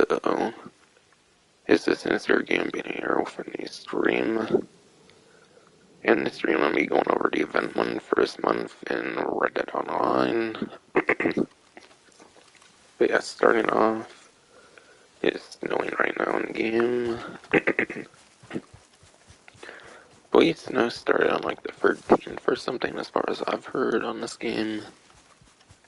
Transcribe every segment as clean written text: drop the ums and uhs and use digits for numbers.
So, is this insert game being here with a new stream? And this stream, I'm going to be going over the event one for this month in Red Dead Online. But yeah, starting off, it's snowing right now in the game. I believe snow started on like the 13th or something as far as I've heard on this game.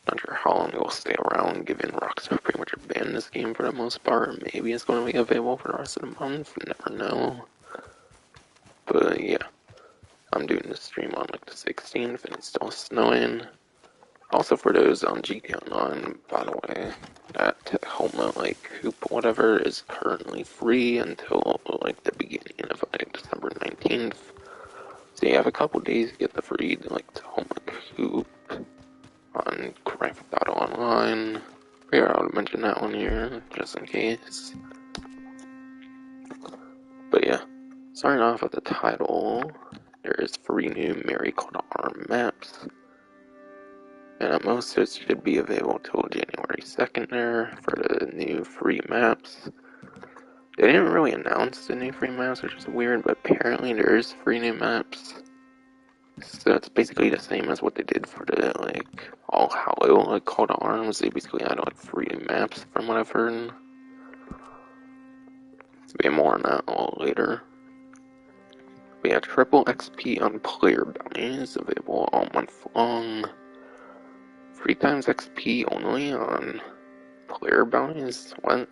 Not sure how long it will stay around, given Rockstar pretty much abandoned this game for the most part. Maybe it's going to be available for the rest of the month, never know. But yeah, I'm doing this stream on like the 16th and it's still snowing. Also for those on GT Online, by the way, that helmet, like, hoop, whatever, is currently free until like the beginning of like December 19th. So you have a couple days to get the free, like, helmet hoop on Grand Theft Auto Online. Figure out to mention that one here, just in case. But yeah, starting off with the title, there is 3 new Mary Called Arm maps. And at most it should be available till January 2nd there for the new free maps. They didn't really announce the new free maps, which is weird, but apparently there is 3 new maps. So it's basically the same as what they did for the, like, All Hallow, like, Call to Arms. They basically added, like, 3 new maps from what I've heard. There'll be more on that all later. But yeah, triple XP on player bounties available all month long. 3 times XP only on player bounties? What?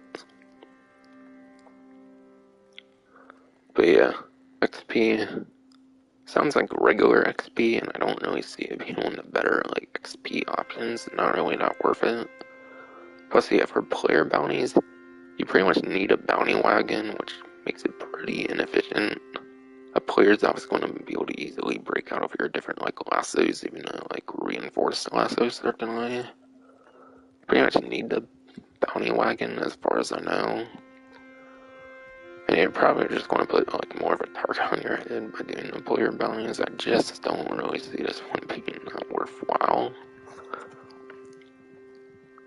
But yeah, XP sounds like regular XP, and I don't really see it being one of the better like XP options. Not really that worth it. Plus, yeah, for player bounties, you pretty much need a bounty wagon, which makes it pretty inefficient. A player's obviously going to be able to easily break out of your different like lassos, even though like reinforced lassos certainly. You pretty much need the bounty wagon as far as I know. And you're probably just going to put like more of a target on your head by doing the player bounties. I just don't really see this one being worthwhile.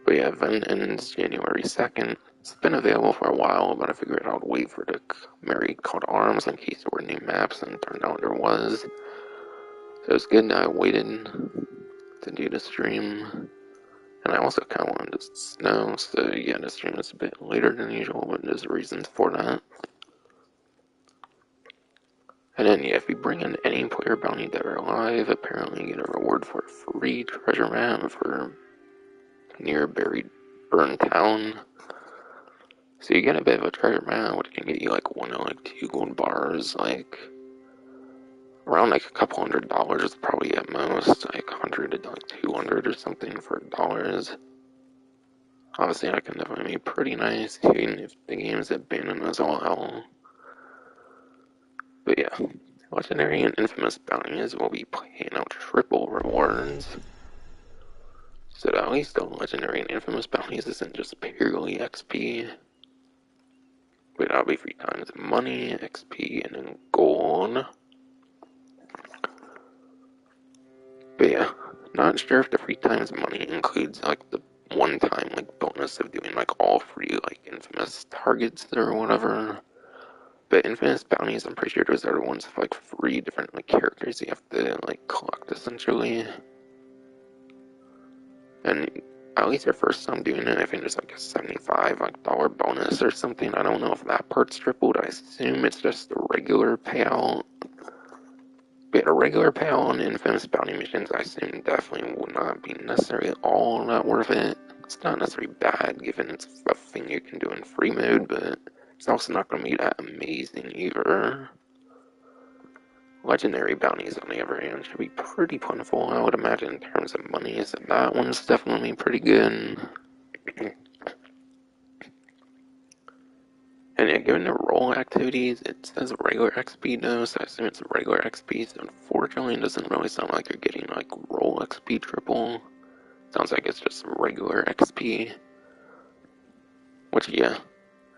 But yeah, event ends January 2nd. It's been available for a while, but I figured I would wait for the Mary Called Arms in case there were new maps, and it turned out there was. So it's good that I waited to do the stream. And I also kind of wanted to snow, so yeah, the stream is a bit later than usual, but there's reasons for that. And then, yeah, if you bring in any player bounty that are alive, apparently you get a reward for a free treasure map for near burned town. So you get a bit of a treasure map, which can get you like 1 or like 2 gold bars, like around like a couple $100 probably at most, like 100 to like 200 or something for dollars. Obviously, that can definitely be pretty nice, even if the game's abandoned as all hell. But yeah, legendary and infamous bounties will be paying out triple rewards. So at least the legendary and infamous bounties isn't just purely XP. But that'll be 3 times money, XP, and then gold. But yeah, not sure if the 3 times money includes like the one-time like bonus of doing like all free like infamous targets or whatever. But infamous bounties, I'm pretty sure those are the ones with like 3 different like characters you have to like collect essentially. And at least their first time doing it, I think there's like a $75 bonus or something. I don't know if that part's tripled. I assume it's just the regular payout. But a regular payout on infamous bounty missions, I assume definitely would not be necessarily all that worth it. It's not necessarily bad, given it's a thing you can do in free mode, but it's also not going to be that amazing either. Legendary bounties, on the other hand, should be pretty plentiful, I would imagine, in terms of money, so that one's definitely pretty good. And yeah, given the role activities, it says regular XP though, so I assume it's regular XP, so unfortunately it doesn't really sound like you're getting like role XP triple. Sounds like it's just regular XP. Which, yeah,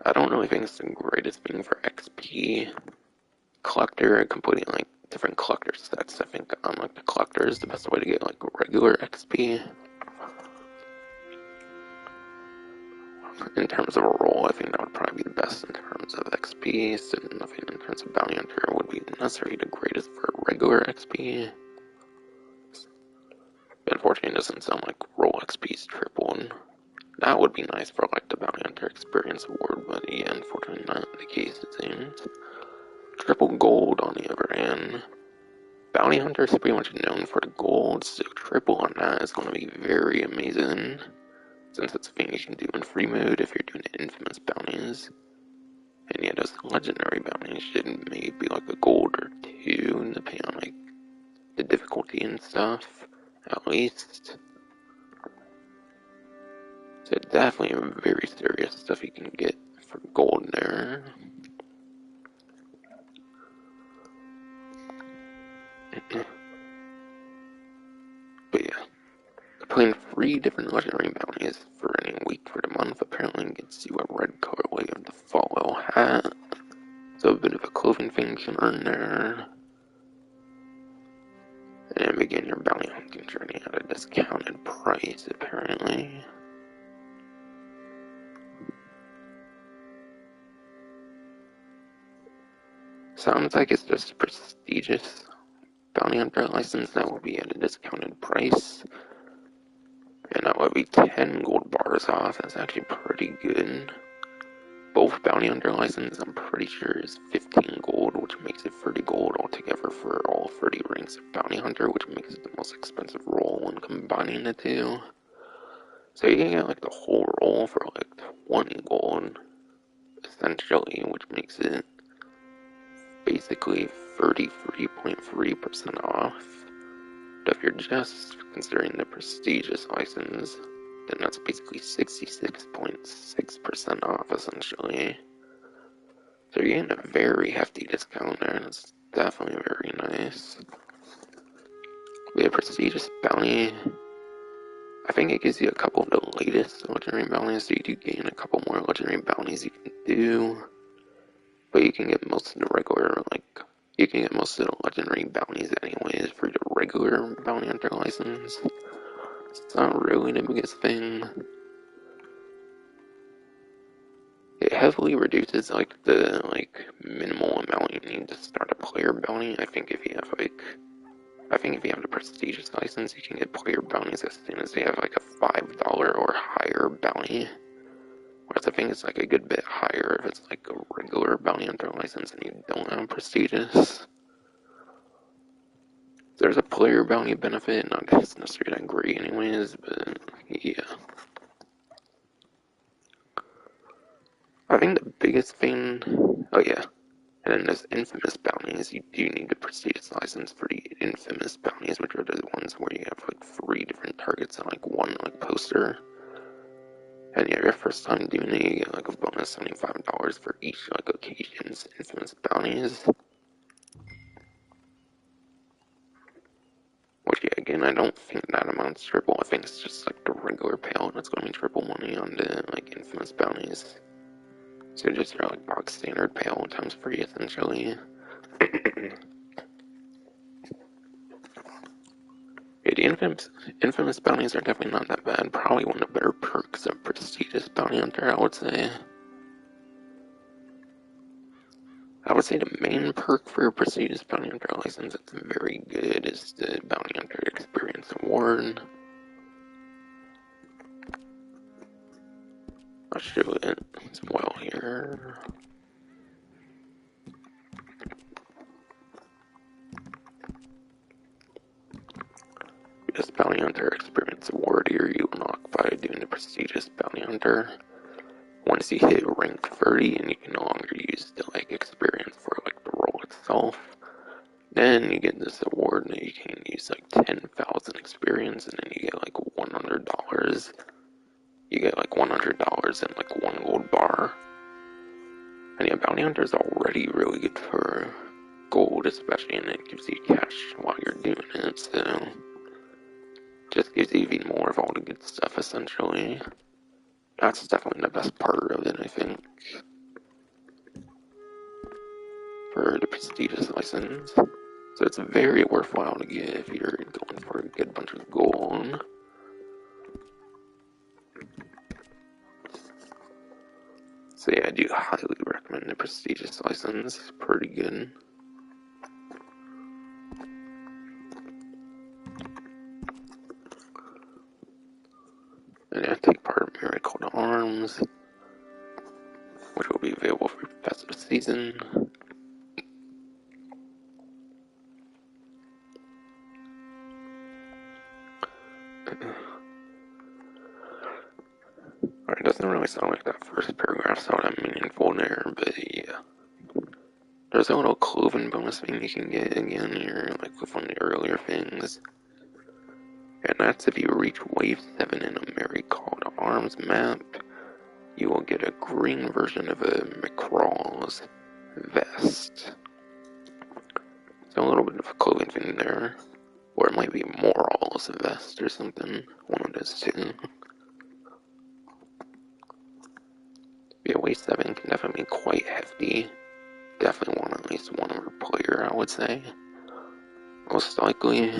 I don't really think it's the greatest thing for XP. Collector, completing like different collector sets, I think like the collector is the best way to get like regular XP. in terms of a role, I think that would probably be the best in terms of XP, so nothing in terms of Bounty Hunter would be necessarily the greatest for regular XP. Unfortunately, it doesn't sound like role XP is tripled. That would be nice for like the Bounty Hunter Experience Award, but yeah, unfortunately not the case it seems. Triple gold on the other hand. Bounty Hunter is pretty much known for the gold, so triple on that is going to be very amazing. Since it's a thing you can do in free mode if you're doing infamous bounties. And yeah, those legendary bounties should maybe be like a gold or two, depending on like the difficulty and stuff, at least. So definitely very serious stuff you can get for gold there. But yeah, playing 3 different legendary bounties for any week for the month apparently gets you a red colorway of the follow hat. So a bit of a clothing thing you can earn there. And begin your bounty hunting journey at a discounted price, apparently. Sounds like it's just a prestigious bounty hunter license that will be at a discounted price. And that would be 10 gold bars off. That's actually pretty good. Both bounty hunter license, I'm pretty sure, is 15 gold, which makes it 30 gold altogether for all 30 ranks of bounty hunter, which makes it the most expensive role when combining the two. So you can get like the whole role for like 20 gold, essentially, which makes it basically 33.3% off. But if you're just considering the prestigious license, then that's basically 66.6% off, essentially. So you're getting a very hefty discount there, and it's definitely very nice. We have prestigious bounty. I think it gives you a couple of the latest legendary bounties, so you do gain a couple more legendary bounties you can do. But you can get most of the regular, you can get most of the legendary bounties anyways for the regular bounty hunter license. It's not really the biggest thing. It heavily reduces the minimal amount you need to start a player bounty. I think if you have the prestigious license, you can get player bounties as soon as they have like a $5 or higher bounty. Whereas I think it's like a good bit higher if it's like a regular bounty hunter license and you don't have prestigious. There's a player bounty benefit, not necessarily that great anyways, but yeah. I think the biggest thing, oh yeah, and then there's infamous bounties. You do need the prestigious license for the infamous bounties, which are the ones where you have like 3 different targets and like one like poster. And yeah, your first time doing it, you get like a bonus $75 for each like occasion's infamous bounties. Which yeah, again, I don't think that amounts to triple. I think it's just like the regular payout. It's going to be triple money on the like infamous bounties. So just your like box standard payout times 3 essentially. Yeah, the infamous bounties are definitely not that bad. Probably one of the better perks of prestigious bounty hunter, I would say. I would say the main perk for a prestigious bounty hunter license that's very good is the Bounty Hunter Experience Award. I'll show it as well here. This Bounty Hunter Experience Award here you unlock by doing the prestigious Bounty Hunter. Once you hit rank 30 and you can no longer use the like experience for like the role itself, then you get this award that you can use like 10,000 experience and then you get like $100. You get like $100 and like 1 gold bar. And yeah, Bounty Hunter is already really good for gold, especially, and it gives you cash while you're doing it, so just gives you even more of all the good stuff essentially. That's definitely the best part of it, I think, for the prestigious license. So it's very worthwhile to get if you're going for a good bunch of gold. So yeah, I do highly recommend the prestigious license. It's pretty good. And I take part in Miracle to Arms, which will be available for festive season. Alright, doesn't really sound like that first paragraph sounded meaningful there, but yeah. There's a little cloven bonus thing you can get again here, like with one of the earlier things. And that's if you reach Wave 7 in a Mary Call to Arms map, you will get a green version of a McCrawl's vest. So a little bit of a clothing thing there. Or it might be Moral's vest or something. One of those two. Yeah, Wave 7 can definitely be quite hefty. Definitely want at least one per player, I would say. Most likely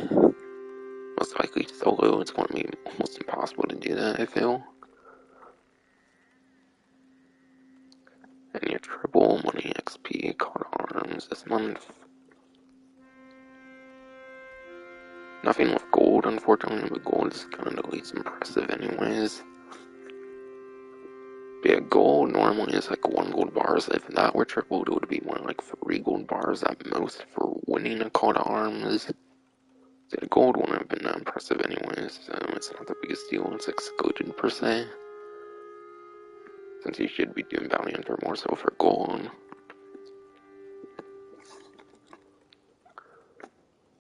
solo, it's going to be almost impossible to do that, I feel. And your triple money XP Call to Arms this month. Nothing with gold, unfortunately, but gold is kind of the least impressive anyways. But yeah, gold normally is like 1 gold bars. If that were tripled, it would be more like 3 gold bars at most for winning a Call to Arms. So the gold wouldn't have been that impressive anyways, so it's not the biggest deal. It's excluded per se. Since you should be doing Bounty Hunter more so for gold.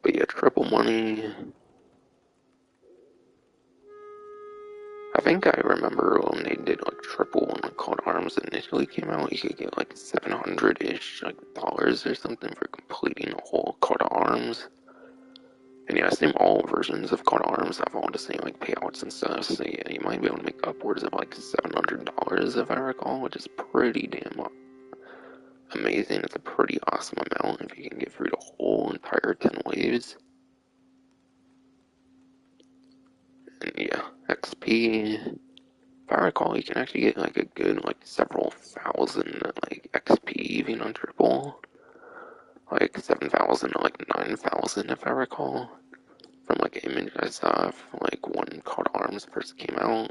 But yeah, triple money. I think I remember when they did like triple when the Call to Arms initially came out, you could get like 700-ish like dollars or something for completing a whole Call to Arms. And yeah, I assume all versions of Call to Arms have all the same like payouts and stuff. So yeah, you might be able to make upwards of like $700 if I recall, which is pretty damn amazing. It's a pretty awesome amount if you can get through the whole entire 10 waves. And yeah, XP. If I recall, you can actually get like a good like several thousand like XP even on triple. Like 7,000 to like 9,000 if I recall. From like an image I saw like when Call to Arms first came out.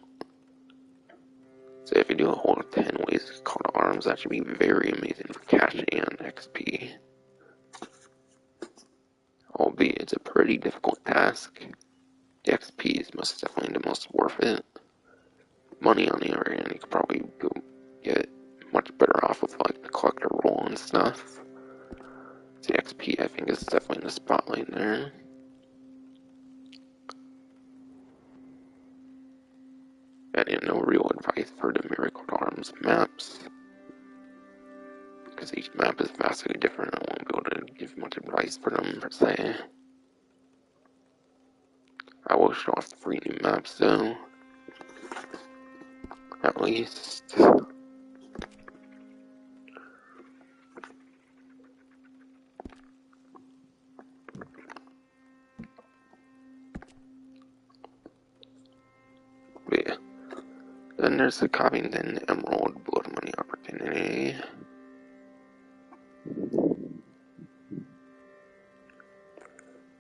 So if you do a whole 10 ways Call to Arms, that should be very amazing for cash and XP. Albeit it's a pretty difficult task. The XP is most definitely the most worth it. Money on the other hand, you could probably go get much better off with like the collector role and stuff. The XP I think is definitely in the spotlight there. And no real advice for the Miracle to Arms maps. Because each map is vastly different, I won't be able to give much advice for them per se. I will show off the 3 new maps though. At least. But yeah. Then there's the Covington Emerald Blood Money opportunity.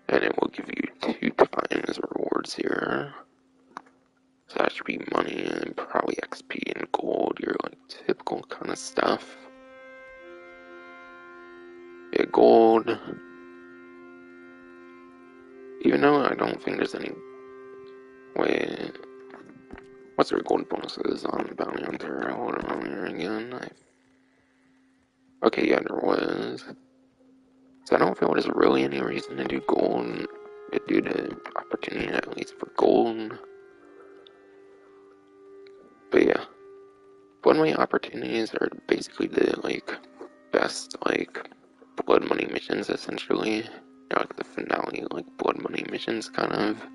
And it will give you 2 times rewards here. So that should be money and probably XP and gold, your like typical kind of stuff. Yeah, gold. Even though I don't think there's any way. What's their gold bonuses on Bounty Hunter? Hold on here again. Okay, yeah, there was. So I don't feel there's really any reason to do gold. To do the opportunity at least for gold. But yeah. One-way opportunities are basically the like best like blood money missions essentially. They're like the finale like blood money missions kind of.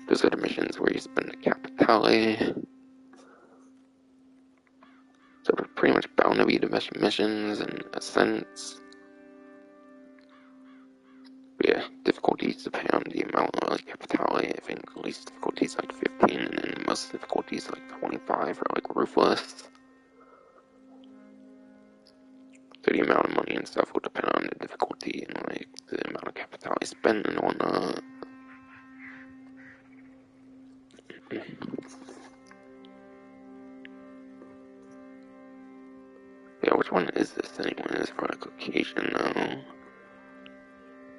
Those are the missions where you spend the capitale. So they're pretty much bound to be the best missions in a sense. But yeah, difficulties depend on the amount of like capitale. I think least difficulties like 15 and then most difficulties like 25 are like ruthless. So the amount of money and stuff will depend on the difficulty and like the amount of capital I spend and whatnot. Yeah, which one is this anyways for like location though?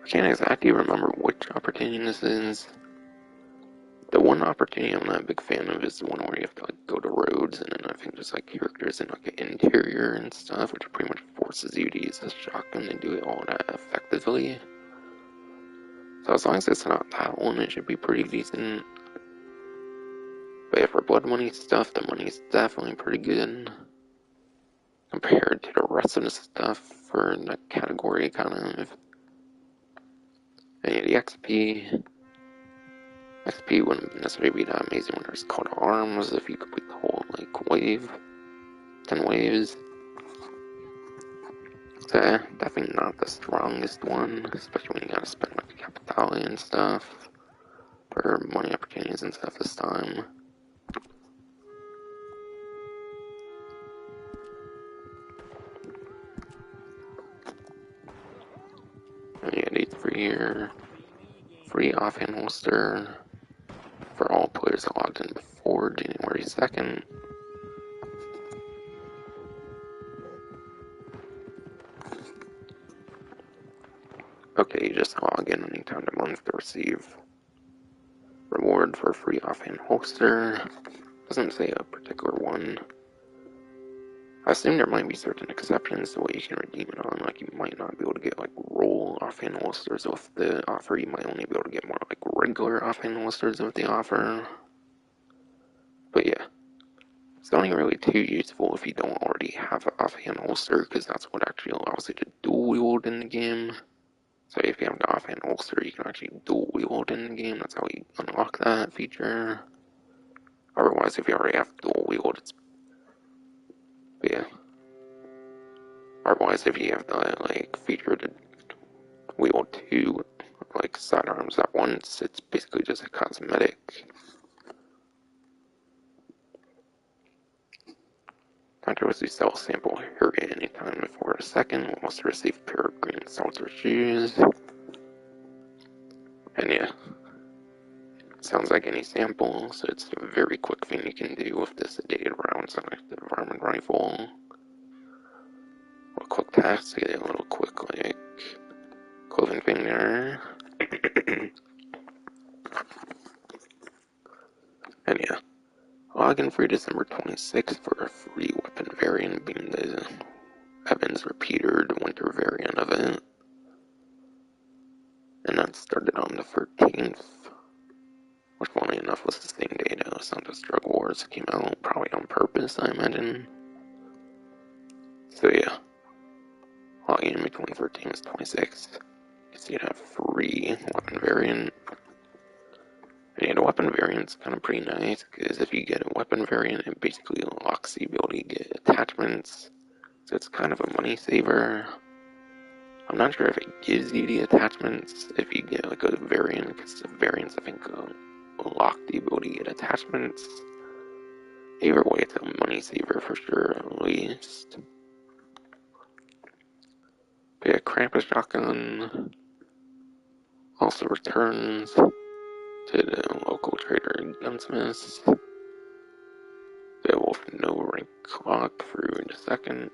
I can't exactly remember which opportunity this is. The one opportunity I'm not a big fan of is the one where you have to like go to roads and then I think there's like characters in like an interior and stuff, which pretty much forces you to use a shotgun and do it all that effectively. So as long as it's not that one, it should be pretty decent. But yeah, for blood money stuff, the money's definitely pretty good compared to the rest of the stuff for that category, kind of. And yeah, the XP wouldn't necessarily be that amazing when there's called arms if you complete the whole like wave, 10 waves. So definitely not the strongest one, especially when you gotta spend like capital and stuff for money opportunities and stuff this time. And yeah, the 3-year free offhand holster for all players logged in before January 2nd. Okay, you just log in any time of the month to receive reward for a free offhand holster. Doesn't say a particular one. I assume there might be certain exceptions to what you can redeem it on, like you might not be able to get like roll offhand holsters with the offer, you might only be able to get more like regular offhand holsters with the offer. But yeah, it's not really too useful if you don't already have an offhand holster, because that's what actually allows you to dual wield in the game. So if you have the offhand holster, you can actually dual wield in the game, that's how you unlock that feature. Otherwise, if you already have dual wield, it's... But yeah. Otherwise, if you have the like feature to wield two like sidearms at once, it's basically just a cosmetic. Controversy sell sample here at any time before a second. Will also receive a pair of green salter shoes. And yeah, sounds like any sample, so it's a very quick thing you can do with this sedated round selective varmint rifle. A quick task to get a little quick like clothing thing there. And yeah, login free December 26th for a free weapon variant, being the Evans Repeater, the winter variant of it. And that started on the 13th, which funny enough was the same day that Santa's Drug Wars came out, probably on purpose, I imagine. So yeah, login between 13th and 26th. You see that free weapon variant. And yeah, the weapon variant's kind of pretty nice, because if you get a weapon variant, it basically unlocks the ability to get attachments. So it's kind of a money saver. I'm not sure if it gives you the attachments if you get like a variant, because the variants I think unlock the ability to get attachments. Either way, it's a money saver for sure, at least. But yeah, Krampus shotgun also returns to the local trader and gunsmiths. They will no rank clock through in a second.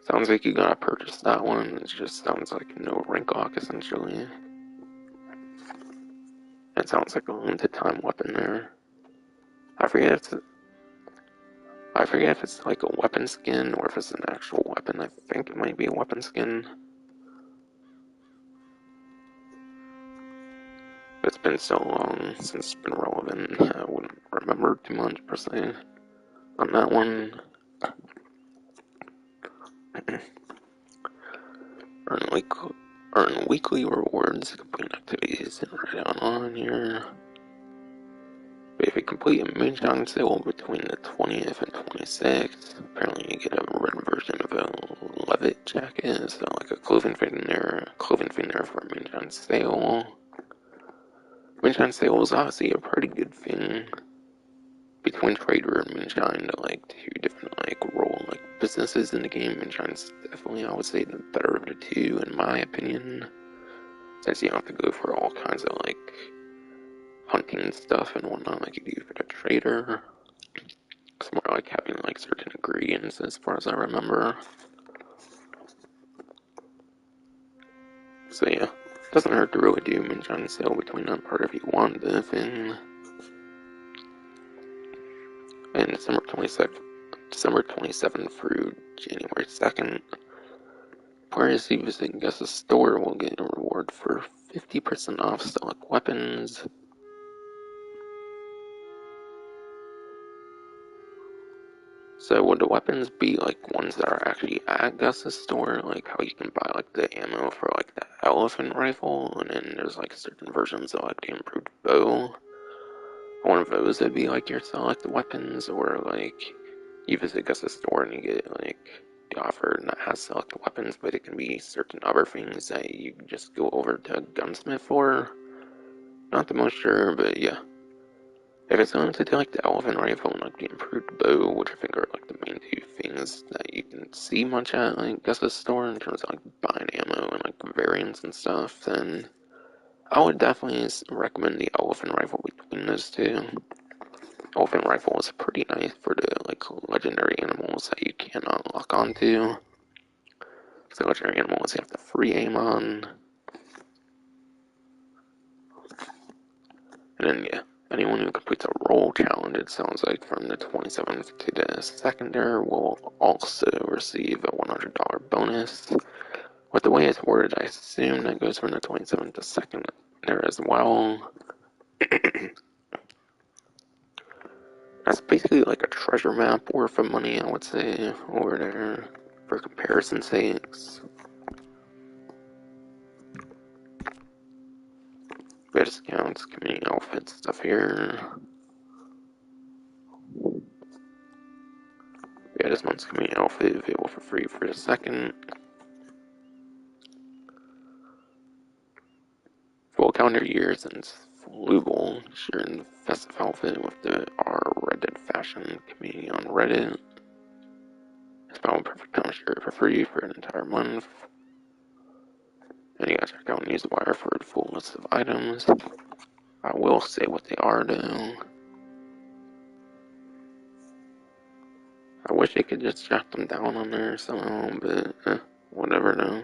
Sounds like you gotta purchase that one. It just sounds like no rank lock essentially. It sounds like a limited time weapon there. I forget if it's like a weapon skin or if it's an actual weapon. I think it might be a weapon skin. It's been so long since it's been relevant, I wouldn't remember too much per se on that one. Earn weekly rewards, complete activities, and write down on here. But if you complete a moonshine sale between the 20th and 26th, apparently you get a red version of a Levitt jacket, so like a clothing thing there for a moonshine sale. Moonshine sale is obviously a pretty good thing. between Trader and Moonshine, like two different like role like businesses in the game. Moonshine's definitely, I would say, the better of the two in my opinion, since you don't have to go for all kinds of like hunting stuff and whatnot like you do for the Trader. It's more like having like certain ingredients as far as I remember. So yeah, doesn't hurt to really do Moonshine sale between that part if you want the thing. And December 27th through January 2nd, players who visit Gus's store will get a reward for 50% off select weapons. So would the weapons be like ones that are actually at Gus's store, like how you can buy like the ammo for like the elephant rifle, and then there's like certain versions of like the improved bow? One of those would be like your select weapons, or like you visit Gus's store and you get like the offer that has select weapons, but it can be certain other things that you can just go over to Gunsmith for. Not the most sure, but yeah. If it's going to do like the elephant rifle and like the improved bow, which I think are like the main two things that you can see much at like Gus's store in terms of like buying ammo and like variants and stuff, then I would definitely recommend the elephant rifle between those two. Elephant rifle is pretty nice for the like legendary animals that you cannot lock onto. So legendary animals you have to free aim on. And then yeah, anyone who completes a roll challenge, it sounds like from the 27th to the 2nd there, will also receive a $100 bonus. With the way it's worded, I assume that goes from the 27th to 2nd there as well. That's basically like a treasure map worth of money, I would say, over there, for comparison's sakes. Discounts, community outfits, stuff here. Yeah, this month's community outfit available for free for the 2nd. Full calendar year since Flugel, sharing the festive outfit with the R-Reddit fashion community on Reddit. It's found perfect pound shirt for free for an entire month. And you guys check out Newswire for the full list of items. I will say what they are though. I wish they could just jot them down on there somehow, but whatever though.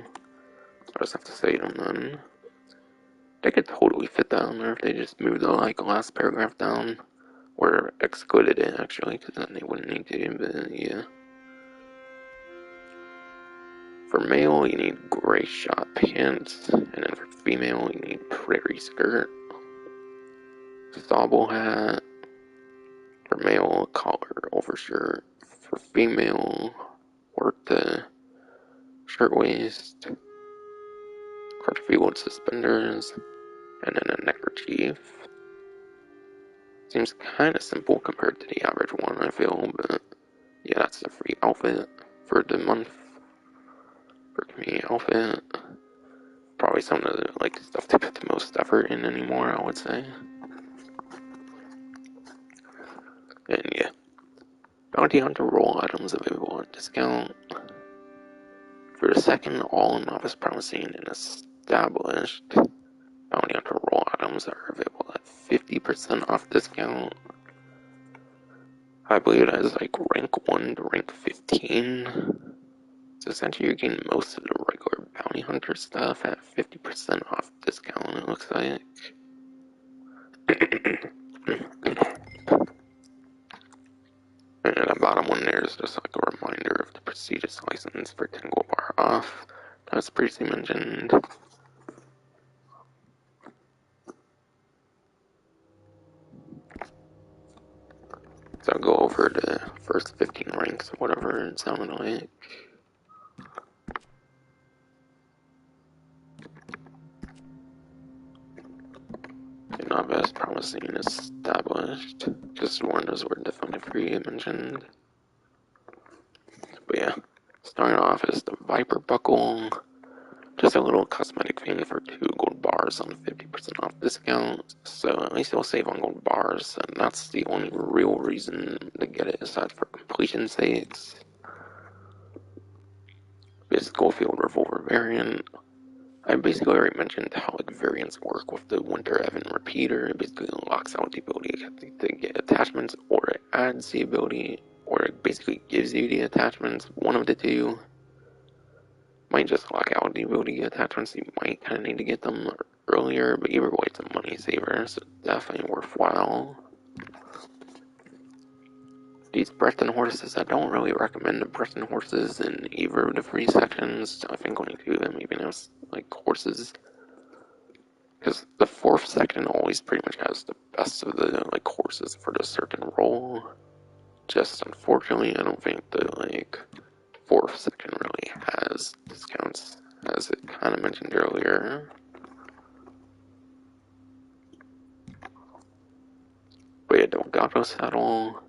I just have to say them then. They could totally fit that on there if they just moved the like last paragraph down. Or excluded it actually, because then they wouldn't need to, but yeah. For male, you need gray shot pants, and then for female, you need prairie skirt, stobble hat. For male, collar overshirt. For female, work the shirtwaist, crutchfield suspenders, and then a neckerchief. Seems kind of simple compared to the average one, I feel, but yeah, that's the free outfit for the month. For community outfit. Probably some of the like stuff to put the most effort in anymore, I would say. And yeah, bounty hunter roll items available at discount. For the 2nd, all novice promising and established bounty hunter roll items are available at 50% off discount. I believe that is like rank 1 to rank 15. So essentially you're getting most of the regular bounty hunter stuff at 50% off discount, it looks like. And at the bottom one there is just like a reminder of the prestigious license for 10 gold bar off that was previously mentioned. So I'll go over the first 15 ranks, whatever it sounded like. The novice promising established. Just warned those were definitely pre-mentioned. But yeah, starting off is the Viper Buckle. Just a little cosmetic thing for 2 gold bars on 50% off discount, so at least you'll save on gold bars, and that's the only real reason to get it aside for completion sakes. This Goldfield Revolver variant, I basically already mentioned how like variants work with the Winter Evan repeater. It basically unlocks out the ability to get attachments, or it adds the ability, or it basically gives you the attachments, one of the two. Might just lock out the ability attachments, you might kind of need to get them earlier, but either way it's a money saver, so definitely worthwhile. These Breton horses, I don't really recommend the Breton horses in either of the free sections. I think only 2 of them even have like horses, because the 4th section always pretty much has the best of the like horses for the certain role. Just unfortunately, I don't think the like 4th section really has discounts, as it kind of mentioned earlier. But yeah, the Elgato saddle,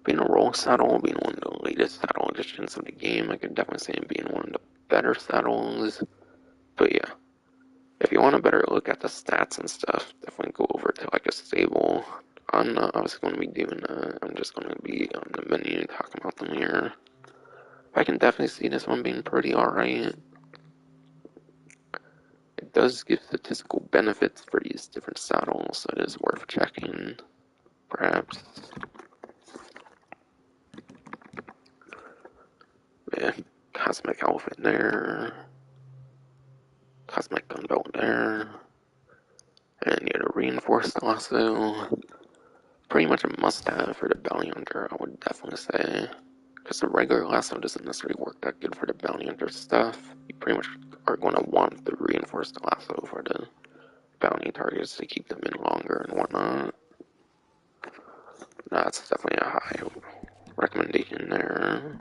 being a roll saddle, being one of the latest saddle additions of the game, I could definitely say being one of the better saddles. But yeah, if you want a better look at the stats and stuff, definitely go over to like a stable. I'm not obviously going to be doing that. I'm just going to be on the menu talking about them here. I can definitely see this one being pretty alright. It does give statistical benefits for these different saddles, so it is worth checking, perhaps. Yeah, cosmic outfit there, cosmic gun belt there, and you have a reinforced lasso. Pretty much a must-have for the bounty hunter, I would definitely say, because the regular lasso doesn't necessarily work that good for the bounty hunter stuff. You pretty much are going to want the reinforced lasso for the bounty targets to keep them in longer and whatnot. That's definitely a high recommendation there.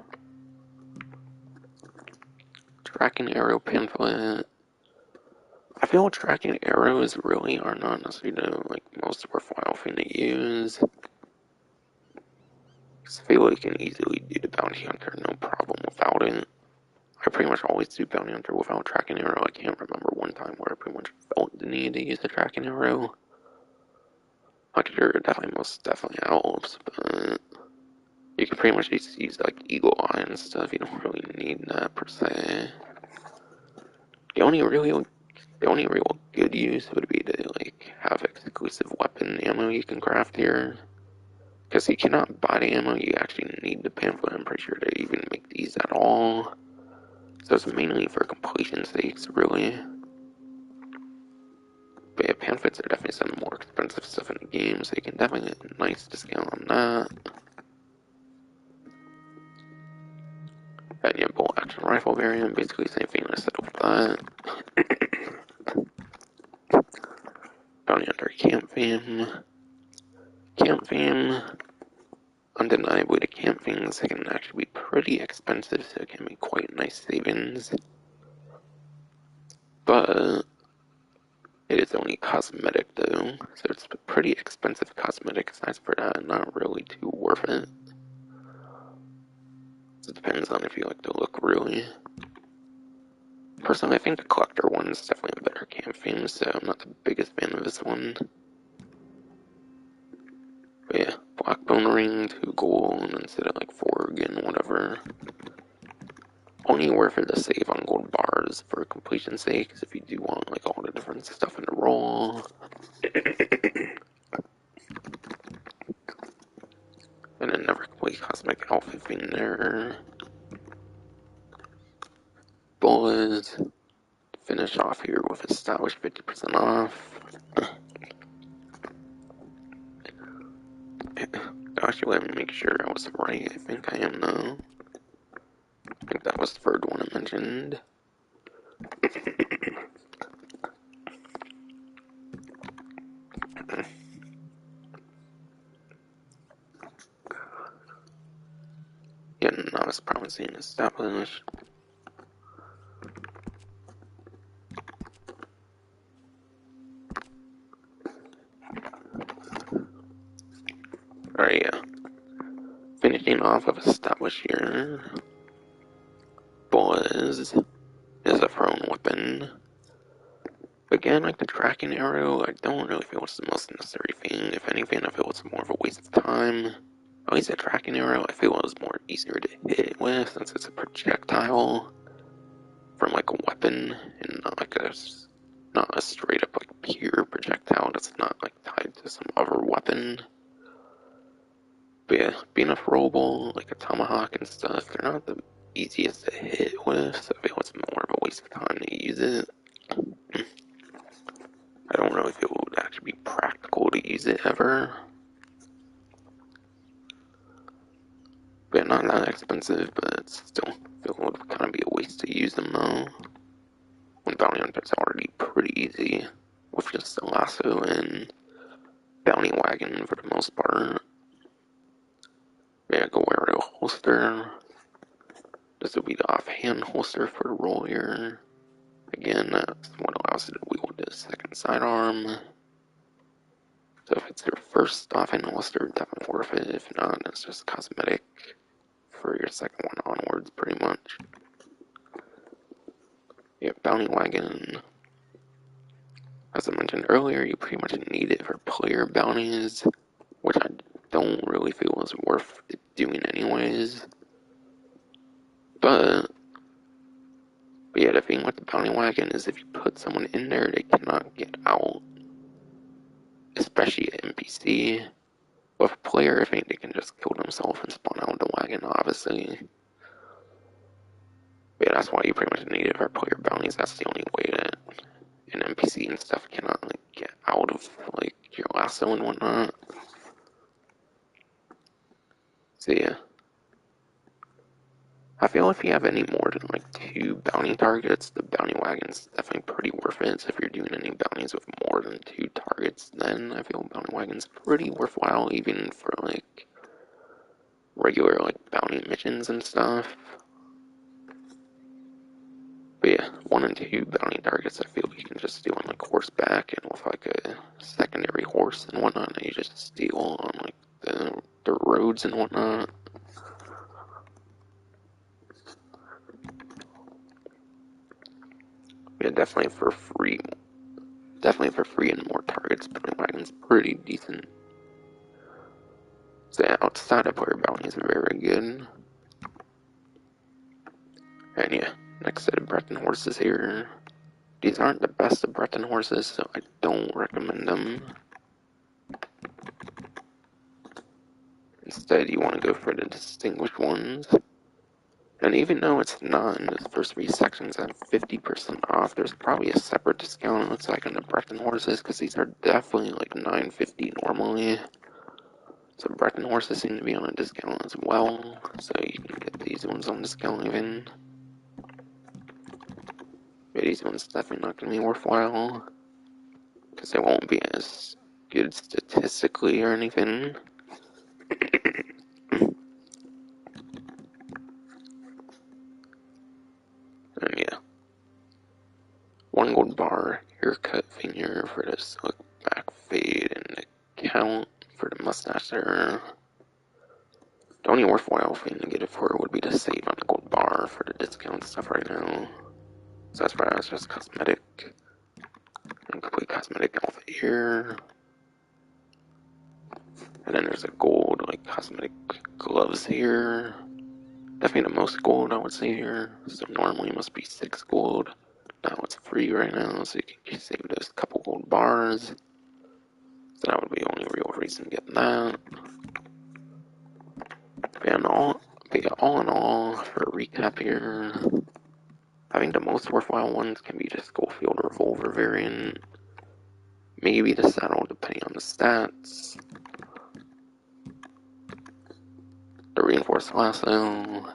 Tracking arrow pamphlet. I feel tracking arrows really are not necessarily the like most worthwhile thing to use. I feel like you can easily do the bounty hunter no problem without it. I pretty much always do bounty hunter without tracking arrow. I can't remember one time where I pretty much felt the need to use the tracking arrow. Like sure, it definitely most definitely helps, but you can pretty much just use like eagle eye and stuff. You don't really need that per se. The only real good use would be to like have exclusive weapon ammo you can craft here. Because you cannot buy the ammo, you actually need the pamphlet, I'm pretty sure, to even make these at all. So it's mainly for completion sakes, really. But yeah, pamphlets are definitely some more expensive stuff in the game, so you can definitely get a nice discount on that. And yeah, bolt action rifle variant, basically the same thing I said with that. Bounty hunter camp theme. Camp theme. Undeniably, the camp things can actually be pretty expensive, so it can be quite nice savings. But it is only cosmetic though, so it's a pretty expensive cosmetic size for that, not really too worth it. So it depends on if you like the look, really. Personally, I think the collector one is definitely a better camp theme, so I'm not the biggest fan of this one. But yeah, black bone ring, 2 gold instead of like 4 again, whatever. Only worth it to save on gold bars for completion sake, because if you do want like all the different stuff in the roll. And a never complete cosmic outfit thing there. Bullets. Finish off here with established 50% off. Actually, let me make sure I was right. I think I am now. I think that was the third one I mentioned. Yeah, novice promising established. Alright, yeah. Finishing off of established here. Boys. is a thrown weapon. Again, like the tracking arrow, I don't really feel it's the most necessary thing. If anything, I feel it's more of a waste of time. At least a tracking arrow, I feel it was more easier to hit with since it's a projectile from like a weapon and not a straight up like pure projectile that's not like tied to some other weapon. But yeah, being a throwable, like a tomahawk and stuff, they're not the easiest to hit with, so I feel it's more of a waste of time to use it. I don't really feel it would actually be practical to use it ever. But not that expensive, but it's still feel it would kind of be a waste to use them though. When bounty hunters are already pretty easy with just a lasso and bounty wagon for the most part. Yeah, go wear a holster. This will be the offhand holster for the roll here. Again, that's what allows you to wield the second sidearm. So if it's your first offhand holster, definitely worth it. If not, it's just cosmetic for your second one onwards, pretty much. Yeah, bounty wagon. As I mentioned earlier, you pretty much need it for player bounties, which I don't really feel is worth doing anyways. But yeah, the thing with the bounty wagon is if you put someone in there, they cannot get out. Especially an NPC. With a player, I think they can just kill themselves and spawn out of the wagon, obviously. But yeah, that's why you pretty much need it for player bounties. That's the only way that an NPC and stuff cannot like get out of like your lasso and whatnot. So yeah. I feel if you have any more than like 2 bounty targets, the bounty wagon's definitely pretty worth it. So if you're doing any bounties with more than 2 targets, then I feel bounty wagon's pretty worthwhile, even for like regular like bounty missions and stuff. But yeah, 1 and 2 bounty targets I feel you can just do on like horseback and with like a secondary horse and whatnot that you just steal on like the roads and whatnot. Yeah, definitely for free and more targets, bounty wagon's pretty decent. So yeah, outside of player bounties are very good. And yeah, next set of Breton horses here. These aren't the best of Breton horses, so I don't recommend them. Instead, you want to go for the distinguished ones. And even though it's not in the first 3 sections at 50% off, there's probably a separate discount, it looks like, on the Breton horses, because these are definitely like $9.50 normally. So Breton horses seem to be on a discount as well, so you can get these ones on discount even. But these ones definitely not going to be worthwhile, because they won't be as good statistically or anything. And yeah, 1 gold bar haircut finger for this look back fade and the count for the mustache there. The only worthwhile thing to get it for would be to save on the gold bar for the discount stuff right now. So that's why it's just cosmetic. And complete cosmetic outfit here. And then there's a gold like cosmetic gloves here. Definitely the most gold I would say here. So normally it must be 6 gold. Now it's free right now, so you can save those couple gold bars. So that would be the only real reason to get that. But all in all, for a recap here, I think the most worthwhile ones can be the Schofield revolver variant. Maybe the saddle, depending on the stats. The reinforced lasso.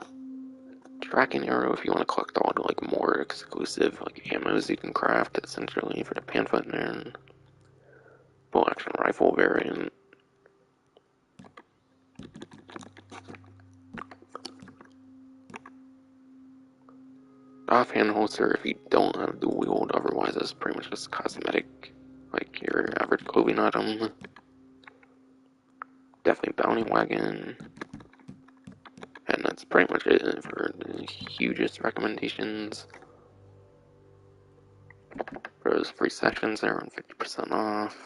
Tracking arrow if you want to collect all the like more exclusive like ammos you can craft essentially for the panfoot and full action rifle variant. Offhand holster if you don't have the wield, otherwise it's pretty much just cosmetic, like your average clothing item. Definitely bounty wagon. And that's pretty much it for the hugest recommendations. For those free sessions, they're on 50% off.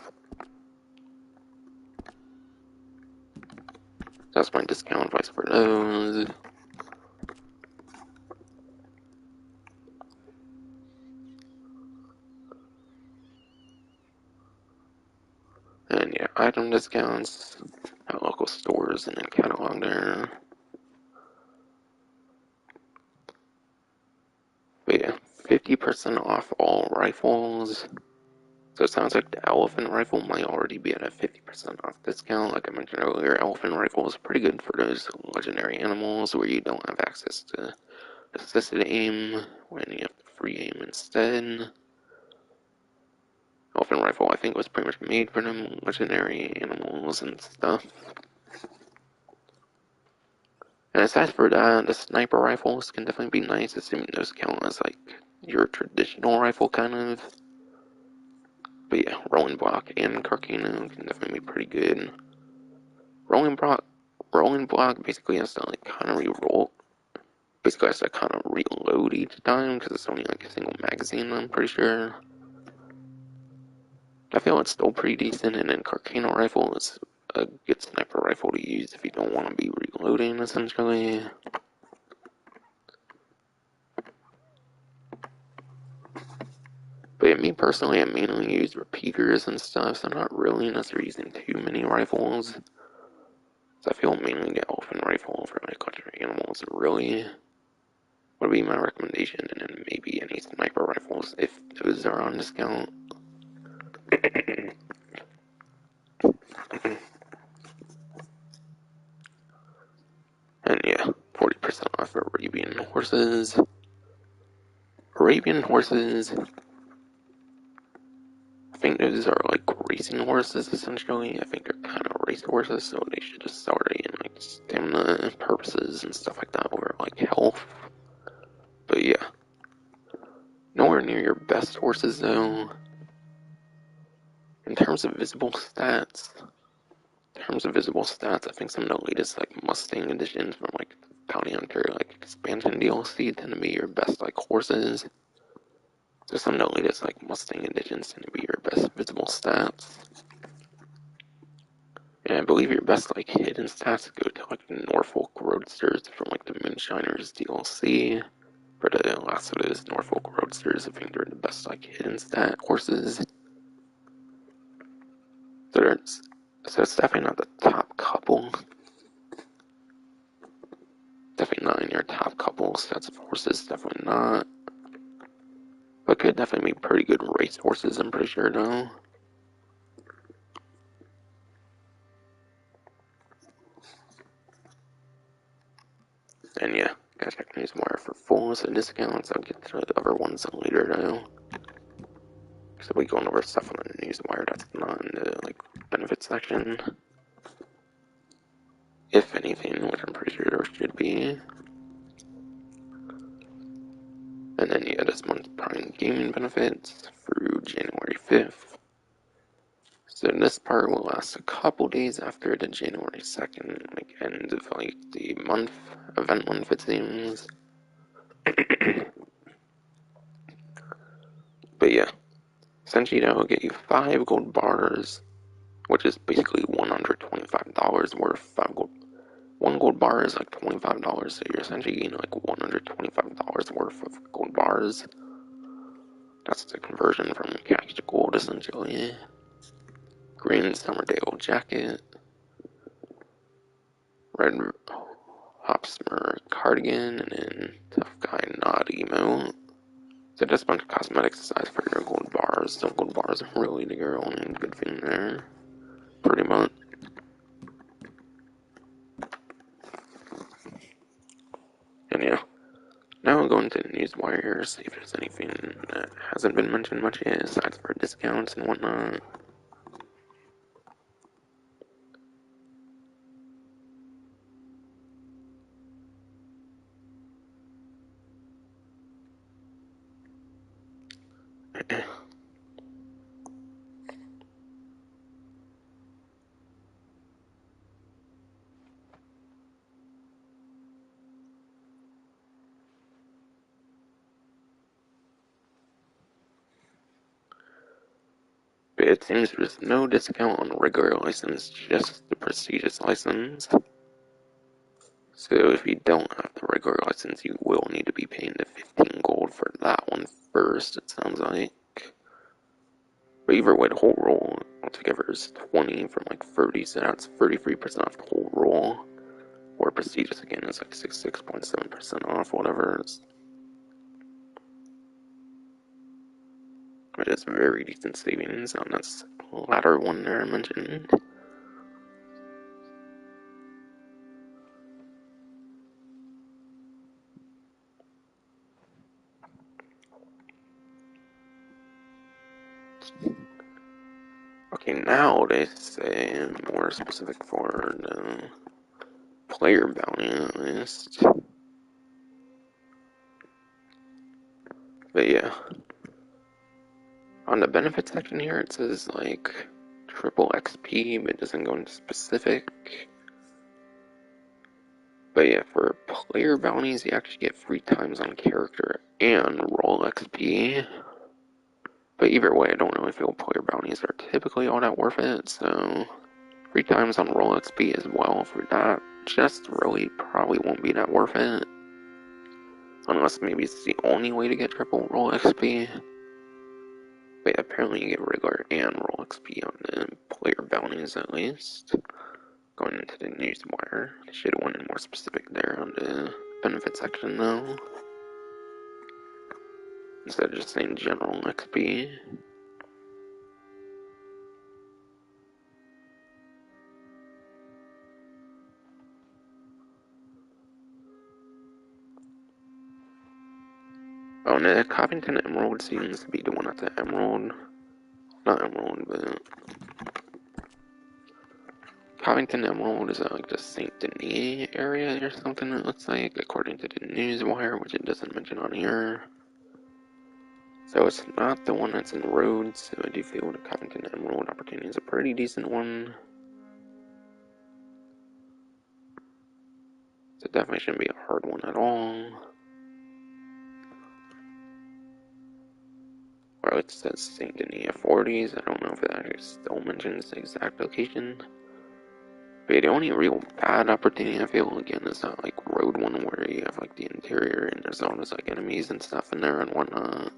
That's my discount price for those. And yeah, item discounts at local stores and in catalog there. But yeah, 50% off all rifles. So it sounds like the elephant rifle might already be at a 50% off discount. Like I mentioned earlier, elephant rifle is pretty good for those legendary animals where you don't have access to assisted aim, when you have free aim instead. Elephant rifle, I think, was pretty much made for them legendary animals and stuff. And aside for that, the sniper rifles can definitely be nice, assuming those count as like your traditional rifle kind of. But yeah, rolling block and Carcano can definitely be pretty good. Rolling block basically has to like kind of re-roll. Basically has to kind of reload each time because it's only like a single magazine. I'm pretty sure. I feel it's still pretty decent, and then Carcano rifle is a good sniper rifle to use if you don't want to be reloading, essentially. But yeah, me personally, I mainly use repeaters and stuff, so not really unless you're using too many rifles. So I feel mainly the elephant rifle for like legendary animals really would be my recommendation, and then maybe any sniper rifles if those are on discount. And yeah, 40% off Arabian horses. Arabian horses, I think those are like racing horses essentially. I think they're kind of race horses, so they should just start in like stamina purposes and stuff like that over like health. But yeah, nowhere near your best horses though. In terms of visible stats, I think some of the latest like Mustang editions from like Bounty Hunter like expansion DLC tend to be your best like horses. So some of the latest like Mustang editions tend to be your best visible stats. And I believe your best like hidden stats go to like the Norfolk Roadsters from like the Moonshiners DLC. For the last of those Norfolk Roadsters, I think they're the best like hidden stat horses. So it's definitely not the top couple. Definitely not in your top couple sets of horses. Definitely not. But could definitely be pretty good race horses. I'm pretty sure though. And yeah, gotta check Newswire for full list of discounts. I'll get to the other ones later though. So we going over stuff on the Newswire that's not in the like benefits section. If anything, which I'm pretty sure there should be. And then yeah, this month's Prime Gaming benefits through January 5th. So this part will last a couple days after the January 2nd, like end of like the month, event month it seems. But yeah, essentially that will get you 5 gold bars, which is basically $125 worth. 1 gold bar is like $25, so you're essentially getting like $125 worth of gold bars. That's the conversion from cash to gold, essentially. Green Summerdale jacket, red Hopsmer cardigan, and then tough guy not emo. So just a bunch of cosmetics aside for your gold bars. So gold bars are really the only good thing there, pretty much. And yeah, now we'll go into the Newswire, see if there's anything that hasn't been mentioned much yet, aside for discounts and whatnot. But it seems there's no discount on the regular license, just the prestigious license. So if you don't have the regular license, you will need to be paying the 15 gold for that one first, it sounds like. But either way, the whole roll altogether is 20 from like 30, so that's 33% off the whole roll. Or prestigious again is like 66.7% off, whatever. It is very decent savings on this latter one there I mentioned. Okay, now they say more specific for the player bounty at least. But yeah. On the benefits section here it says like triple XP, but it doesn't go into specific. But yeah, for player bounties you actually get 3 times on character and roll XP. But either way, I don't really feel player bounties are typically all that worth it, so 3 times on roll XP as well for that just really probably won't be that worth it. Unless maybe it's the only way to get triple roll XP. But yeah, apparently you get regular and roll XP on the player bounties at least. Going into the newswire, I should have went in more specific there on the benefit section though. Instead of just saying general XP. Oh, and the Covington Emerald seems to be the one at the Emerald. Not Emerald, but Covington Emerald is at like the Saint Denis area or something, it looks like, according to the newswire, which it doesn't mention on here. So it's not the one that's in Rhodes, so I do feel the Covington Emerald opportunity is a pretty decent one. So it definitely shouldn't be a hard one at all. Or it says Saint Denis 40s, I don't know if it actually still mentions the exact location. But the only real bad opportunity I feel again is that like road one where you have like the interior and there's all those like enemies and stuff in there and whatnot.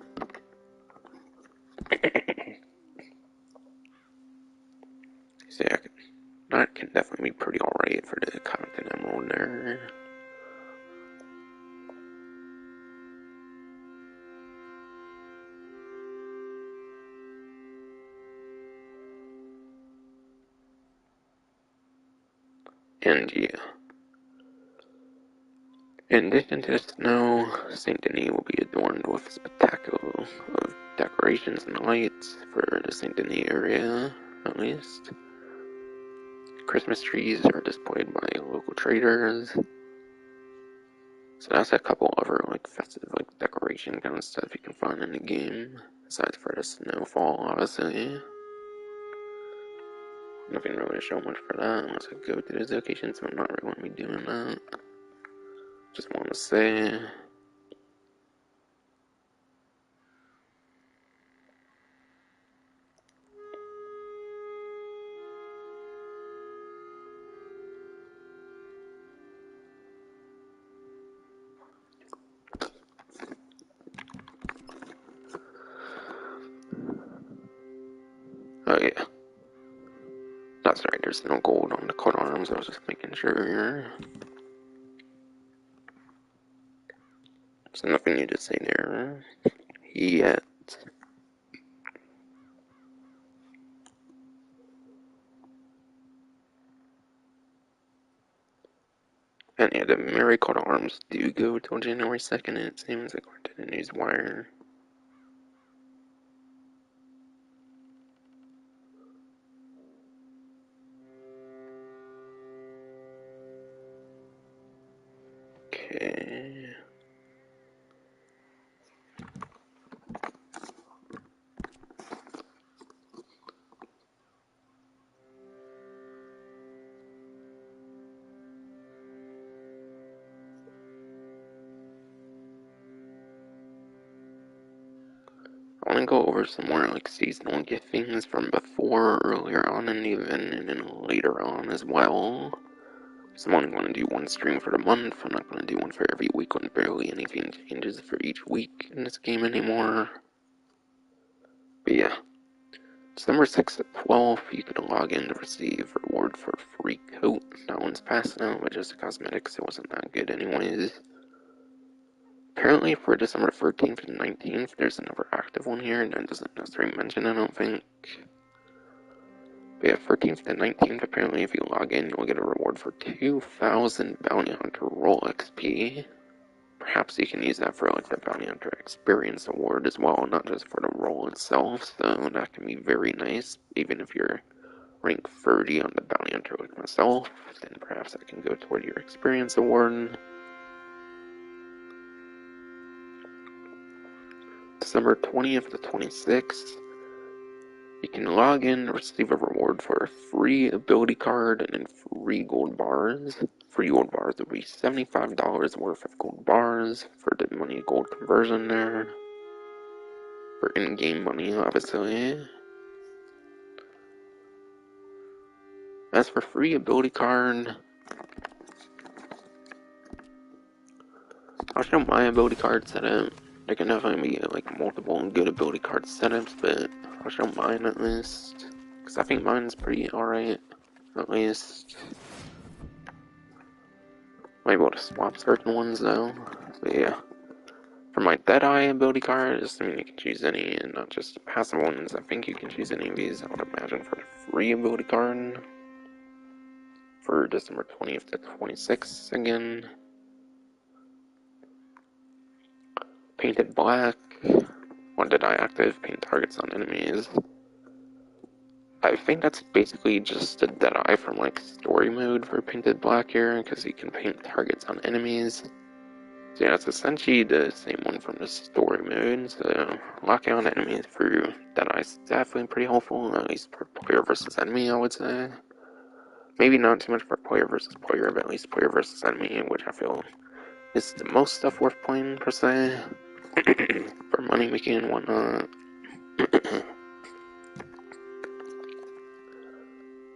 So yeah, that can definitely be pretty alright for the Covington Emerald there. And yeah. In addition to the snow, St. Denis will be adorned with a spectacle of decorations and lights for the St. Denis area, at least. Christmas trees are displayed by local traders. So that's a couple other like festive like decoration kind of stuff you can find in the game, aside for the snowfall, obviously. Nothing really to show much for that unless I go to those locations, so I'm not really going to be doing that. Just want to say. Oh yeah. That's right, there's no gold on the coat arms, I was just making sure. So nothing new to say there yet. And yeah, the Mary coat arms do go till January 2nd, it seems, according to the newswire. Okay. I want to go over some more like seasonal giftings from before, earlier on in the event, and then later on as well. So I'm only going to do one stream for the month. I'm not going to do one for every week when barely anything changes for each week in this game anymore. But yeah, December 6th at 12, you can log in to receive reward for a free coat. That one's passed now, but just cosmetics, it wasn't that good anyways. Apparently for December 13th and 19th, there's another active one here, and that doesn't necessarily mention, I don't think. But yeah, 13th and 19th, apparently if you log in, you'll get a reward for 2,000 Bounty Hunter Roll XP. Perhaps you can use that for like the Bounty Hunter Experience Award as well, not just for the role itself, so that can be very nice. Even if you're rank 30 on the Bounty Hunter like myself, then perhaps that can go toward your Experience Award. December 20th to 26th, you can log in and receive a reward for a free ability card and then free gold bars. Free gold bars will be $75 worth of gold bars for the money gold conversion there. For in-game money, obviously. As for free ability card, I'll show my ability card setup. There can definitely be like multiple good ability card setups, but I'll show mine at least. Because I think mine's pretty alright, at least. Might be able to swap certain ones though, but yeah. For my Deadeye ability card, assuming you can choose any and not just passive ones, I think you can choose any of these. I would imagine for the free ability card. For December 20th to 26th again. Painted Black. When Deadeye active, paint targets on enemies. I think that's basically just a Deadeye from like story mode for Painted Black here, because you can paint targets on enemies. So yeah, it's essentially the same one from the story mode, so locking on enemies through Deadeye is definitely pretty helpful, at least for player versus enemy, I would say. Maybe not too much for player versus player, but at least player versus enemy, which I feel is the most stuff worth playing, per se. For money making and whatnot.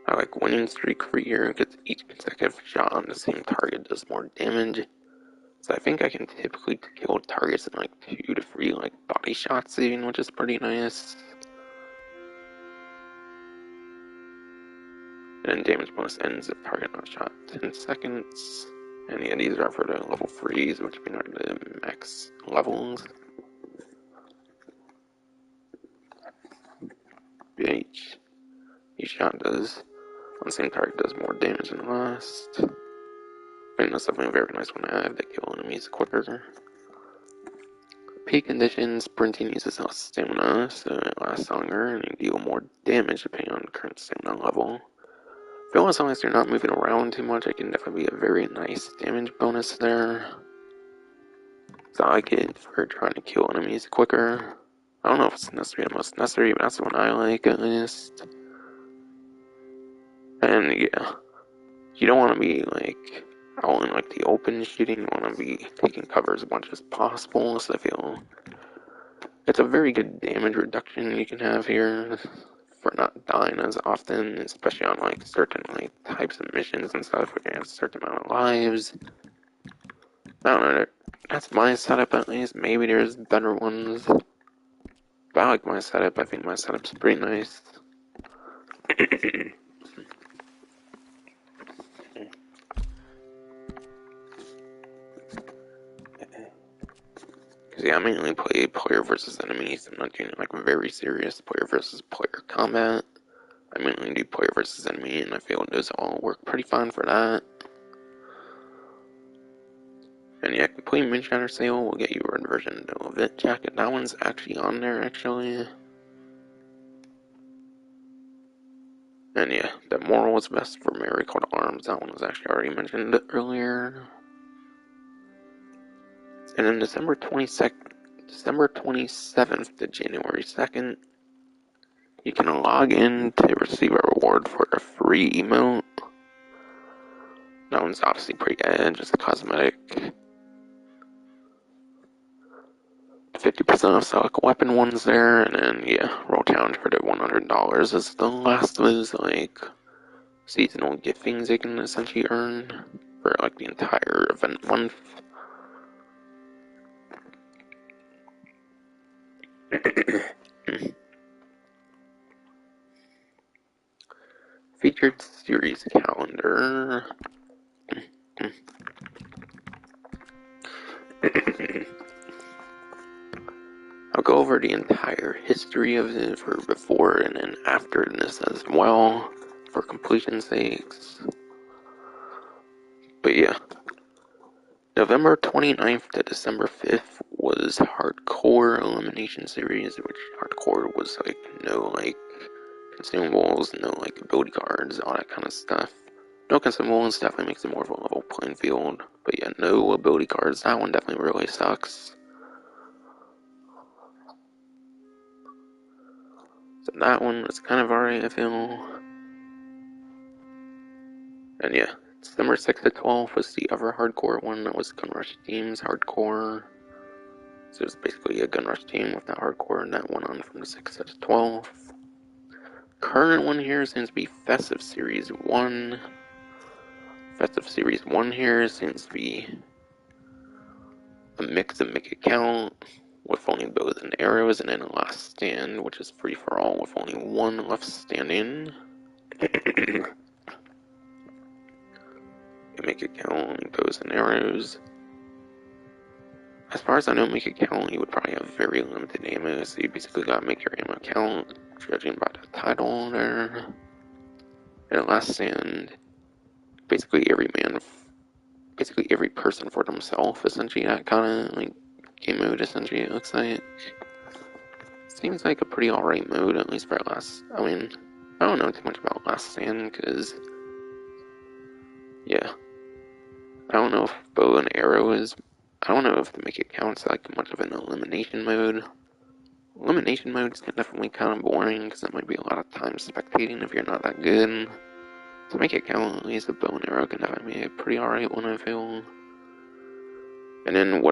I like winning streak for year, because each consecutive shot on the same target does more damage. So I think I can typically kill targets in like 2 to 3 like body shots even, which is pretty nice. And then damage bonus ends if target not shot 10 seconds. And yeah, these are for the level 3s, which mean are the max levels. Each shot does, on the same target, does more damage than the last. And that's definitely a very nice one to have, that kill enemies quicker. Peak conditions, sprinting uses less stamina, so it lasts longer, and you deal more damage depending on the current stamina level. I feel as long as you're not moving around too much, it can definitely be a very nice damage bonus there. So I like it for trying to kill enemies quicker. I don't know if it's necessarily the most necessary, but that's the one I like at least. And yeah, you don't want to be like out in like the open shooting, you want to be taking cover as much as possible, so I feel it's a very good damage reduction you can have here for not dying as often, especially on like certain like types of missions and stuff where you have a certain amount of lives. I don't know, that's my setup at least. Maybe there's better ones, but I like my setup. I think my setup's pretty nice. Because yeah, I mainly play player versus enemies. I'm not doing like very serious player versus player combat. I mainly do player versus enemy, and I feel those all work pretty fine for that. And yeah, complete Moonshiner Sale will get you a red version of the Levit jacket. That one's actually on there, actually. And yeah, that moral was best for Mary Called Arms. That one was actually already mentioned earlier. And then December 27th to January 2nd, you can log in to receive a reward for a free emote. That one's obviously pretty good, just a cosmetic. 50% select weapon ones there, and then yeah, roll challenge for the $100 is the last of those like seasonal gift things they can essentially earn for like the entire event month. Featured series calendar. I'll go over the entire history of it for before and then after this as well, for completion's sakes. But yeah, November 29th to December 5th was Hardcore Elimination Series, which Hardcore was like no like consumables, no like ability cards, all that kind of stuff. No consumables definitely makes it more of a level playing field, but yeah, no ability cards, that one definitely really sucks. So that one was kind of alright, I feel. And yeah, December 6th to 12th was the other hardcore one that was Gun Rush Teams Hardcore. So it was basically a Gun Rush team with that hardcore, and that went on from the 6th to the 12th. Current one here seems to be Festive Series 1. Festive Series 1 here seems to be a mix of make account with only bows and arrows, and then a last stand, which is free for all with only one left standing. Make account only bows and arrows. As far as I know, make account, you would probably have very limited ammo, so you basically gotta make your ammo count, judging by the title there. And last stand, basically every person for themselves, essentially, that kind of like game mode, essentially, it looks like. Seems like a pretty alright mode, at least for last. I mean, I don't know too much about last stand, because, yeah. I don't know if bow and arrow is. I don't know if to make it counts like much of an elimination mode. Elimination mode is definitely kind of boring, because it might be a lot of time spectating if you're not that good. To make it count, at least a bow and arrow can definitely be a pretty alright one, I feel. And then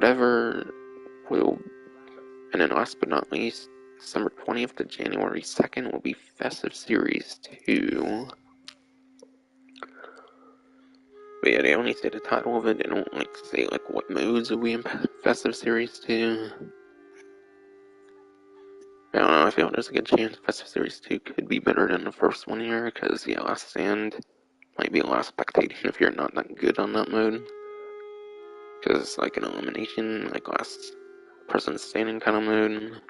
last but not least, December 20th to January 2nd will be Festive Series 2. But yeah, they only say the title of it, they don't like say like what modes will be in Festive Series 2. I don't know, I feel there's a good chance Festive Series 2 could be better than the first one here, because yeah, Last Stand might be a lot of spectating if you're not that good on that mode. Because it's like an elimination, like last person standing kind of mode.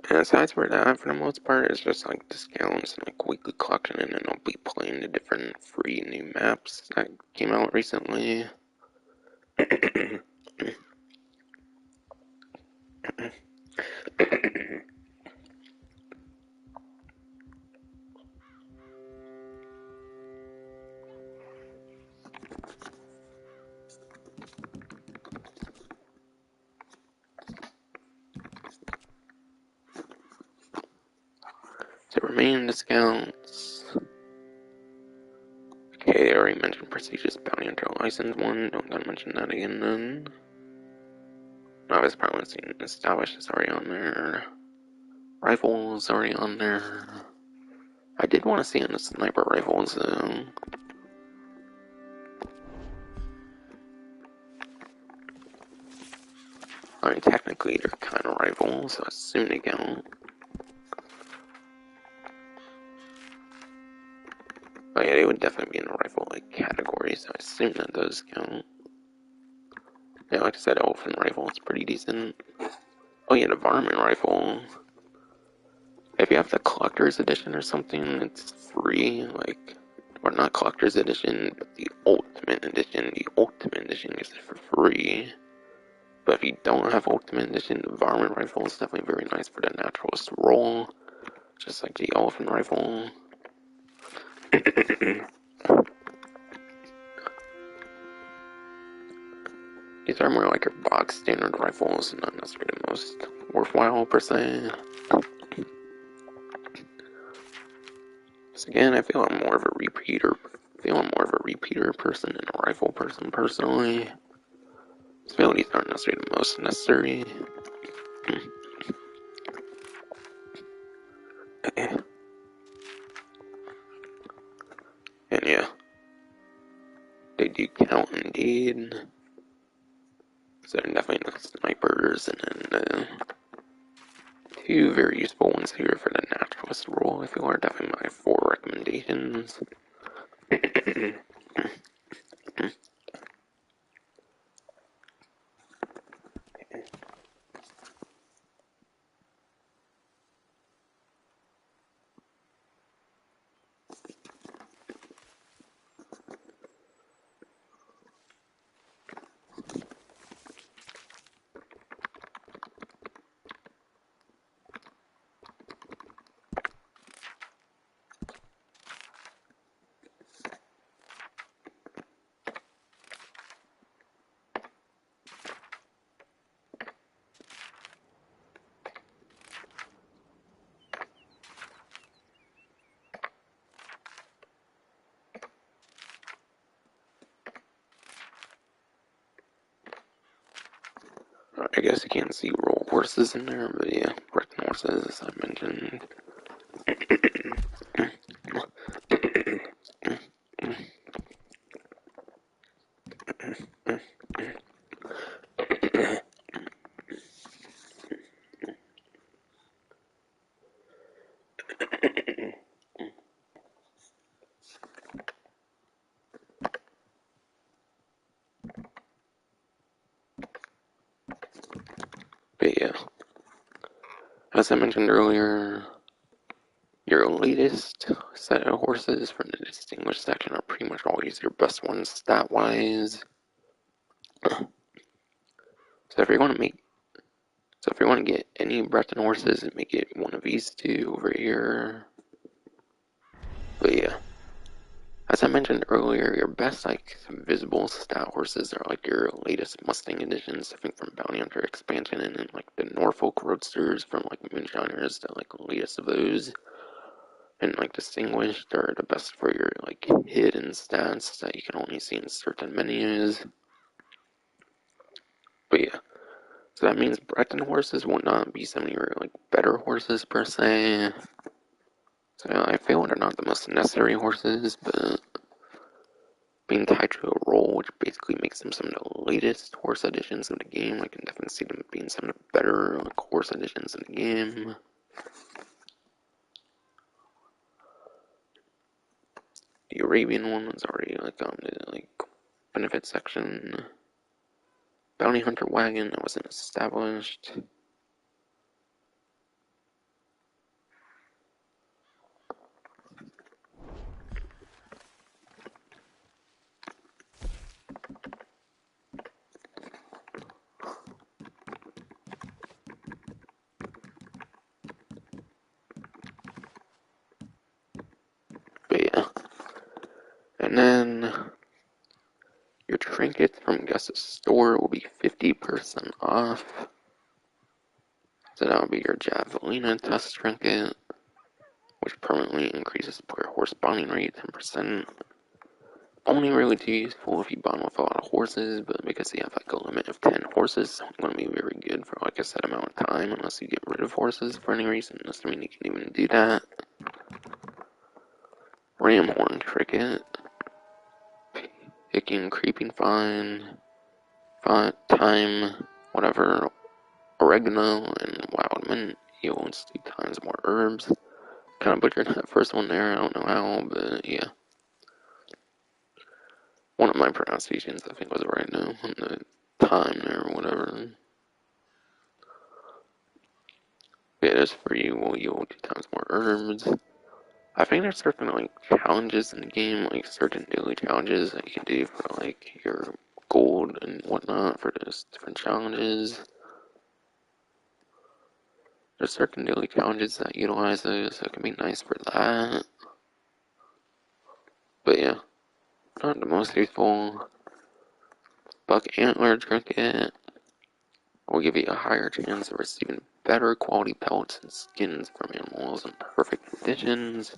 And aside from that, for the most part, it's just like discounts and like weekly collection, and then I'll be playing the different free new maps that came out recently. So remaining discounts. Okay, I already mentioned prestigious bounty hunter license one. Don't gotta mention that again then. Novice parlance established is already on there. Rifles already on there. I did want to see on the sniper rifles though. I mean, technically they're kind of rifles, so I assume they count. Oh yeah, they would definitely be in the rifle like category, so I assume that those count. Yeah, like I said, elephant rifle is pretty decent. Oh yeah, the varmint rifle. If you have the collector's edition or something, it's free. Like, or not collector's edition, but the ultimate edition. The ultimate edition gets it for free. But if you don't have ultimate edition, the varmint rifle is definitely very nice for the naturalist role, just like the elephant rifle. These are more like your box standard rifles, not necessarily the most worthwhile per se. So again, I feel I'm more of a repeater. Person than a rifle person personally. These abilities aren't necessarily the most necessary. And yeah, they do count indeed. So they're definitely the snipers, and then two very useful ones here for the naturalist role. I feel are definitely my 4 recommendations. I guess you can't see roll horses in there, but yeah, wrecking horses, as I mentioned. But yeah, as I mentioned earlier, your latest set of horses from the distinguished section are pretty much always your best ones stat-wise. So if you're going to make, so if you want to get any Breton horses, make it one of these two over here. But yeah, as I mentioned earlier, your best like visible stat horses are like your latest Mustang editions, I think from Bounty Hunter expansion, and then like the Norfolk Roadsters from like Moonshiners, the like latest of those. And like distinguished are the best for your like hidden stats that you can only see in certain menus. But yeah, so that means Breton horses will not be some of your like better horses per se. So I feel they're not the most necessary horses, but being tied to a role, which basically makes them some of the latest horse additions of the game, I can definitely see them being some of the better like horse additions in the game. The Arabian one was already like on the like benefit section. Bounty Hunter wagon that wasn't established. But yeah. And then your trinkets from Gus's store will be 50% off. So that will be your Javelina test trinket, which permanently increases per horse bonding rate 10%. Only really too useful if you bond with a lot of horses, but because you have like a limit of 10 horses, it's only going to be very good for like a set amount of time unless you get rid of horses for any reason. Doesn't mean you can even do that. Ram horn trinket. Picking, creeping fine, thyme, whatever, oregano, and wild mint yields 2 times more herbs. Kind of butchered that first one there, I don't know how, but yeah. One of my pronunciations, I think, was right now, on the time there, or whatever. Yeah, this for you will yield 2 times more herbs. I think there's certain, like, challenges in the game, like, certain daily challenges that you can do for, like, your gold and whatnot for those different challenges. There's certain daily challenges that utilize those, so it can be nice for that. But yeah, not the most useful. Buck Antler Trinket will give you a higher chance of receiving better quality pelts and skins from animals in perfect conditions.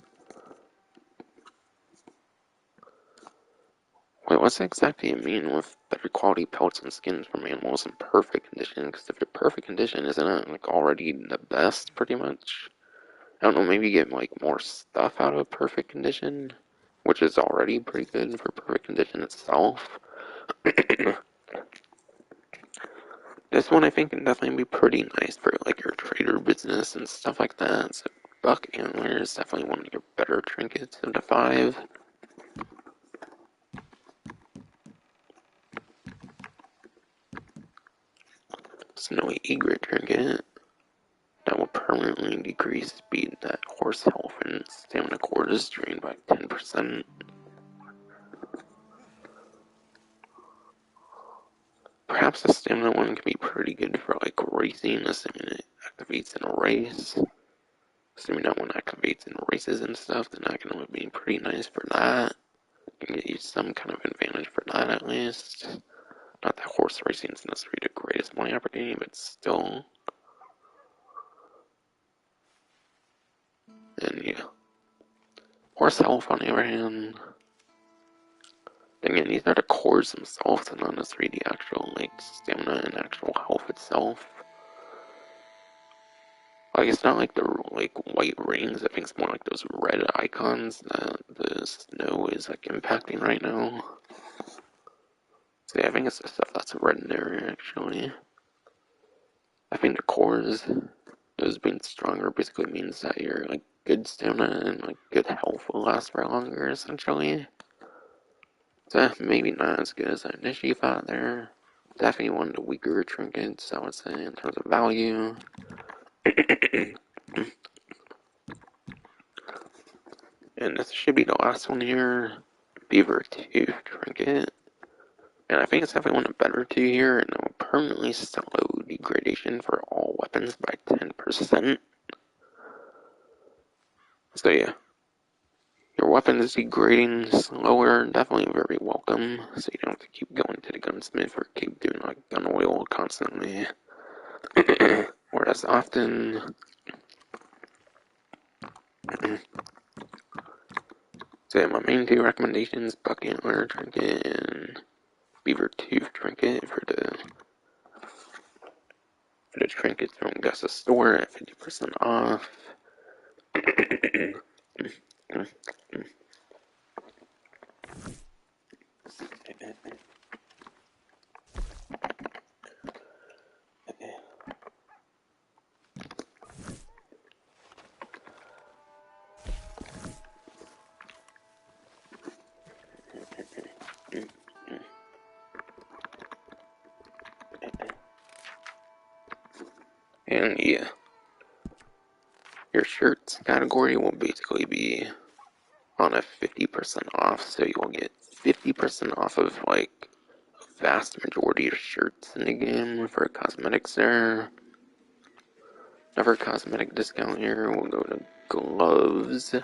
Wait, what's exactly you mean with better quality pelts and skins from animals in perfect condition? Because if they're perfect condition, isn't it like already the best, pretty much? I don't know, maybe get like more stuff out of perfect condition, which is already pretty good for perfect condition itself. This one I think can definitely be pretty nice for like your trader business and stuff like that. So Buck Antler is definitely one of your better trinkets of the 5. Snowy Egret Trinket that will permanently decrease speed that horse health and stamina cord is drained by 10%. Perhaps the stamina one can be pretty good for like racing, assuming it activates in a race. Assuming that one activates in races and stuff, then that can be pretty nice for that. You can get you some kind of advantage for that at least. Not that horse racing is necessarily the greatest money opportunity, but still. And yeah. Horse health, on the other hand, again, these are the cores themselves and not necessarily the actual like stamina and actual health itself. Like it's not like the like white rings. I think it's more like those red icons that the snow is like impacting right now. So yeah, I think it's the stuff that's red in there actually. I think the cores, those being stronger, basically means that your like good stamina and like good health will last for longer essentially. So maybe not as good as I initially thought there. Definitely one of the weaker trinkets, I would say, in terms of value. And this should be the last one here. Beaver Tooth Trinket. And I think it's definitely one of the better 2 here, and it will permanently slow degradation for all weapons by 10%. So yeah. Your weapon is degrading slower, definitely very welcome, so you don't have to keep going to the gunsmith or keep doing like gun oil constantly. Or as often. So yeah, my main 2 recommendations, Buck Antler Trinket and Beaver Tooth Trinket for the trinkets from Gus's store at 50% off. And yeah, your shirts category will basically be on a 50% off, so you'll get 50% off of like a vast majority of shirts in the game for cosmetics there. Another cosmetic discount here will go to gloves.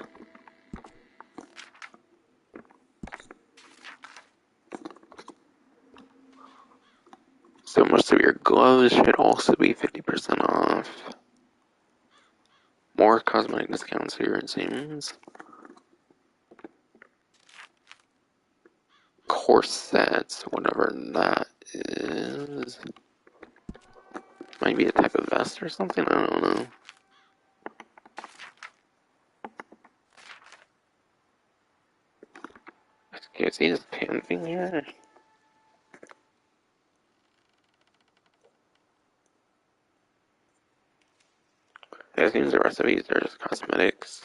So most of your gloves should also be 50% off. More cosmetic discounts here, it seems. Corsets, whatever that is. Might be a type of vest or something, I don't know. Can you see this pan thing here? It seems the rest of these are just cosmetics.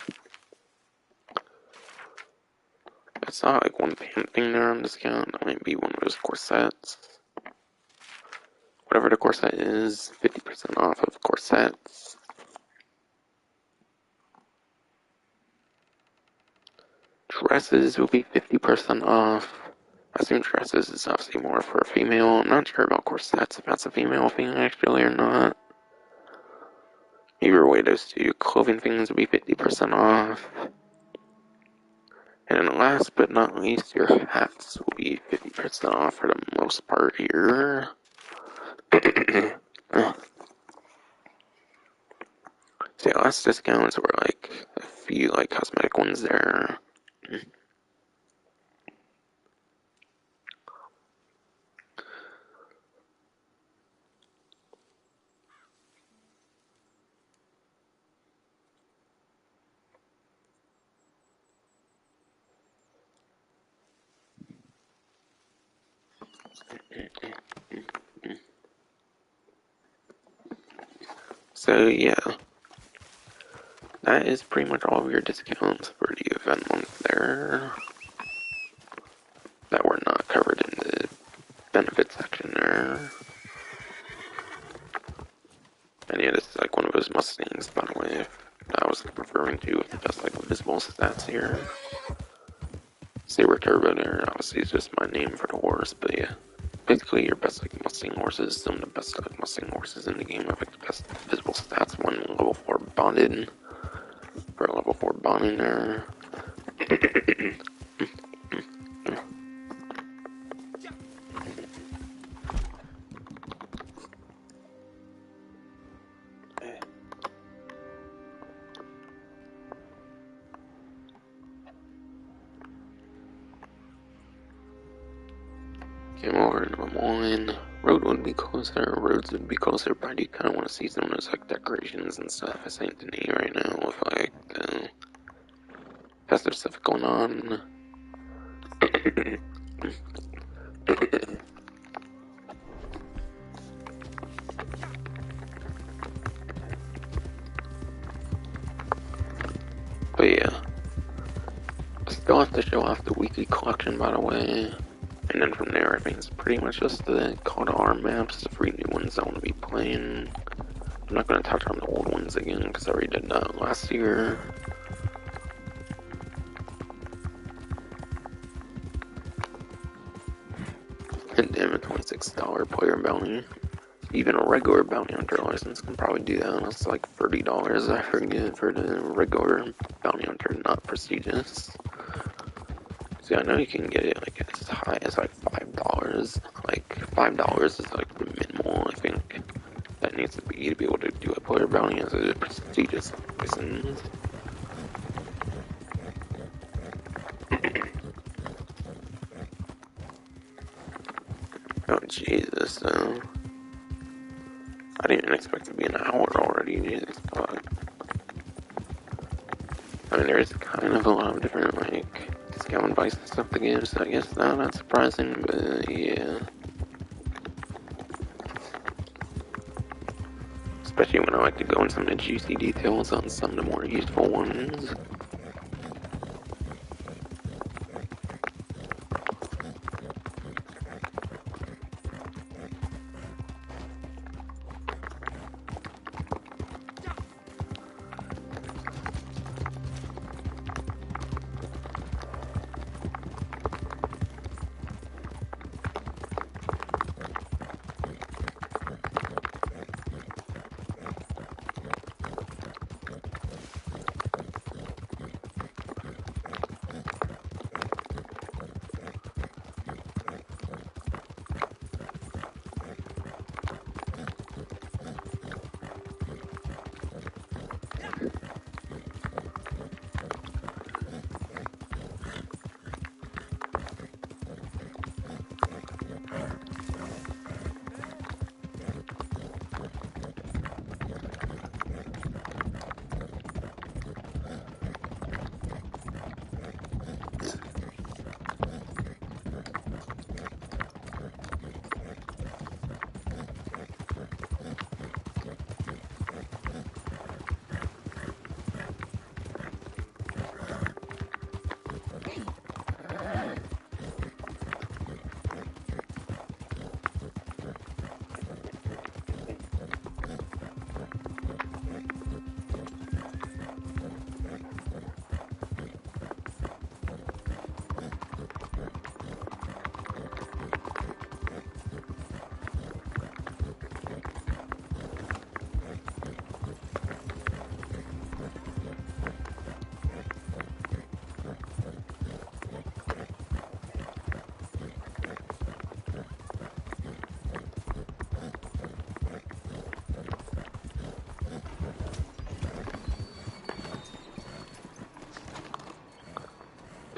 I saw like one pan thing there on discount. That might be one of those corsets. Whatever the corset is, 50% off of corsets. Dresses will be 50% off. I assume dresses is obviously more for a female. I'm not sure about corsets, if that's a female thing actually or not. Either way, those 2 clothing things will be 50% off. And then last but not least, your hats will be 50% off for the most part here. So last discounts were like a few like cosmetic ones there. So yeah, that is pretty much all of your discounts for the event month there that were not covered in the benefits section there. And yeah, this is like one of those Mustangs, by the way, I was referring to with the best like visible stats here. Saber Turbo there, obviously it's just my name for the horse, but yeah. Basically your best like Mustang horses, some of the best like Mustang horses in the game have like the best visible stats, one level 4 bonded for a level 4 bonding there. Came over to Lemoyne. Roads would be closer, but I do kind of want to see some of those like decorations and stuff at Saint Denis right now with like festive stuff going on. But yeah, I still have to show off the weekly collection, by the way. And then from there, I think it's pretty much just the call to arm maps, the 3 new ones I want to be playing. I'm not going to touch on the old ones again, because I already did that last year. And damn it, $26 player bounty. Even a regular bounty hunter license can probably do that. It's like $30, I forget, for the regular bounty hunter, not prestigious. See, I know you can get it like as high as like $5. Like $5 is like the minimal, I think, that needs to be able to do a player bounty as a prestigious license. Oh Jesus, though. I didn't expect to be an hour already, Jesus, but I mean, there's kind of a lot of different, like, discount advice and stuff to give, so I guess not surprising, but yeah. Especially when I like to go into some of the juicy details on some of the more useful ones.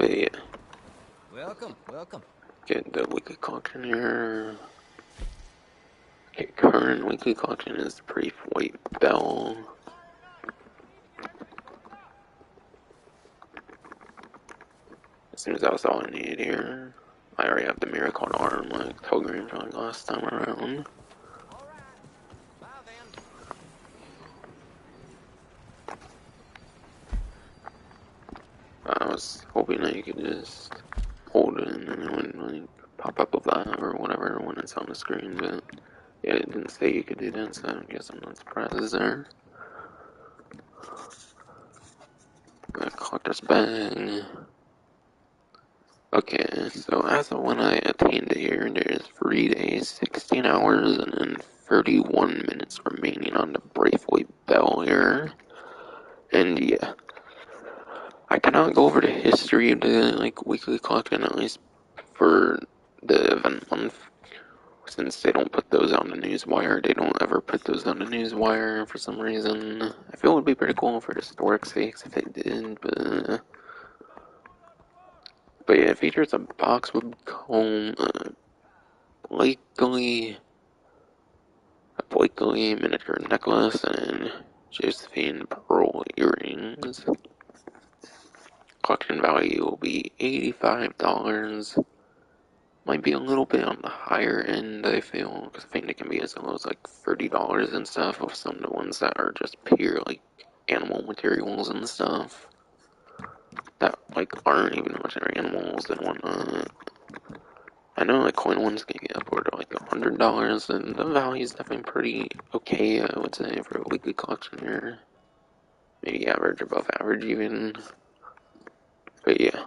yeah. Welcome, welcome. Get the weekly collection here. Okay, current weekly collection is Brief White Bell. As soon as that was all I needed here. I already have the Miracle Arm, like Pilgrim from last time around. Bye then. I was hoping that you could just hold it and then it wouldn't like pop up with that or whatever when it's on the screen, but yeah, it didn't say you could do that, so I guess I'm not surprised there. Collector's bag. Okay, so as of when I attained here, there's 3 days, 16 hours, and then 31 minutes remaining on the Braithwaite Bell here. And yeah, I cannot go over the history of the like weekly collection, at least for the event month, since they don't put those on the newswire. They don't ever put those on the newswire for some reason. I feel it would be pretty cool for historic sakes if they did, but yeah, it features a box with comb, Blakely, a Blakely miniature necklace, and Josephine pearl earrings. Collection value will be $85. Might be a little bit on the higher end, I feel, because I think they can be as low as like $30 and stuff with some of the ones that are just pure like animal materials and stuff that like aren't even much of animals and whatnot. I know like coin ones can get upward to like $100, and the value is definitely pretty okay, I would say, for a weekly collection here. Maybe average, above average even. But yeah.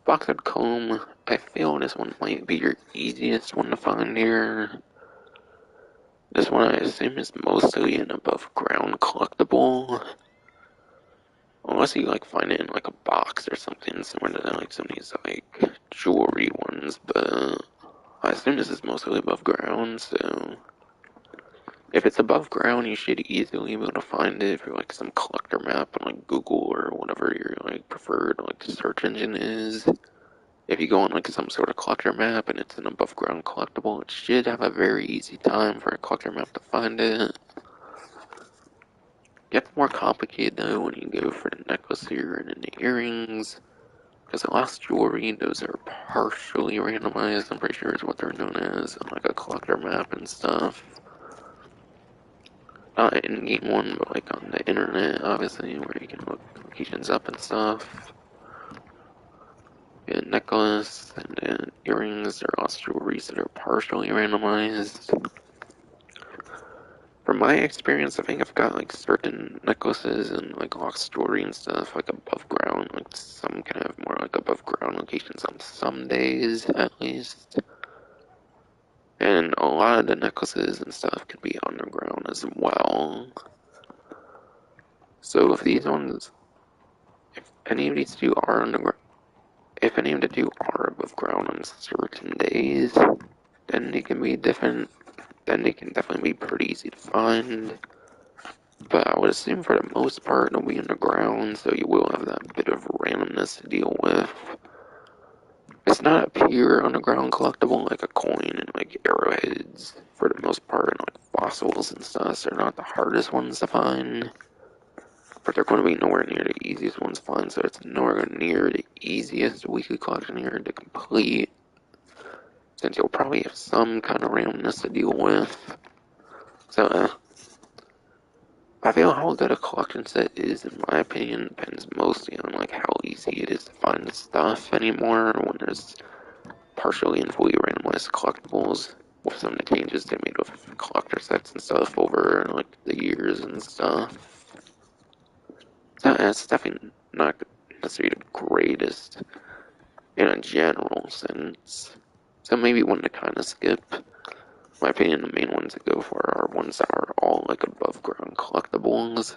Boxed comb, I feel this one might be your easiest one to find here. This one I assume is mostly an above ground collectible. Unless you like find it in like a box or something similar to like some of these like jewelry ones, but I assume this is mostly above ground, so if it's above ground you should easily be able to find it for like some collector map on like Google or whatever your like preferred like search engine is. If you go on like some sort of collector map and it's an above ground collectible, it should have a very easy time for a collector map to find it. Gets more complicated though when you go for the necklace here and then the earrings. Because the last jewelry, those are partially randomized, I'm pretty sure is what they're known as, on like a collector map and stuff. Not an in-game one, but like on the internet, obviously, where you can look locations up and stuff. And necklace and then earrings are lost jewelries that are partially randomized. From my experience, I think I've got like certain necklaces and like lost jewelry and stuff like above ground, like some kind of more like above ground locations on some days at least. And a lot of the necklaces and stuff can be underground as well. So if these ones, if any of these two are underground, if any of the two are above ground on certain days, then they can be different. Then they can definitely be pretty easy to find. But I would assume for the most part they'll be underground, so you will have that bit of randomness to deal with. It's not a pure underground collectible like a coin and like arrowheads for the most part, and like fossils and stuff. They're not the hardest ones to find, but they're going to be nowhere near the easiest ones to find, so it's nowhere near the easiest weekly collection here to complete, since you'll probably have some kind of randomness to deal with. So, I feel how good a collection set is, in my opinion, depends mostly on like how easy it is to find stuff anymore when there's partially and fully randomized collectibles with some of the changes they made with collector sets and stuff over like the years and stuff. So it's definitely not necessarily the greatest in a general sense. So maybe one to kind of skip. In my opinion, the main ones to go for are ones that are all like above ground collectibles.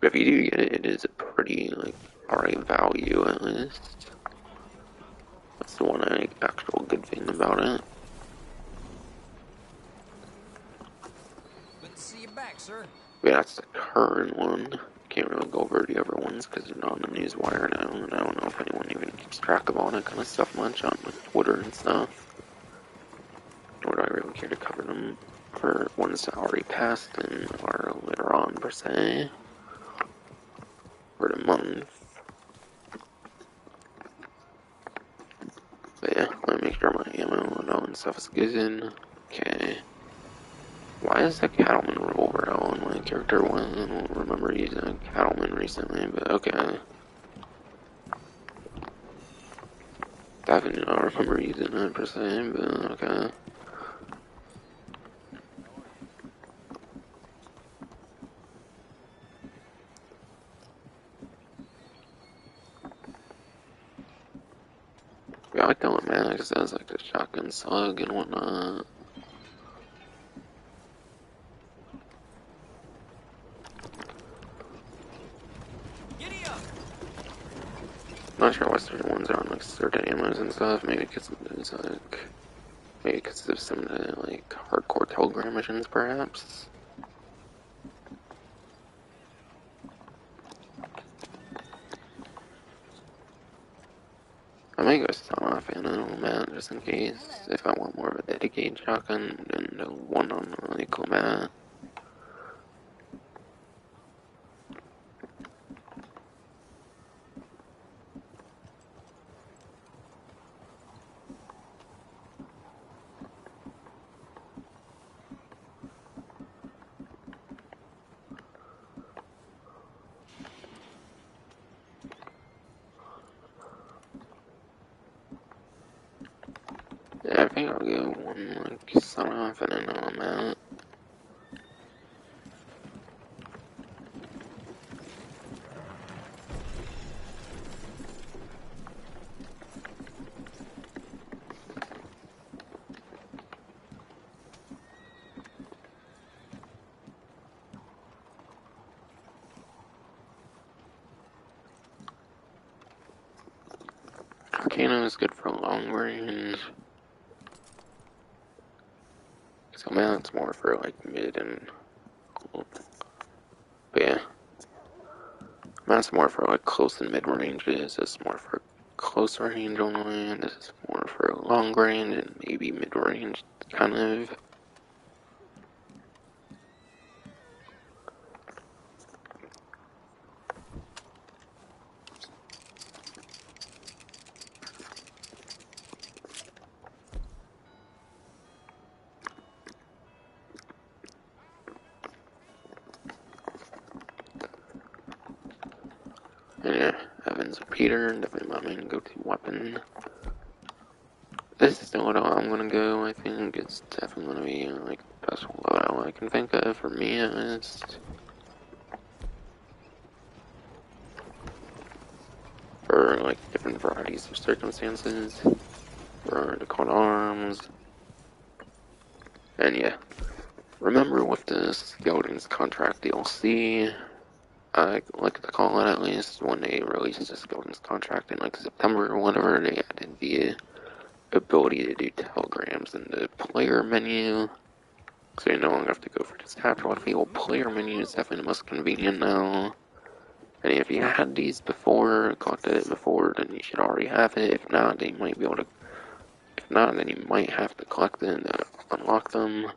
But if you do get it, it is a pretty like alright value at least. That's the one actual good thing about it. Good to see you back, sir. But yeah, that's the current one. Can't really go over the other ones because they're not on the news wire now, and I don't know if anyone even keeps track of all that kind of stuff much on Twitter and stuff. Nor do I really care to cover them for ones that already passed and are later on, per se, for the month. But yeah, let me make sure my ammo and all that stuff is good. Okay. Why is the Cattleman revolver out on my character one? I don't remember using a Cattleman recently, but okay. Definitely don't remember using it per se, but okay. Yeah, I like that one, man, because it has like the shotgun slug and whatnot. Giddy up! Not sure why certain ones are on like certain ammos and stuff. Maybe because it's like, maybe because of some of the like hardcore telegram missions, perhaps. I might go start off in a man just in case if I want more of a dedicated shotgun than the one on like combat. Yeah, I think I'll go one like start off and then I'm out. Volcano is good for long range. So man, it's more for like mid and but yeah. That's more for like close and mid ranges. This is more for close range only, and this is more for long range and maybe mid range, kind of. And yeah, Evans and Peter, definitely my main go-to weapon. This is the loadout I'm gonna go. I think it's definitely gonna be like the best loadout I can think of for me, at least. For like different varieties of circumstances, for the caught arms, and yeah. Remember with the Skelding's contract DLC, I like to call it at least, when they released the Skelding's contract in like September or whatever, they added the ability to do telegrams in the player menu. So you no longer have to go for this tactile. The old player menu is definitely the most convenient now. And if you had these before, collected it before, then you should already have it. If not, they might be able to. If not, then you might have to collect it to unlock them.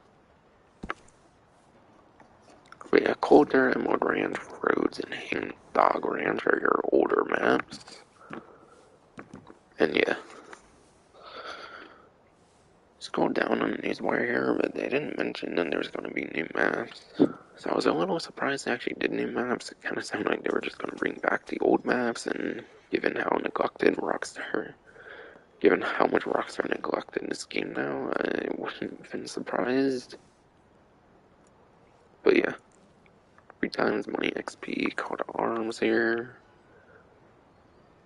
But yeah, Coulter, Emerald Ranch, Roads, and Hang Dog Ranch are your older maps. And yeah. Scroll down on the newswire here, but they didn't mention that there was going to be new maps. So I was a little surprised they actually did new maps. It kind of sounded like they were just going to bring back the old maps, and given how neglected Rockstar, given how much Rockstar neglected this game now, I wouldn't have been surprised. But yeah, 3 times money XP, call to arms here.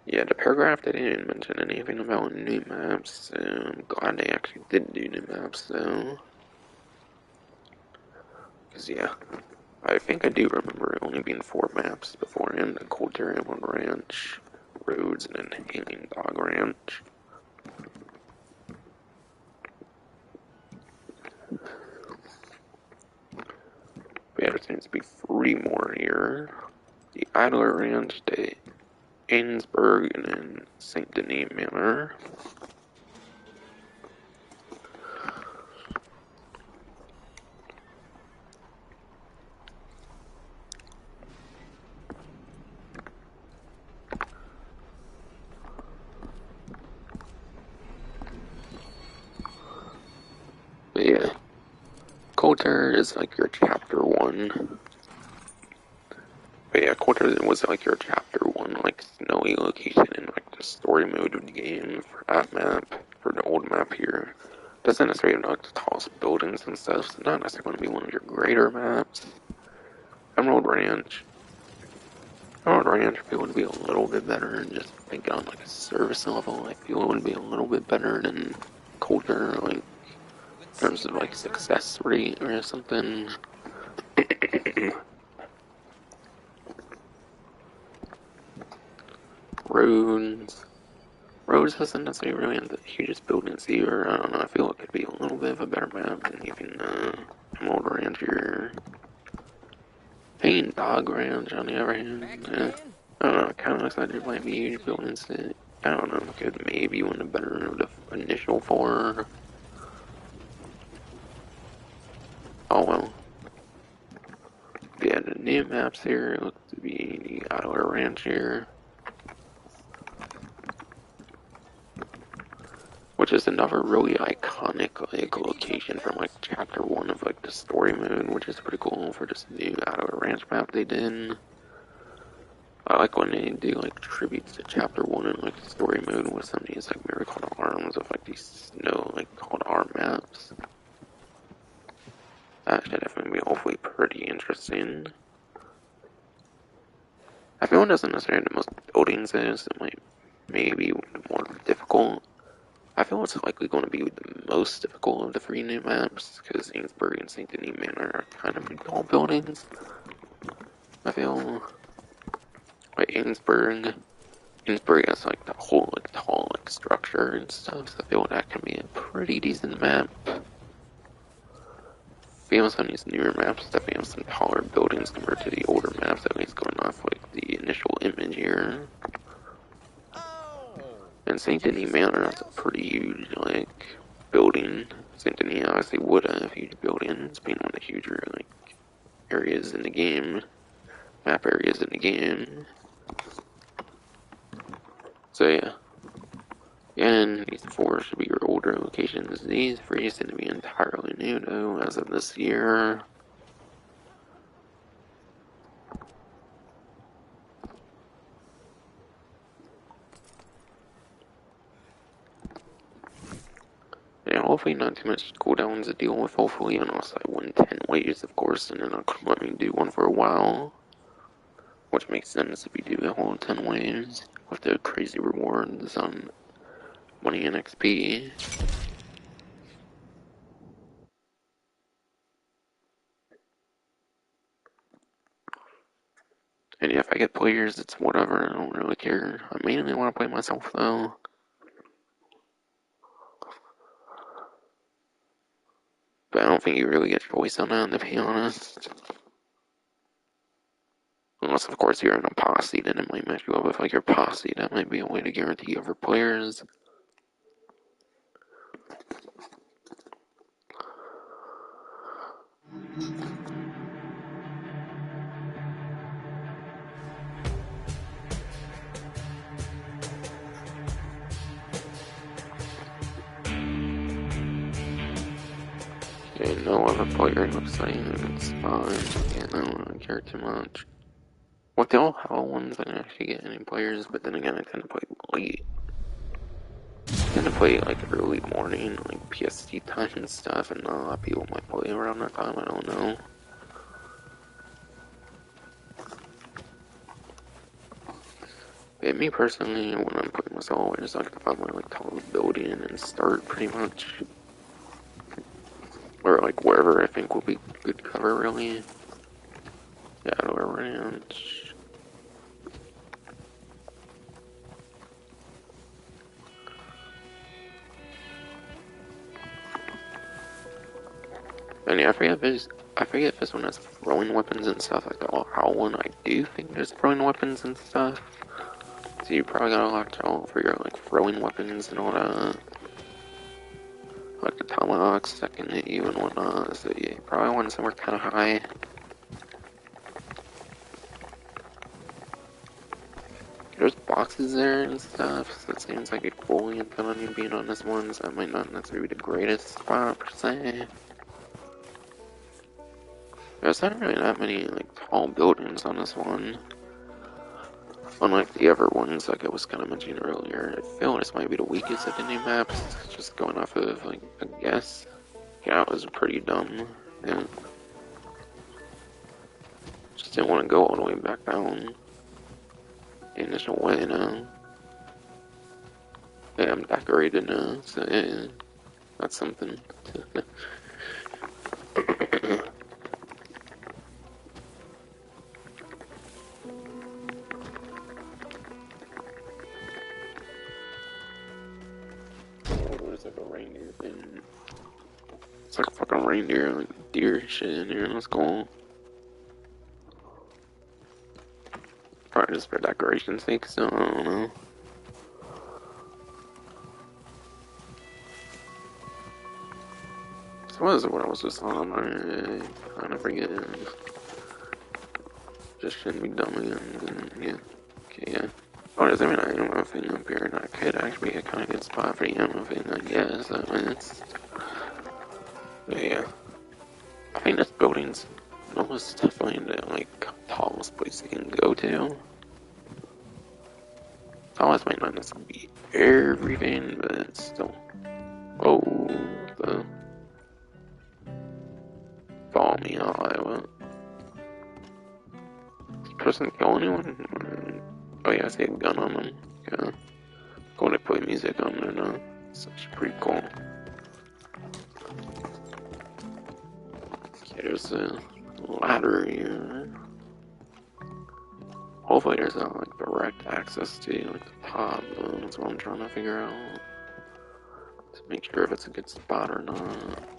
Yeah, the paragraph, they didn't mention anything about new maps, so I'm glad they actually did do new maps, though. Because, yeah, I think I do remember it only being 4 maps beforehand: the Coulter Emerald Ranch, Roads, and then Hanging Dog Ranch. But yeah, the seems to be 3 more here. The Adler Ranch, the Ainsburg, and then St. Denis Manor. But yeah, Coulter is like your chapter 1. But yeah, Coulter was like your chapter 1, like snowy location in like the story mode of the game for that map, for the old map here. Doesn't necessarily have like the tallest buildings and stuff, so not necessarily going to be one of your greater maps. Emerald Ranch. Emerald Ranch I feel would be a little bit better, and just thinking on like a service level, I feel it would be a little bit better than Coulter, like in terms of like success rate or something. Roads. Roads doesn't necessarily really have the hugest buildings either. I don't know, I feel it could be a little bit of a better map than even Emerald Ranch here. Paint Dog Ranch on the other hand, I don't know, it kind of looks like there might be huge buildings that, I don't know, could maybe one of the better of the initial 4. Oh well. Yeah, the new maps here look to be the Adler Ranch here. Which is another really iconic like location from like chapter 1 of like the story mode, which is pretty cool for this new Adler Ranch map they did. I like when they do like tributes to chapter 1 and like the story mode with some of these like Miracle Arms of like these snow like called arm maps. That should definitely be hopefully pretty interesting. I feel it doesn't necessarily the most buildings is, it might maybe more difficult. I feel it's likely going to be the most difficult of the 3 new maps, because Ainsburg and St. Denis Manor are kind of tall buildings. I feel like Ainsburg has like the whole like tall like structure and stuff, so I feel that can be a pretty decent map. Famous on these newer maps definitely have some taller buildings compared to the older maps, at least going off like the initial image here. And St. Denis Manor has a pretty huge like building. St. Denis obviously would have huge buildings, being one of the huger like areas in the game, map areas in the game. So yeah. Again, these 4 should be your older locations. These 3 seem to be entirely new though, as of this year. Yeah, hopefully not too much cooldowns to deal with, hopefully, unless I win 10 waves, of course, and then I'll let me do one for a while. Which makes sense if you do the whole 10 waves, with the crazy rewards on money and XP. And yeah, if I get players, it's whatever, I don't really care. I mainly want to play myself, though. But I don't think you really get choice on that, to be honest. Unless, of course, you're in a posse, then it might match you up with like your posse. That might be a way to guarantee other players. Okay, no other player looks like it's fine. Yeah, I don't really care too much. With the all hell ones, I can actually get any players, but then again, I tend to play late. I tend to play like early morning, like PST time and stuff, and not a lot of people might play around that time, I don't know. But me personally, when I'm playing myself, I just like to find my like tallest building and start pretty much. Or like wherever I think will be good cover, really. Yeah, Adler Ranch. And yeah, I forget if this one has throwing weapons and stuff like that. Well, how one I do think there's throwing weapons and stuff. So you probably got a lot to all for your like throwing weapons and all that. Like the tomahawks that can hit you and whatnot. So yeah, you probably want somewhere kind of high. There's boxes there and stuff, so it seems like it fully intended on you being on this one, so that might not necessarily be the greatest spot per se. There's not really that many like tall buildings on this one. Unlike the other ones, like I was kind of mentioning earlier, I feel this might be the weakest of the new maps, just going off of like a guess. Yeah, it was pretty dumb. Yeah. Just didn't want to go all the way back down. And there's no way now. Yeah, I'm decorated now, so yeah, that's something. There's like a reindeer thing. It's like a fucking reindeer, like deer shit in here. Let's go. Probably just for decoration's sake, so I don't know. So what is it? What I was just on? I kind of forget. Just shouldn't be dumb again. Yeah. Okay, yeah. Oh, there's even an ammo thing up here, and I could actually be a kind of good spot for the ammo thing, I guess. I mean, it's. Yeah. I think this building's almost definitely the, like, tallest place you can go to. Tallest might not necessarily be everything, but it's still. Oh, the. Follow me out, Iowa. This person kill anyone? Oh yeah, I see a gun on them. Yeah. Go to play music on there now. It's actually pretty cool. Okay, there's a ladder here. Hopefully there's not like direct access to like the top. That's what I'm trying to figure out. To make sure if it's a good spot or not.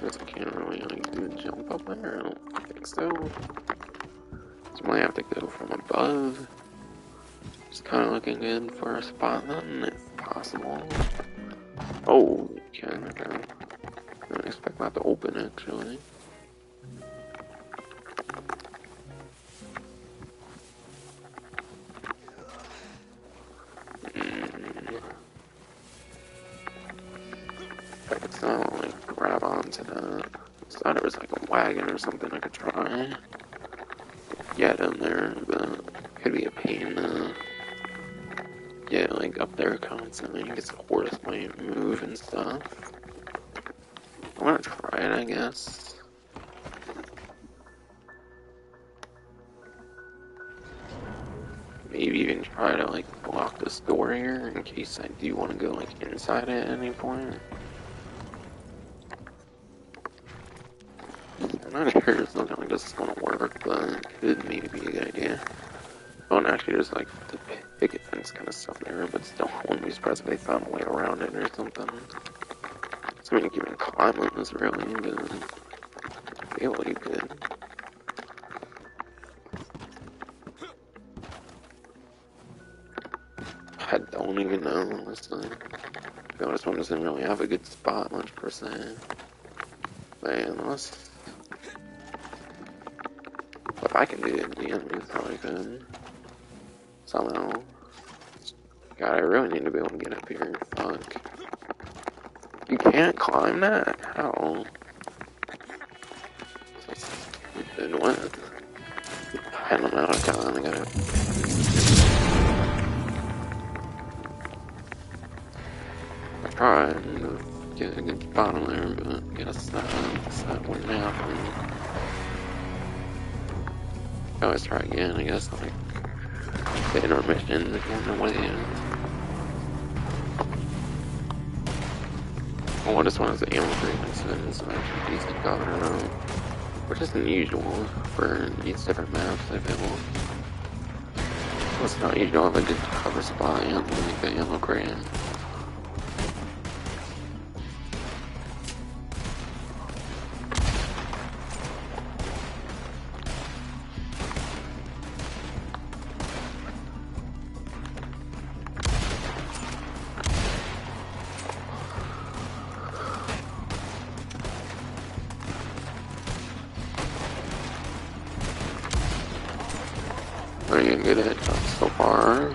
Guess I can't really like do a jump up there. I don't think so. So I might have to go from above. Just kind of looking good for a spot then, if possible. Oh, okay. I didn't expect that to open actually. If I could somehow like grab onto that. I thought there was like a wagon or something I could try. Get in there, but it could be a pain. Yeah, like up there constantly because the horse might move and stuff. I want to try it, I guess. Maybe even try to like block this door here in case I do want to go like inside it at any point. I'm not sure if something like this is gonna work, but it could maybe be a good idea. Oh, and actually there's like the picket fence kind of stuff there, but still wouldn't be surprised if they found a way around it or something. So I mean, you can even climb on this really, but I feel like you could. I don't even know, honestly. I feel this one doesn't really have a good spot much per se. Man, unless... If I can do it, the enemies probably could. Somehow. God, I really need to be able to get up here. Fuck. You can't climb that? How? Then what? I don't know, I gotta... I tried to get a good spot on there, but I guess that wouldn't happen. I always try again, I guess, like, the intermission is one way. Oh, this one has the ammo treatment, so it's actually decent cover, which is unusual for these different maps, I feel. Well, it's not usual to have a good cover spot and like the ammo crate. get it so far.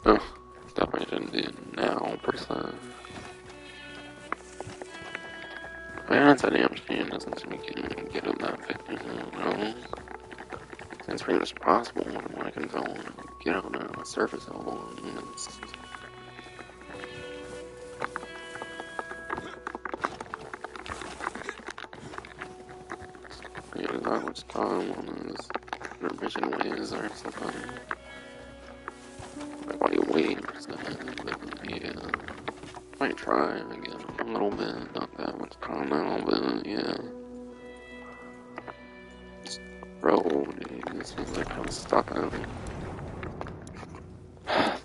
Oh, definitely didn't do it now, per se. I mean, that's a damn shame. Doesn't seem like you can get up that 50, no. It's pretty much possible from what I can tell. Get out on the surface level. It's, yeah, not much time on those intermission waves or something. Like, while you wait for something, but yeah. Might try again a little bit, not that much time now, but yeah. Just road, this is like I'm stuck on.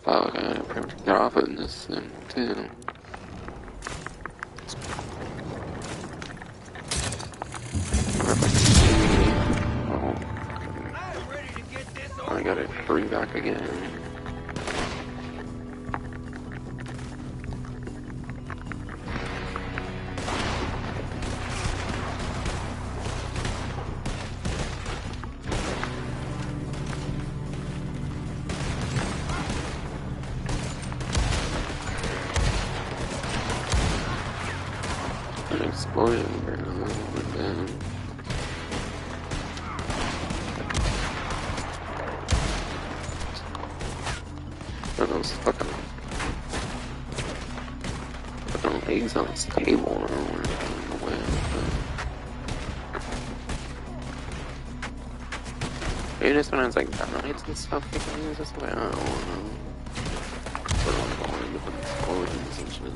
Thought I had pretty much get off of this thing too. Oh, I got it free back again. An explosion barrel, and then those fucking legs on this table or in the way. Maybe just when it's like nights and stuff, you can use this way. I don't know. Put on all the different explosions and shit.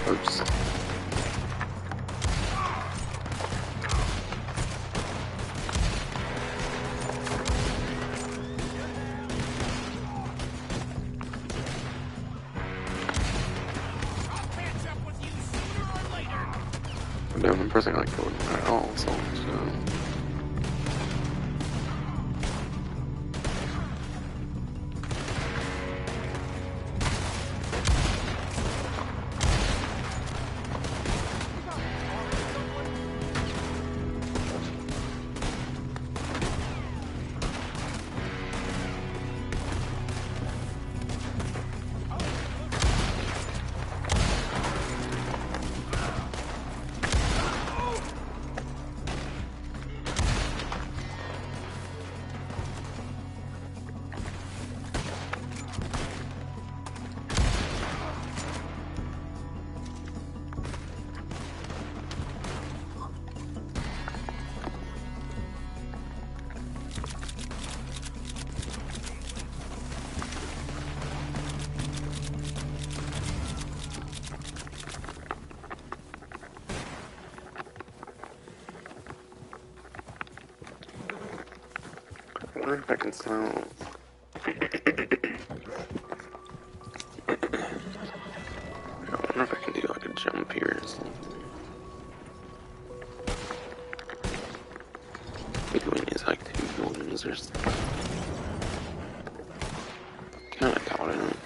Oops. Damn, I'm pressing like code at all, so. I wonder if I can smell. I wonder if I can do like a jump here or something. Between Kinda doubt it.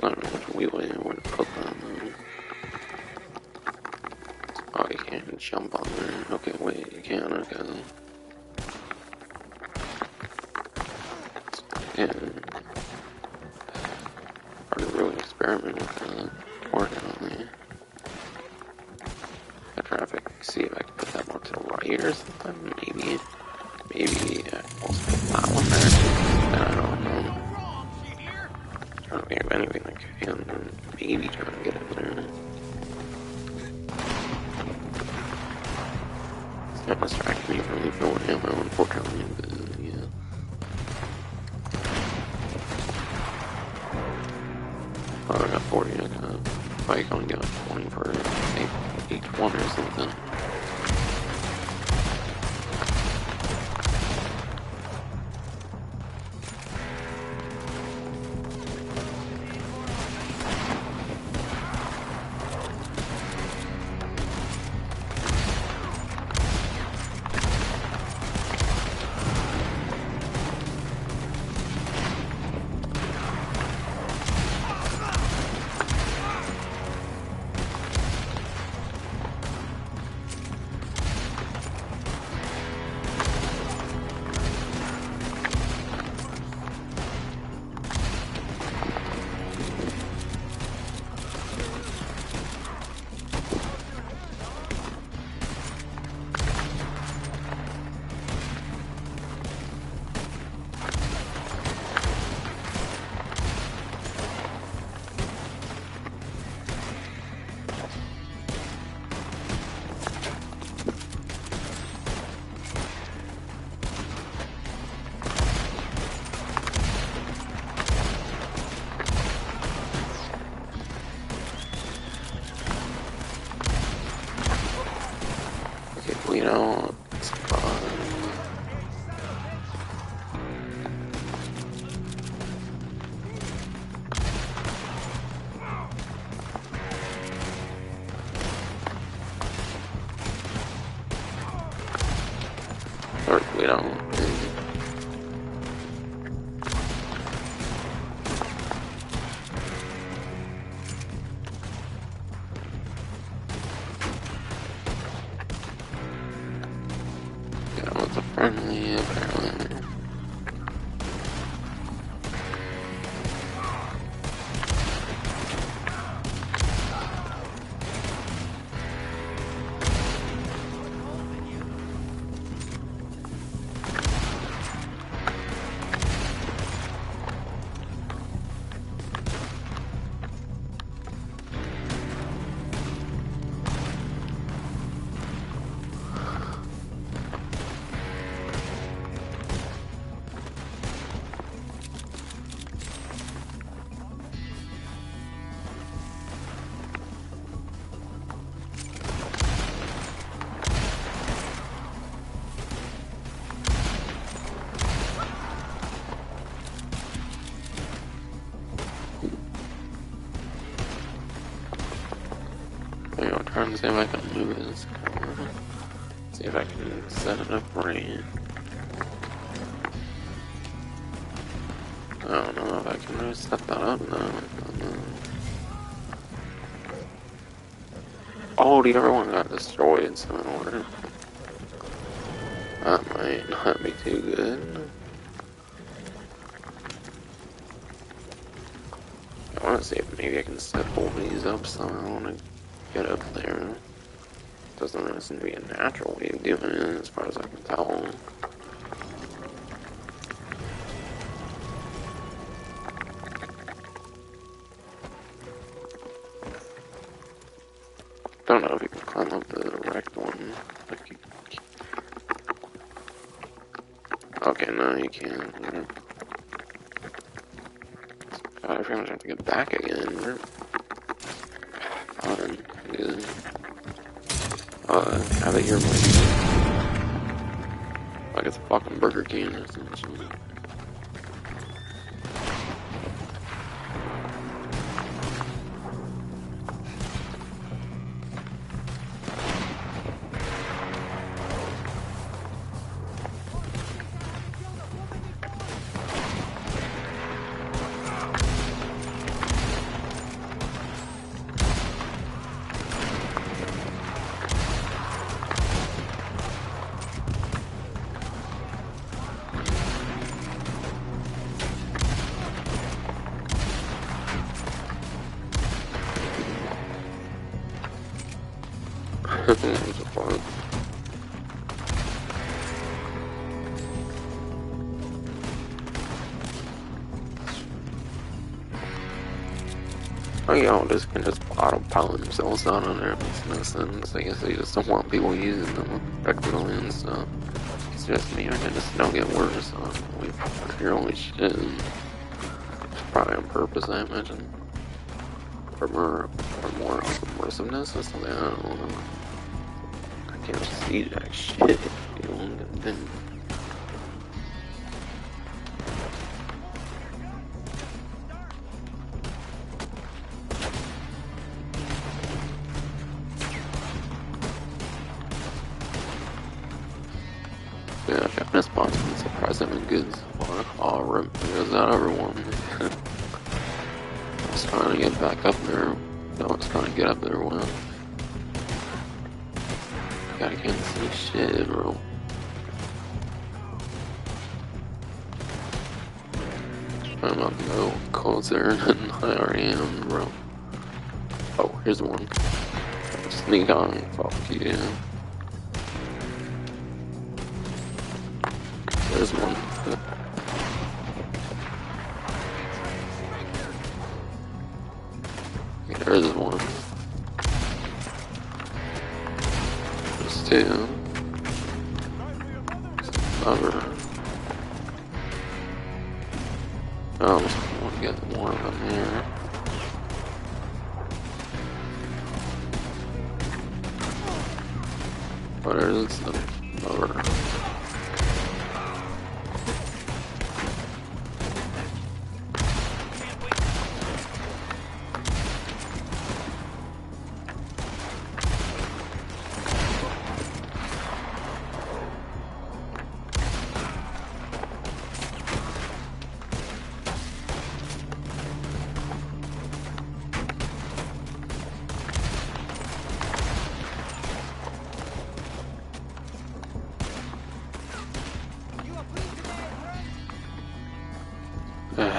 I don't know which wheel I would put them. Oh, you can't jump on there. Okay, wait, you can, okay. Yeah. Hard to really experiment with that. Fortunately. The traffic, see if I can put that more to the right or something. Maybe I can also put that one there. I don't know. Trying to think of anything I can. Maybe trying to get in there. It's not distracting me from throwing ammo, unfortunately, but yeah. Oh, I got 40, I got probably only get like 20 for each one or something. Okay, you know, it's fun. Or we don't. Yeah, it's a friendly, apparently. You know, trying to see if I can move this. See if I can set it up right. I don't know if I can really set that up now. Oh, the other one got destroyed somewhere. That might not be too good. I want to see if maybe I can set both of these up somehow. I want to get up there. Doesn't really seem to be a natural way of doing it, as far as I can tell. Don't know if you can climb up the wrecked one. Like you... Okay, no, you can't. God, I forgot I have to get back again. Fun. Good. Have it here, like it's a fucking Burger King or something. What the fuck? Oh, y'all just can just auto-pilot themselves out on there. It makes no sense. I guess they just don't want people using them effectively and stuff. It's just me, and it just don't get worse. So we your only shit. It's probably on purpose, I imagine. Or more immersiveness or something. I don't know. I can't see that shit. You know, and then yeah, Japanese spots been surprisingly good so far. Oh, rip, there's that other one. I was trying to get back up there. No, I was trying to get up there, well. God, I can't see shit, bro. I'm about to go closer than I already am, bro. Oh, here's one. Sneak on, fuck you. There's one. There's one. There's two. Another. Oh, I want to get more of them here. But there's another.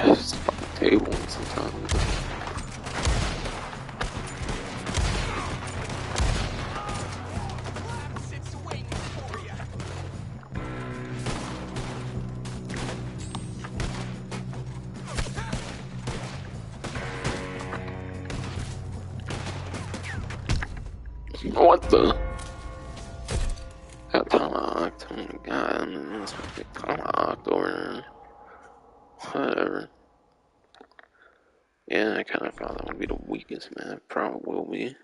It's fucking table sometimes. What the? Got tomahawked. Oh my god, that's fucking tomahawked over there. Whatever. Yeah, I kind of thought that would be the weakest map. Probably will be.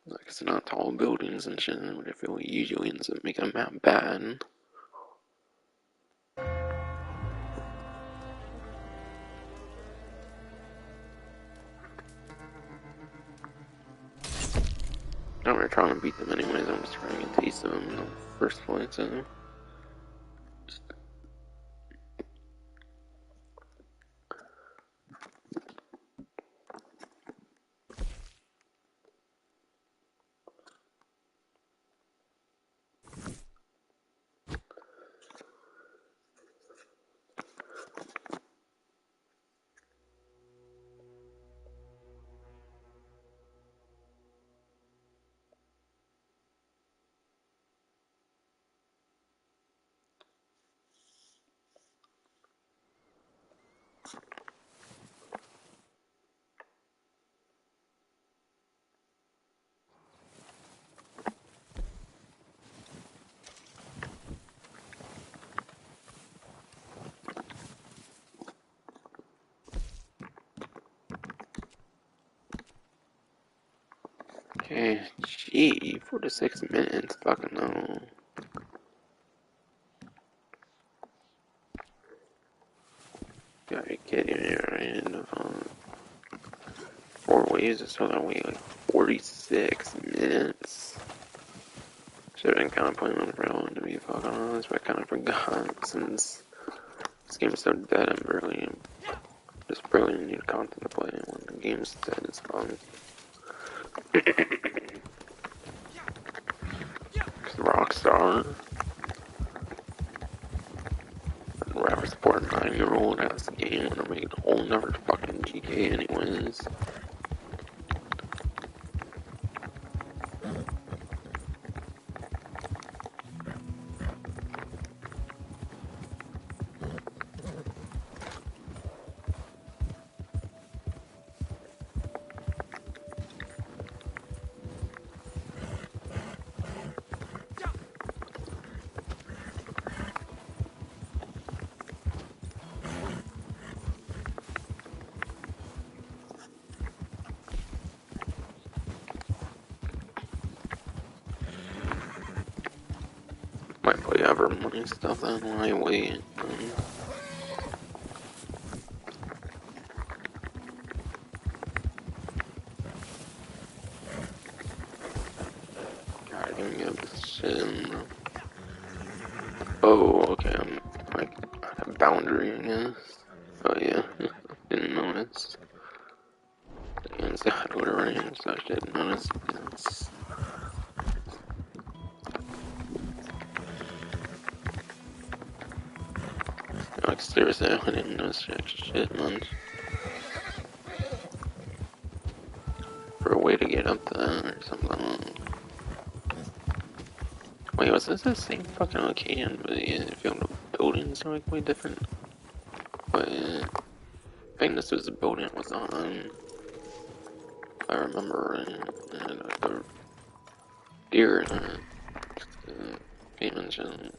Like, it's not tall buildings and shit, but I feel it usually ends up making a map bad. I'm not trying to beat them anyways, I'm just trying to taste them in the first place. So. Okay, gee, 46 minutes, fucking no. Gotta be kidding me, right? 4 waves or so that way, like 46 minutes. Should've been kind of playing on Rowan to be fucking honest, but I kind of forgot since this game is so dead and barely, just barely need content to play when the game's dead. It's fun. Rockstar, I'd rather support a 9-year-old ass game when they're making a whole nother fucking GK anyways. gather money stuff then when I wait. God, I can get this shit in, bro. Oh, okay, I'm like at a boundary, I guess. Oh yeah, didn't notice. Inside or range, so I didn't notice. Yes. Like seriously, I didn't notice jack shit, man. For a way to get up to that or something. Wait, was this the same fucking location? But yeah, if you know, the buildings are like way different. But I think this was the building it was on. If I remember right. And the deer in it. He mentioned.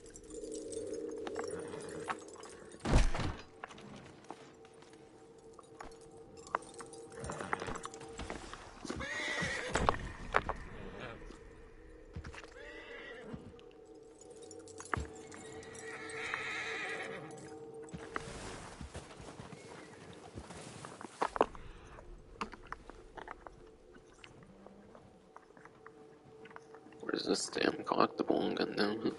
Where's this damn collectible gun now?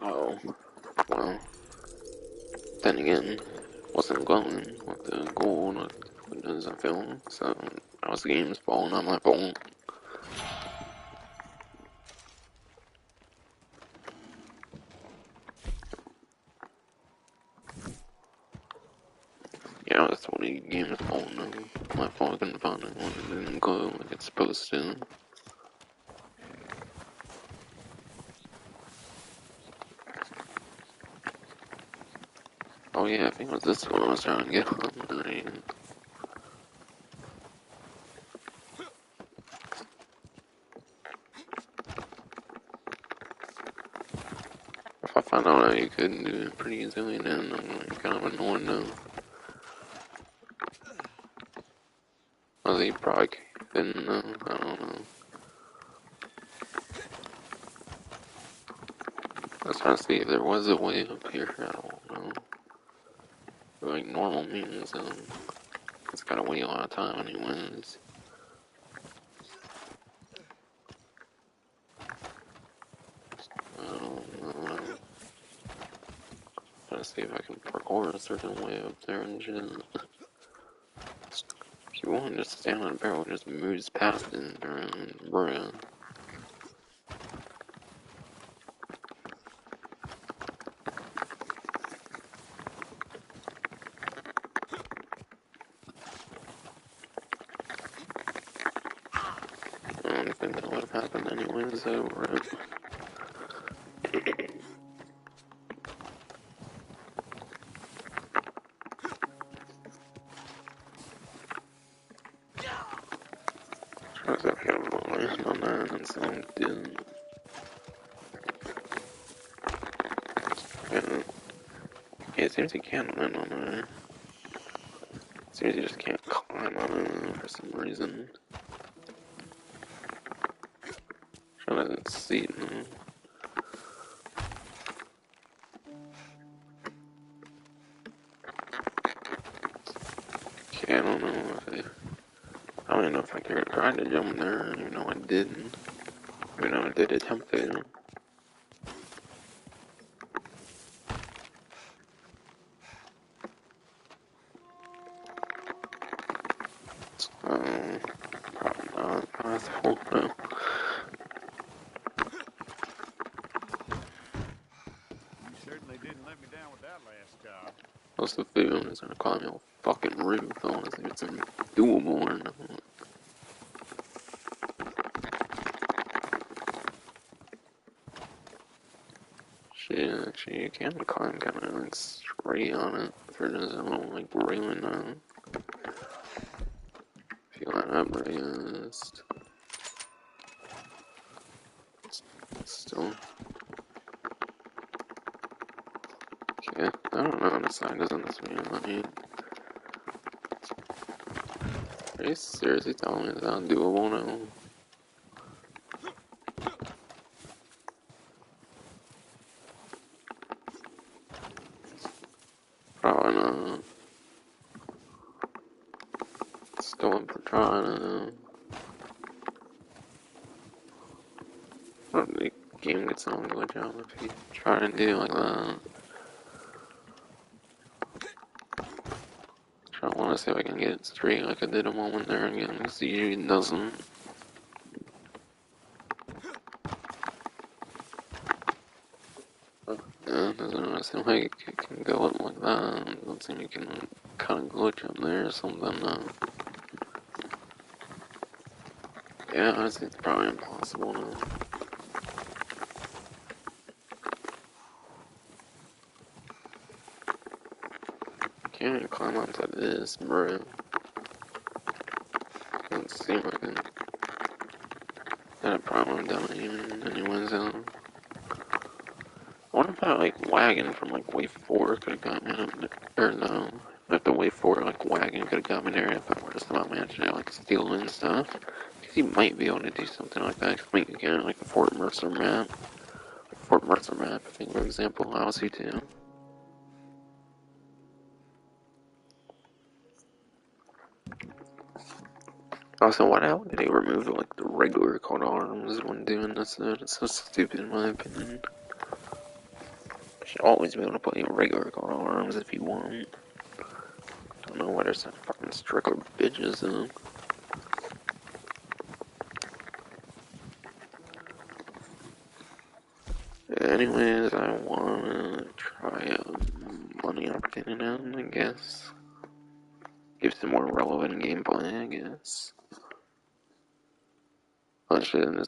Oh, well. Then again, wasn't glowing with the gold as I feel, so I was the game's fault, not my fault. Yeah, that's totally the game's fault, no. My fault I couldn't find it when it didn't glow like it's supposed to. Oh yeah, I think it was this one I was trying to get on. If I find out that you could do it pretty easily, then I'm like, kind of annoyed now. I think you probably couldn't know, I don't know. I was trying to see if there was a way up here, I don't know. Like normal means, it's gotta wait a lot of time anyways. I don't know. Trying to see if I can parkour a certain way up there and shit. If you want, just stand on a barrel, just moves past it, bruh. I don't think that would have happened anyways, so right. Try to get a land on that and so I didn't. Yeah, it seems you can't land on it. It seems you just can't climb on it for some reason. Trying to see it now. Okay, I don't know if I don't even know if I tried to jump there. I don't even know I didn't. Even though I did attempt to. Probably not possible, no. You certainly didn't let me down with that last job. What's the food? I'm just gonna climb your fucking roof. I wanna see if it's doable or not. Actually, you can climb kind of like straight on it. If there's a little like railing on. If you line up right, still. Okay, I don't know. The sign doesn't necessarily let me. Are you seriously telling me that's undoable now? Probably not. Still up for trying. The game gets on glitch out if you try to do like that. I want to see if I can get it straight like I did a moment there again, because usually it doesn't. Yeah, it doesn't really seem like it can go up like that. It doesn't seem like it can kind of glitch up there or something. Yeah, I think it's probably impossible now. Can't even climb onto this, bro. Doesn't seem like it. That I probably would have done it even anyways. I wonder if that like wagon from like wave 4 could have got me up there, or no. If the wave 4 like wagon could have got me there if I were to somehow manage to like steal and stuff. Because you might be able to do something like that. Because I think again, like a Fort Mercer map. Like Fort Mercer map, I think for example, allows you to. Also, why the hell did they remove like the regular coat arms when doing this? It's so stupid in my opinion. You should always be able to put your regular coat arms if you want. Don't know why they're such fucking strict bitches though. Anyways, I wanna try a money opportunity now, I guess. Give some more relevant gameplay, I guess. Actually,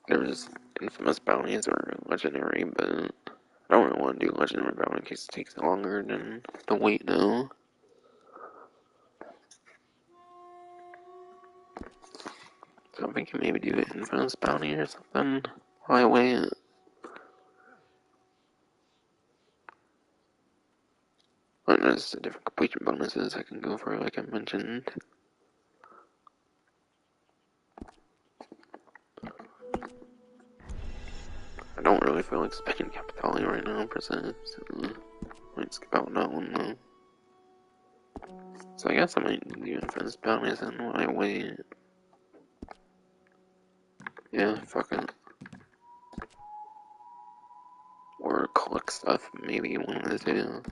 there's infamous bounties or legendary, but I don't really want to do legendary bounty in case it takes longer than the wait now. So I'm thinking maybe do an infamous bounty or something while I wait. And there's the different completion bonuses I can go for, like I mentioned. I don't really feel like spending Capitali right now, per se, so I might skip out on that one though. So I guess I might do infamous bounties and when I wait. Yeah, fuck it. Or collect stuff, maybe one of the two.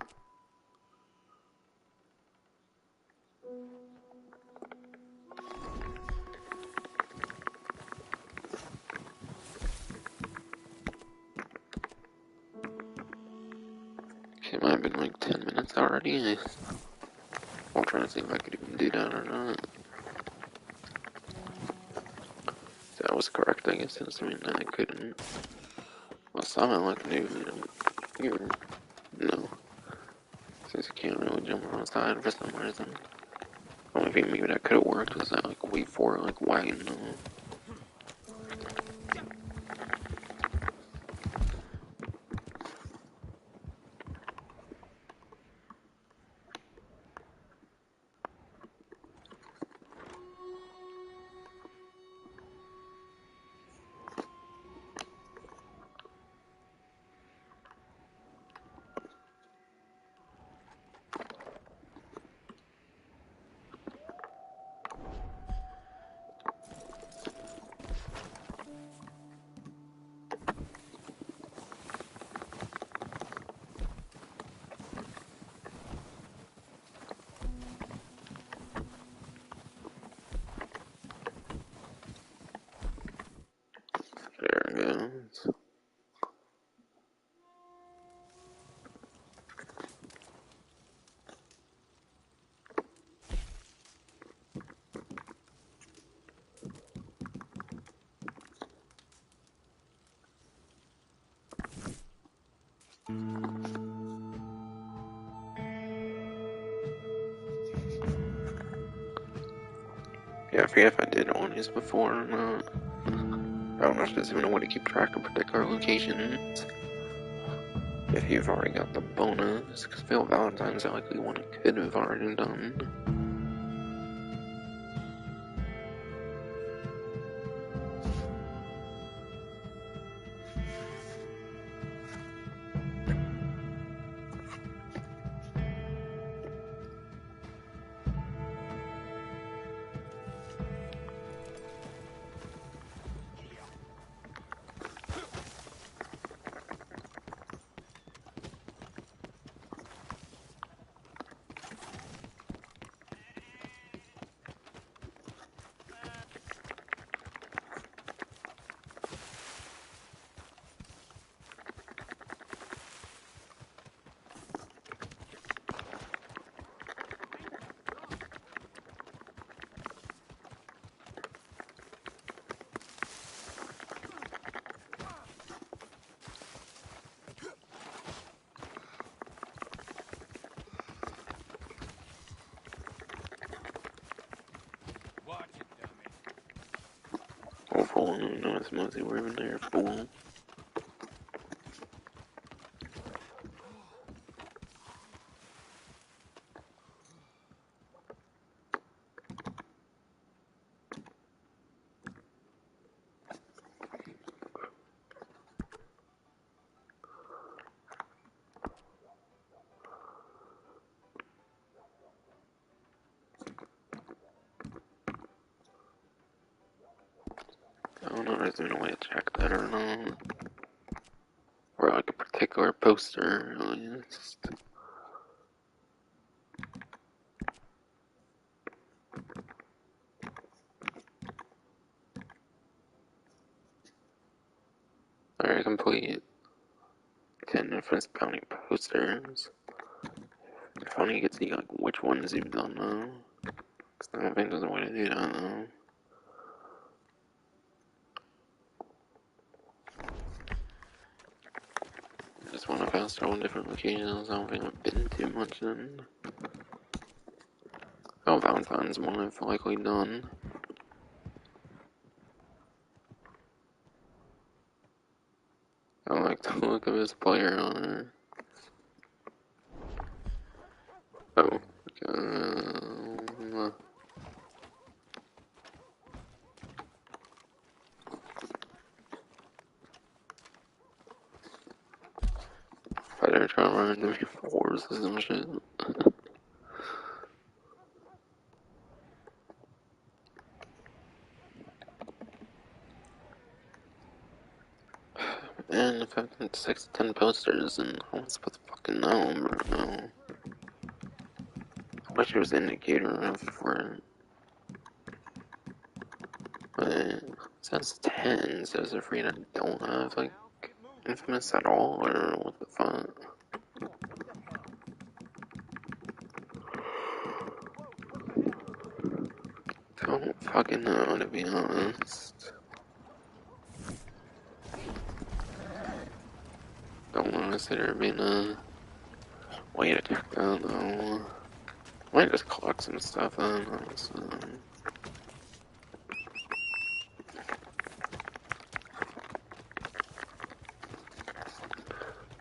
It might have been like 10 minutes already. I'm trying to see if I could even do that or not. So that was correct, I guess. Doesn't mean that I couldn't. Well, somehow like new, here. No. Since you can't really jump on the side for some reason. Only thing maybe that could have worked was that like wait for like wagon. Yeah, I forget if I did all these before or not. I don't know if there's even a way to keep track of particular locations. If you've already got the bonus, because Phil Valentine's the likely one I could have already done. Oh, fool, no, it's mostly we're in there, fool. I don't know if there's any way to check that or not. Or like a particular poster, at least. Alright, complete 10 different bounty posters. If only you get to see like which ones you've done though. Cause I don't think there's a way to do that though. I just want to fast travel different locations. I don't think I've been too much then. Oh, Valentine's one I've likely done. I like the look of his player on it. Oh, I dare try to run into me for horses and shit. And if I've done 6 to 10 posters, then I was supposed to fucking know, bro. I wish there was an indicator for it. But it says 10, so is it afraid I don't have, like, Infamous at all, or what the fuck? Don't fucking know, to be honest. Don't want to sit there being a way to check that, though. Might just collect some stuff then, honestly.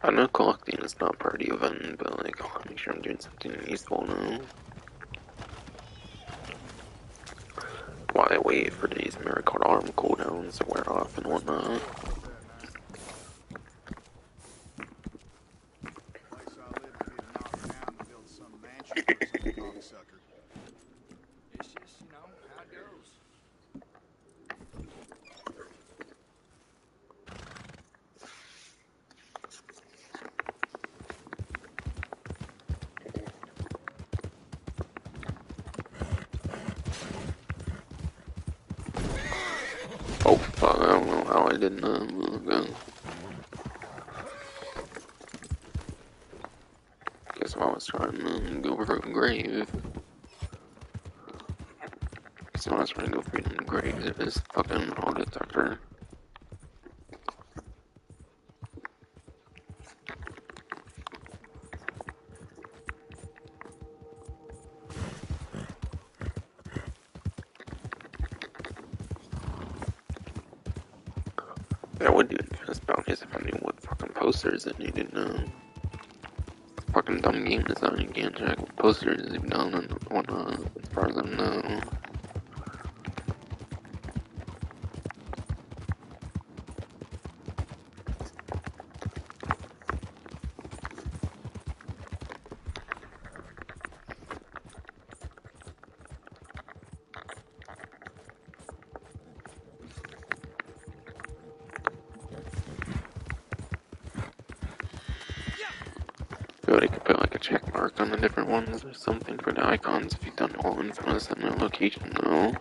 I know collecting is not part of the event, but like, I want to make sure I'm doing something useful now. While I wait for these miracle arm cooldowns to wear off and whatnot. It's just, you know, how it goes. Oh fuck, I don't know how I did not move. Guess I was trying to go for a grave. Guess I was trying to go for a grave if it's fucking hole detector. I would do advanced bounties if I knew what fucking posters it needed now. Fucking dumb game design, you can't check what posters you've done and whatnot, as far as I know. Feel like you could put like a check mark on the different ones or something for the icons if you've done all infamous in a location though.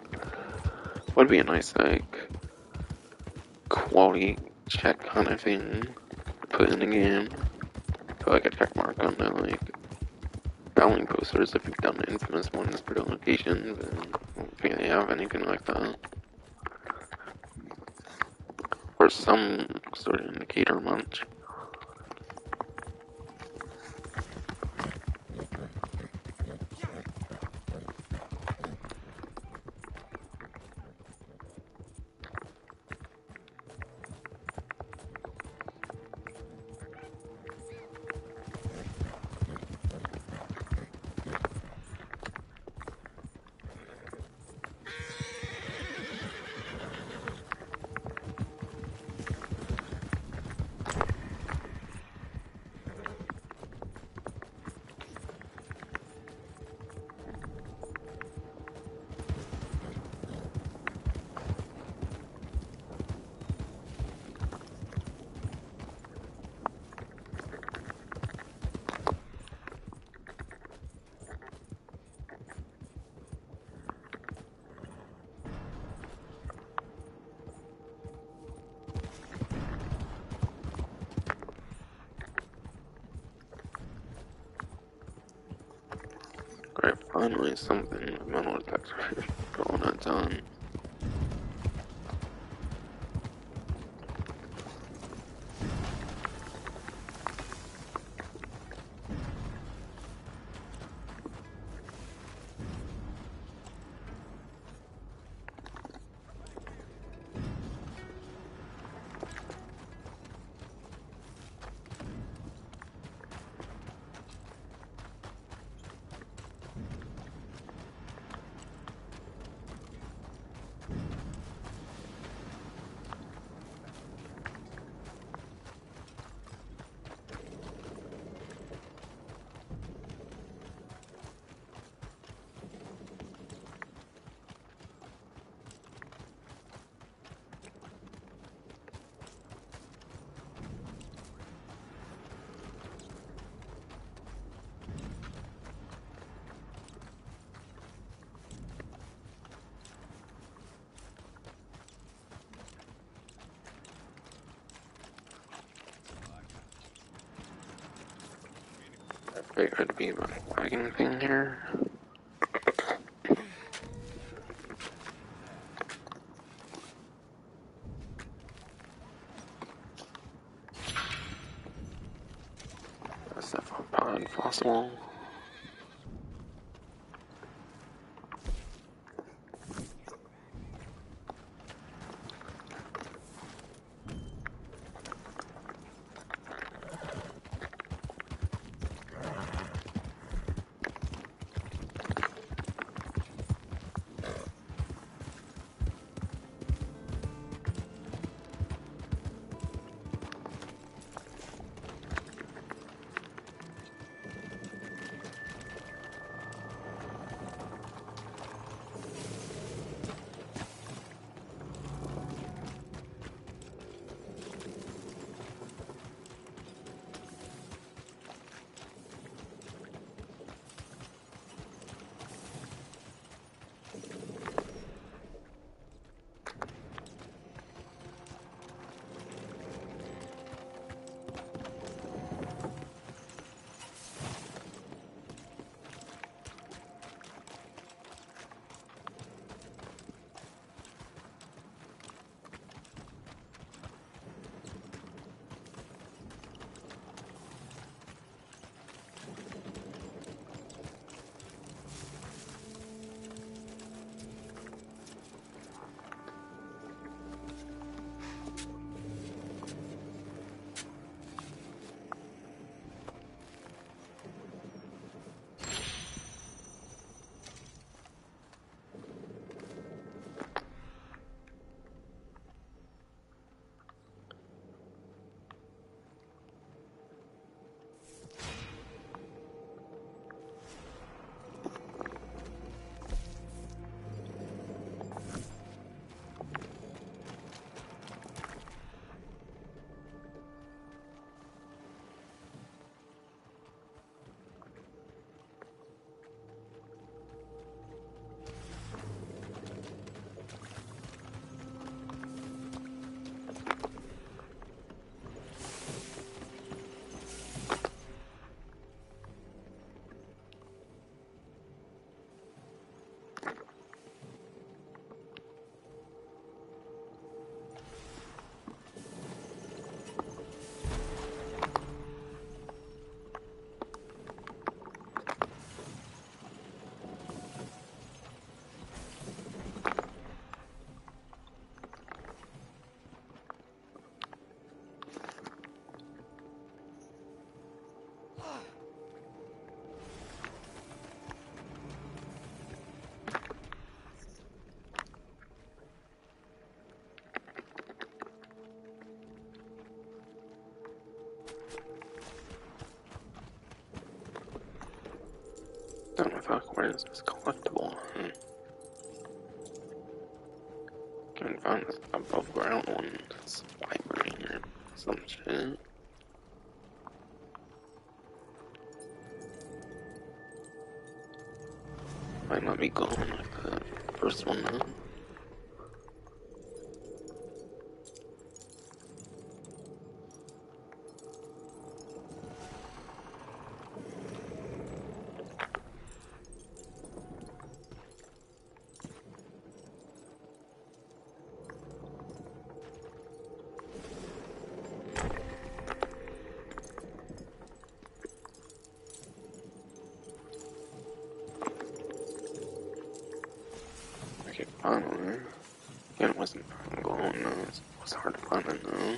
Would be a nice like quality check kind of thing to put in the game. Put like a check mark on the like bowling posters if you've done the infamous ones for the location, but I don't think they have anything like that. Or some sort of indicator much. Alright, finally something mental detector going on done. I figured it'd be a lagging thing here. That's cephalopod fossil. Where is this collectible? Can't find this above ground one. It's vibrating or some shit. Might not be going like the first one though. Okay, finally. Yeah, it wasn't glowing though. It was hard to find it though.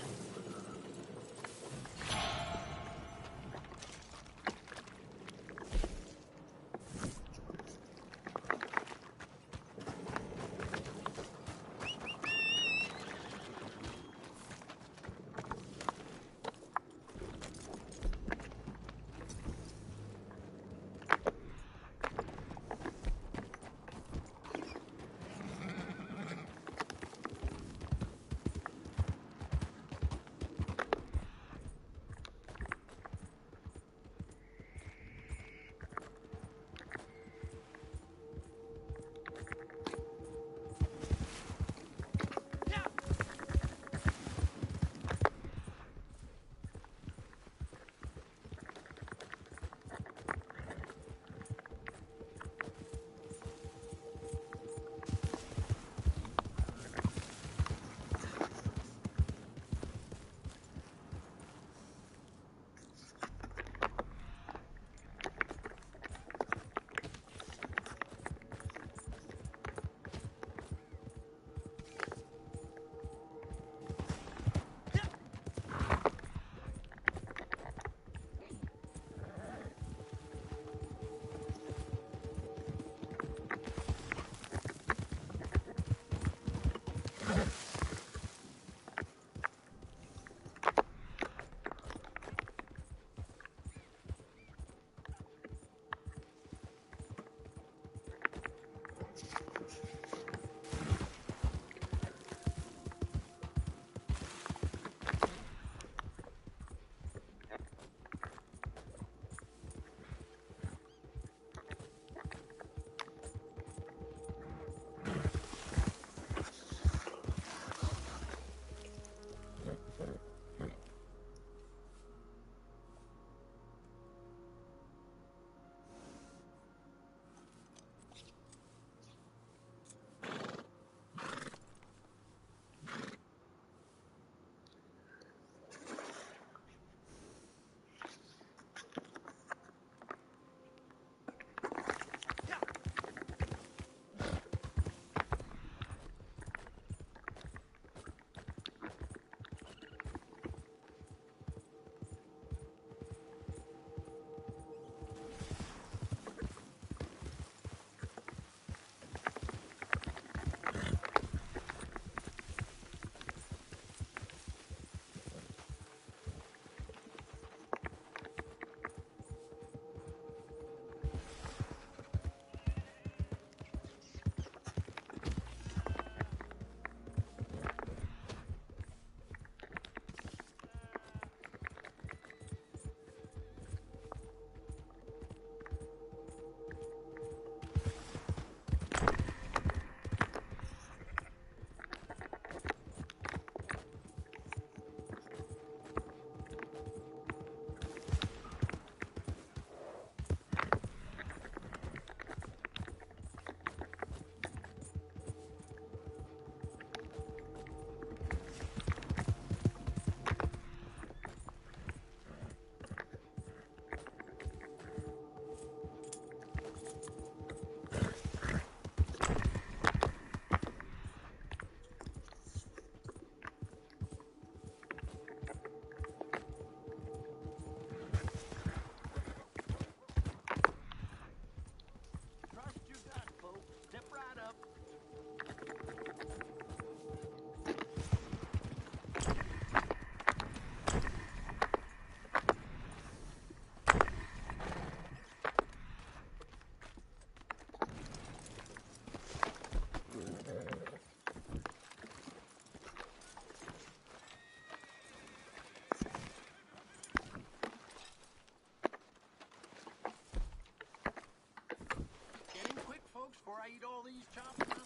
I eat all these chops myself.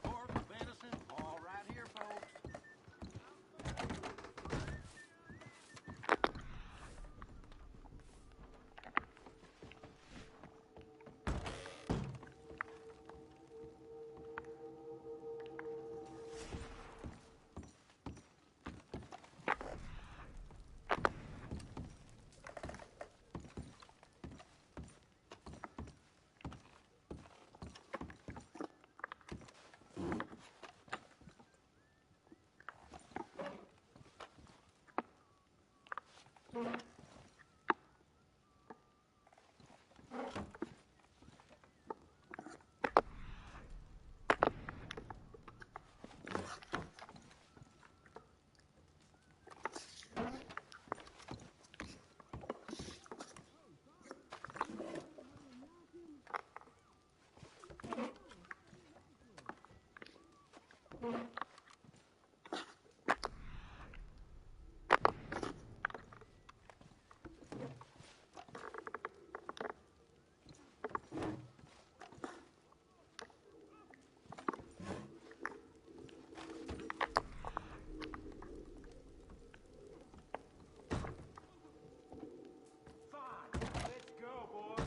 Pork, venison, all right here, folks. Let's go, boy.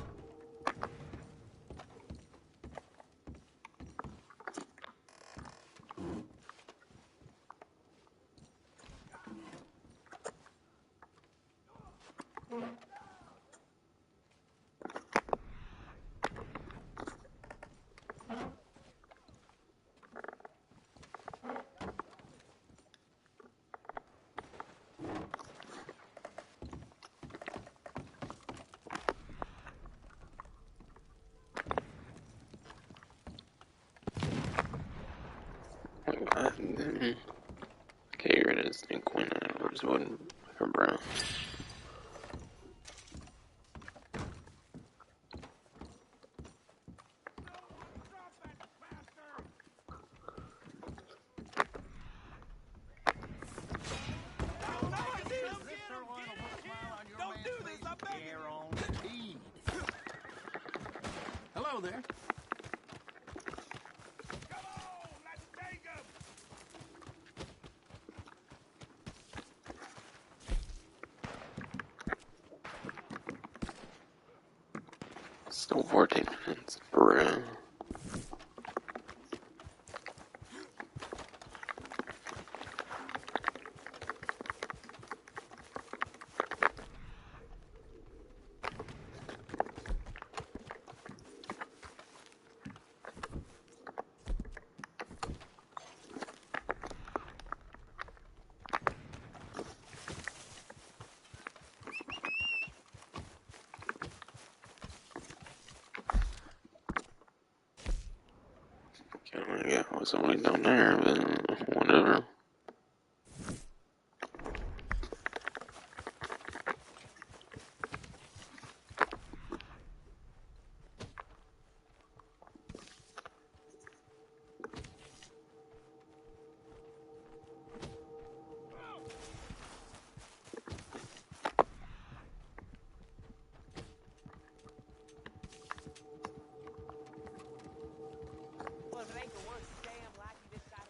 Okay, here it is. New coin on rosewood or brown. Hello there. Come on, let's take him. Still 14 minutes. Bruh. Yeah, I was only down there, but whatever. Well, if it ain't the worst scam like you just got.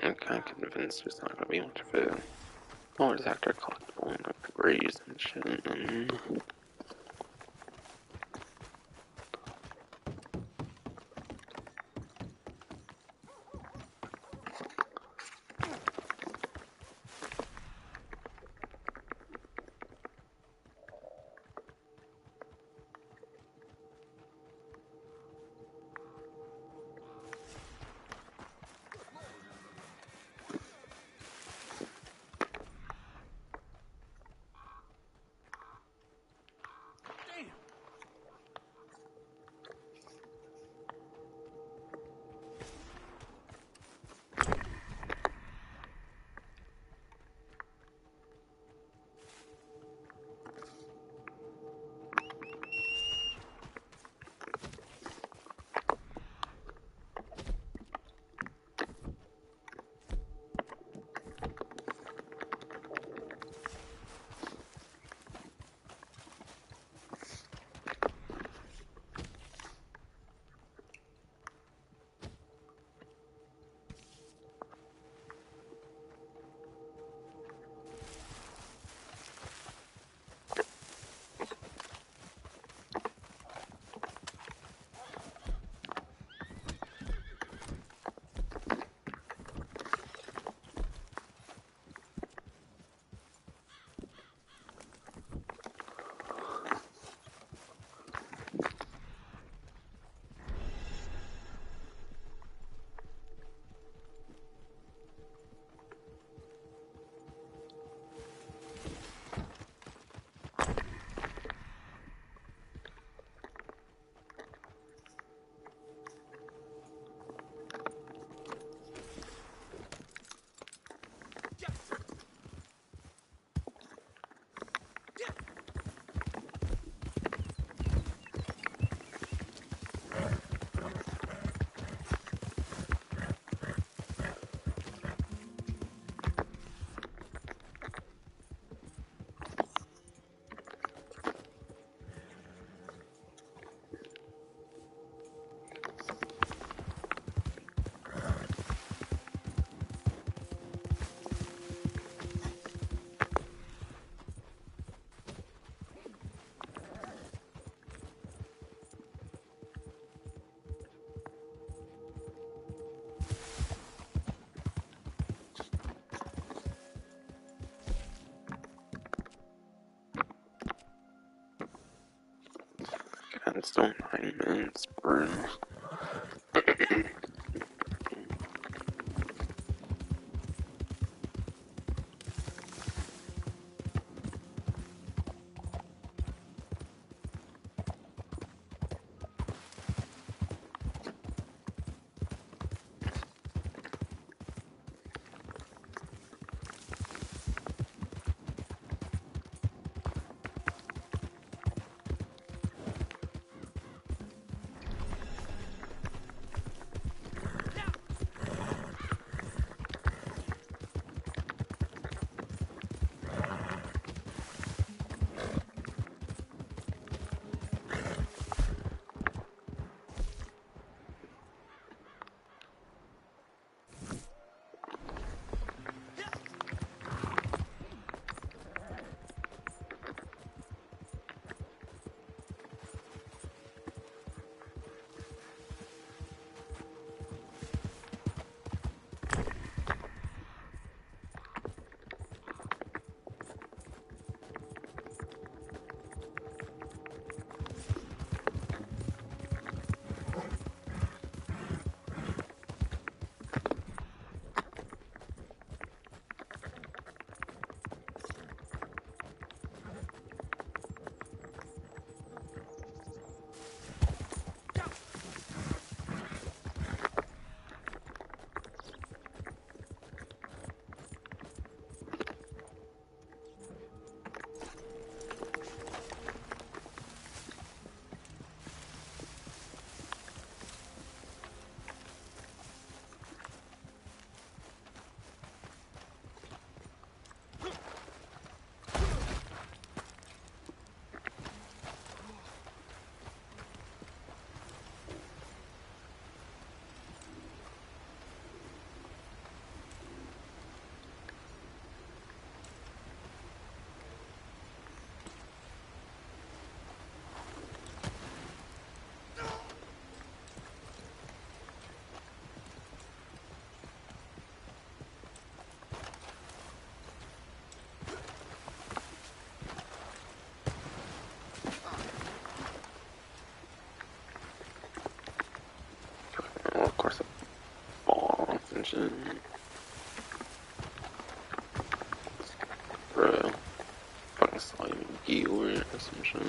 I'm kind of convinced there's not gonna be much of a. Oh, there's actor collectible and like the grays and shit. And Damn. God, it's still 9 minutes, burn. shit. Bro. Fucking slimy Gear or some shit.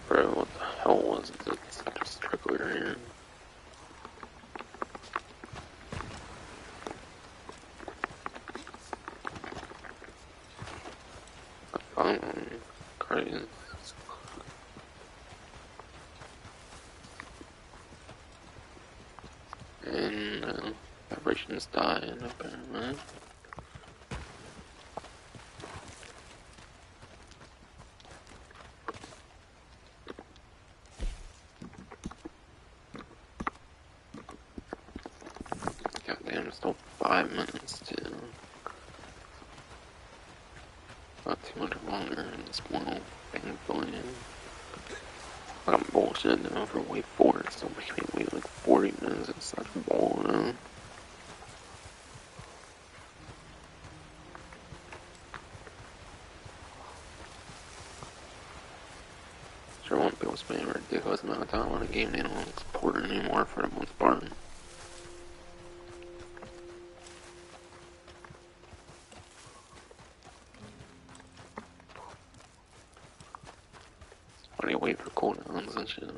Bro, what the hell was it? It's such a struggler here. Crazy. And vibrations dying apparently. Goddamn, still 5 minutes too. Not too much longer in this world, thankfully. I'm bullshit now for wait 4. It's still making me wait like 40 minutes. It's such bull now. Sure won't be able to spend a ridiculous amount of time on a game they don't support anymore for the most part. Why do you wait for cooldowns and shit?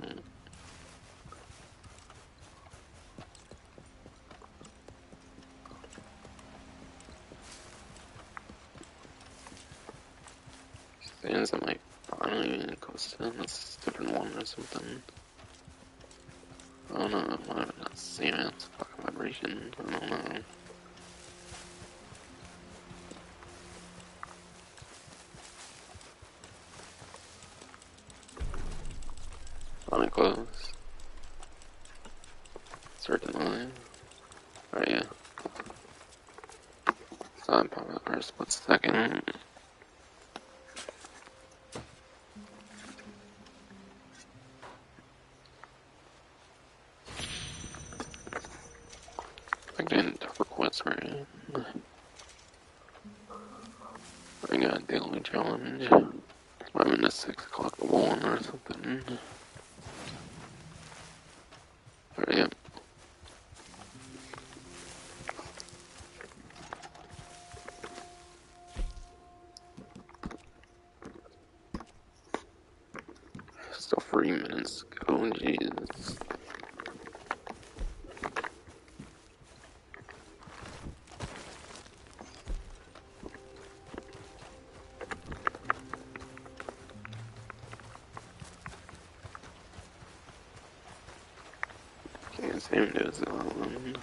Stands that might finally coast in a different one or something. I don't know, I might not see it. It's fucking vibration. I don't know. Finally close. Certainly. Oh yeah. Side pop for a split second. Again, tougher quests, right? I got a daily challenge. I'm in a 6 o'clock one or something. Alright, still 3 minutes to go, Jesus. Can't say him to his own.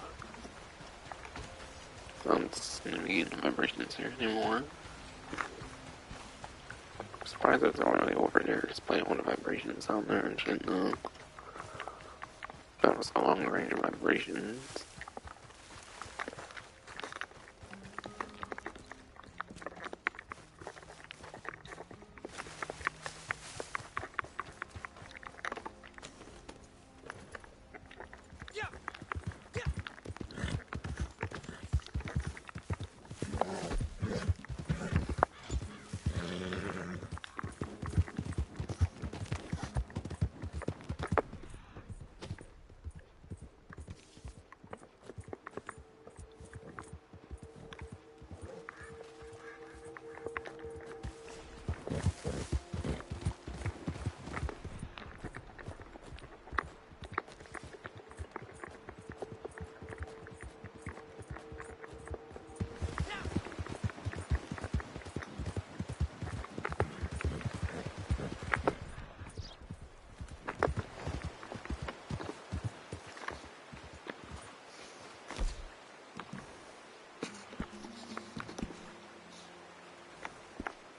I'm just gonna be getting vibrations here anymore. I'm surprised it's already over there displaying all the vibrations on there and shit. That was a long range of vibrations.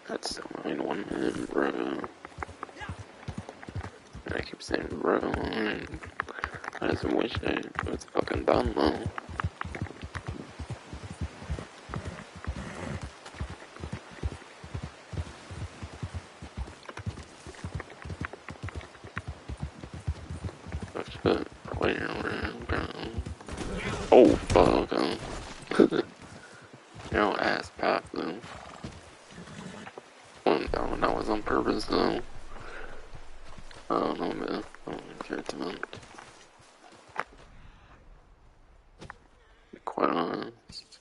That's only 1 minute, bro. I keep saying bro. I just wish it was fucking done though. Oh shit, where bro? Oh fuck, yo, ass path though. Went down, that was on purpose though. I don't know, man. I don't care too much. Be quite honest.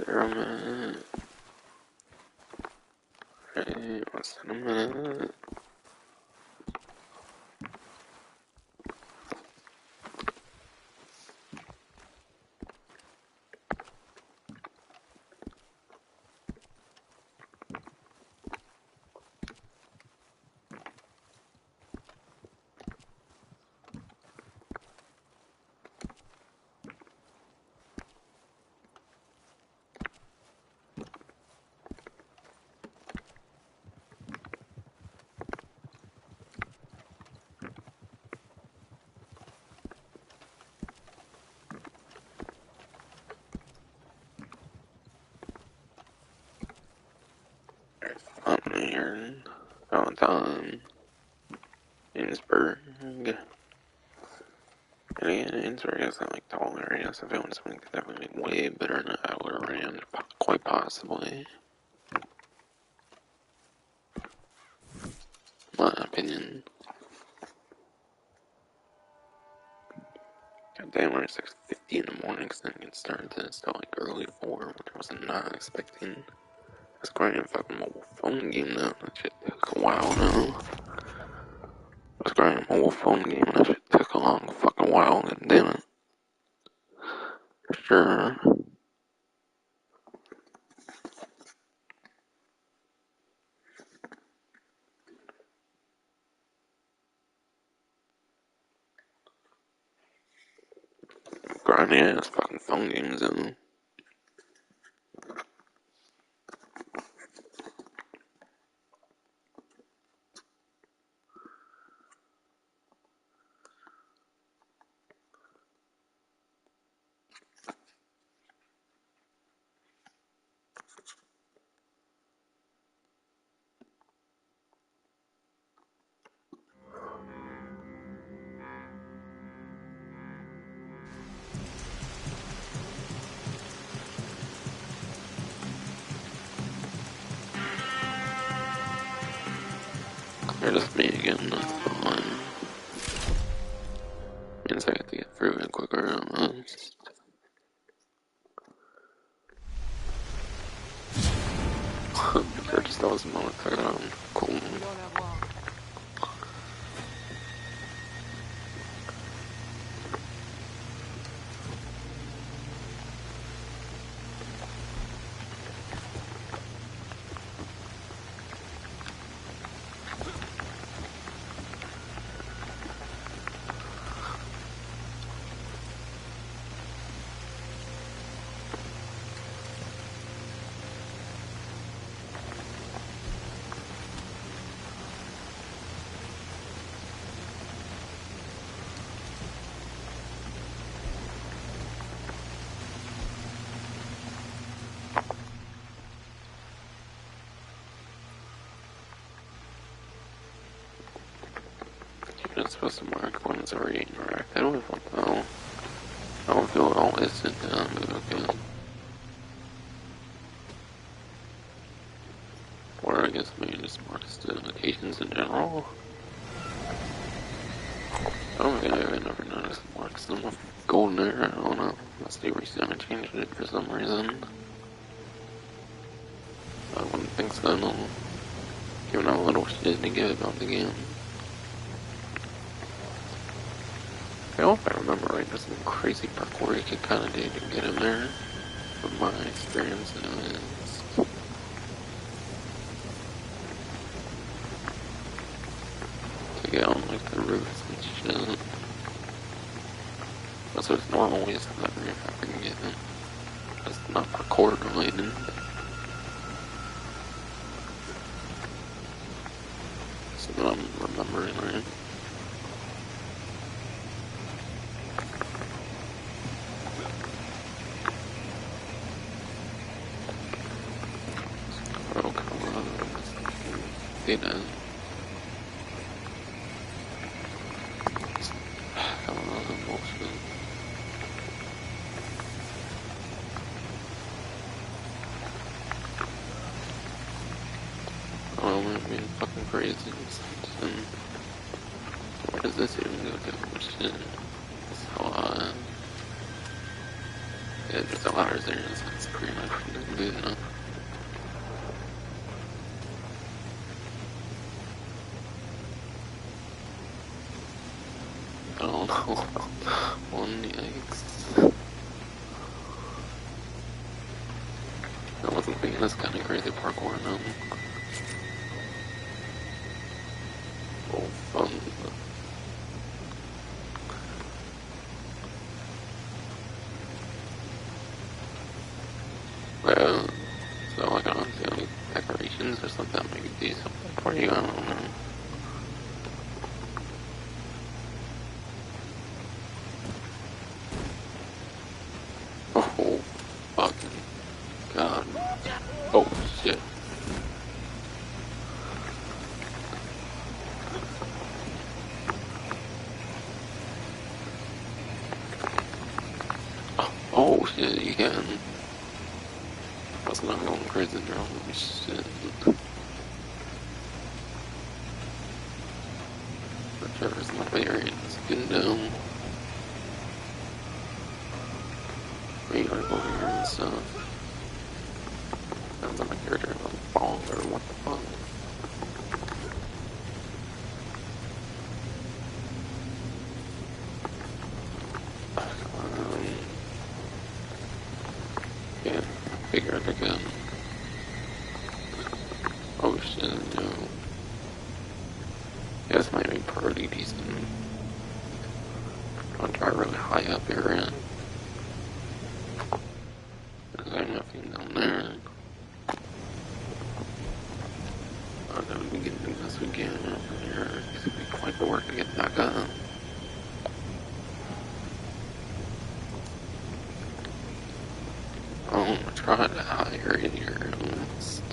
There a minute. Hey, what's in a minute? I'm here. All time. Innsbruck. And Innsbruck is like taller areas. If it was something definitely way better than I would have ran, quite possibly. My opinion. God damn, we're 6:50 in the morning, because then it started to still like early 4, which I was not expecting. It's quite a fucking mobile phone game though. That shit took a while now. I was grinding a mobile phone game and that shit took a long fucking while, god damn it. For sure. Grinding ass fucking phone games though. They're just me again, that's fine. Means I get to get through it quicker almost. Sure, just that was a moment I got on. Cool. It's supposed to mark when it's already interacted with, what the hell? I don't feel it all listed down, but okay. Or I guess maybe just marks the locations in general. I don't think I've ever noticed marks them with golden there, I don't know. Unless they recently changed it for some reason. I wouldn't think so, no. Given how little shit they give about the game. I hope I remember right, there's some crazy parkour you could kinda do to get in there. From my experience, anyways. like the roofs and shit. Also, there's normal ways to that roof I can get it. It's not parkour related. So that I'm remembering right. Oh, come on. Data. Come on, bullshit. Oh, I'm being fucking crazy. And where does this even go to? Shit. So, yeah, there's a ladders there, so it's pretty much good enough. I don't know. One, yikes. I wasn't thinking this kind of crazy parkour, no. Oh, fun. Well, so like, I don't see any decorations or something that maybe do something for you, I don't know. Oh, fucking god. Oh, shit. Oh, shit, you can. I was not going crazy, bro. Holy shit. The Trevor's not there, it's getting down. We gotta go over here and stuff. Sounds like my character on the ball or what the fuck. Yeah, figure it again. Oh shit, no. Yeah, this might be pretty decent. I'll try really high up here, and there's nothing down there. I know we can do this again over here. It's gonna be quite the work to get back up. I'm gonna try to higher in here at least.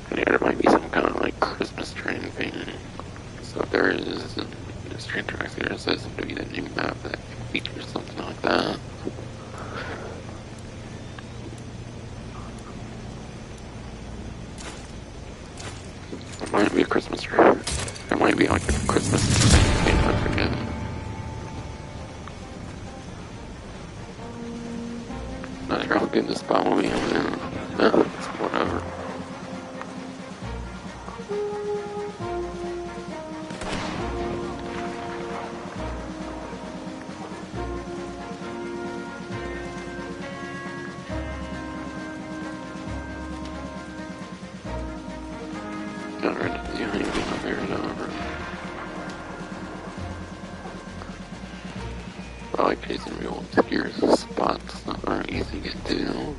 And here there might be some kind of like Christmas train thing. So if there is, then this train tracks here says to be the new map that features something like that. It might be a Christmas tree. It might be like a Christmas thing, I forget. Not sure how good this spot will be on there. Yeah, it's whatever. Got rid of the only thing I've ever over. I like chasing real obscure spots that aren't easy to get to.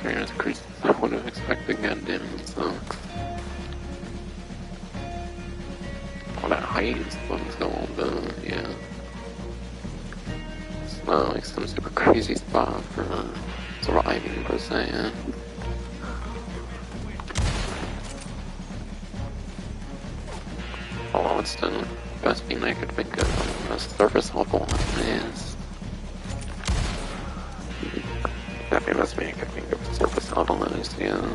area as crazy as I would have expected, goddamn, so. All that height is supposed to go on the, yeah. It's not like some super crazy spot for surviving, per se, yeah. Oh, it's the best thing I could think of. A surface level is. Definitely the best thing I could think of. Surface level is, yeah.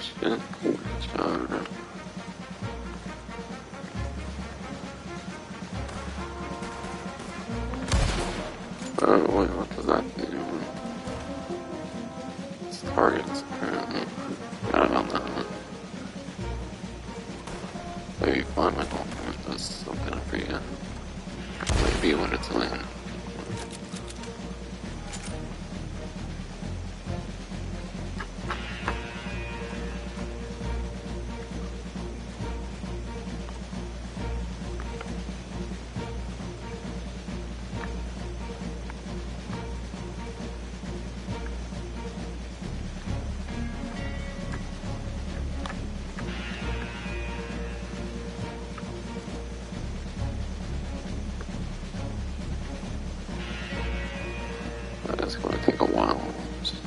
Shit. Sure. Oh, wait, what does that do? It's targets, apparently. I don't know. Maybe find my home if it does something, I forget. Maybe when it's in. That's going to take a while. So,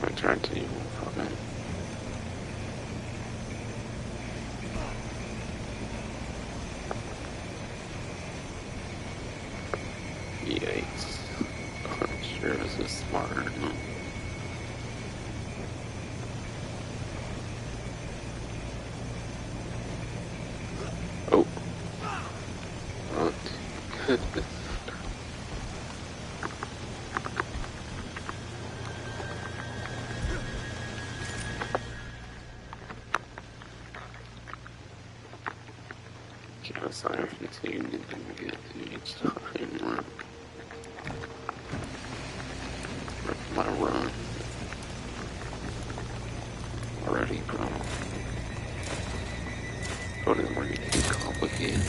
I tried to fucking. Yikes. I'm sure this is smarter. No? Oh. Oh, goodness. Guess I have to continue to get to each time. My run. Already, bro. Don't even want to get too complicated.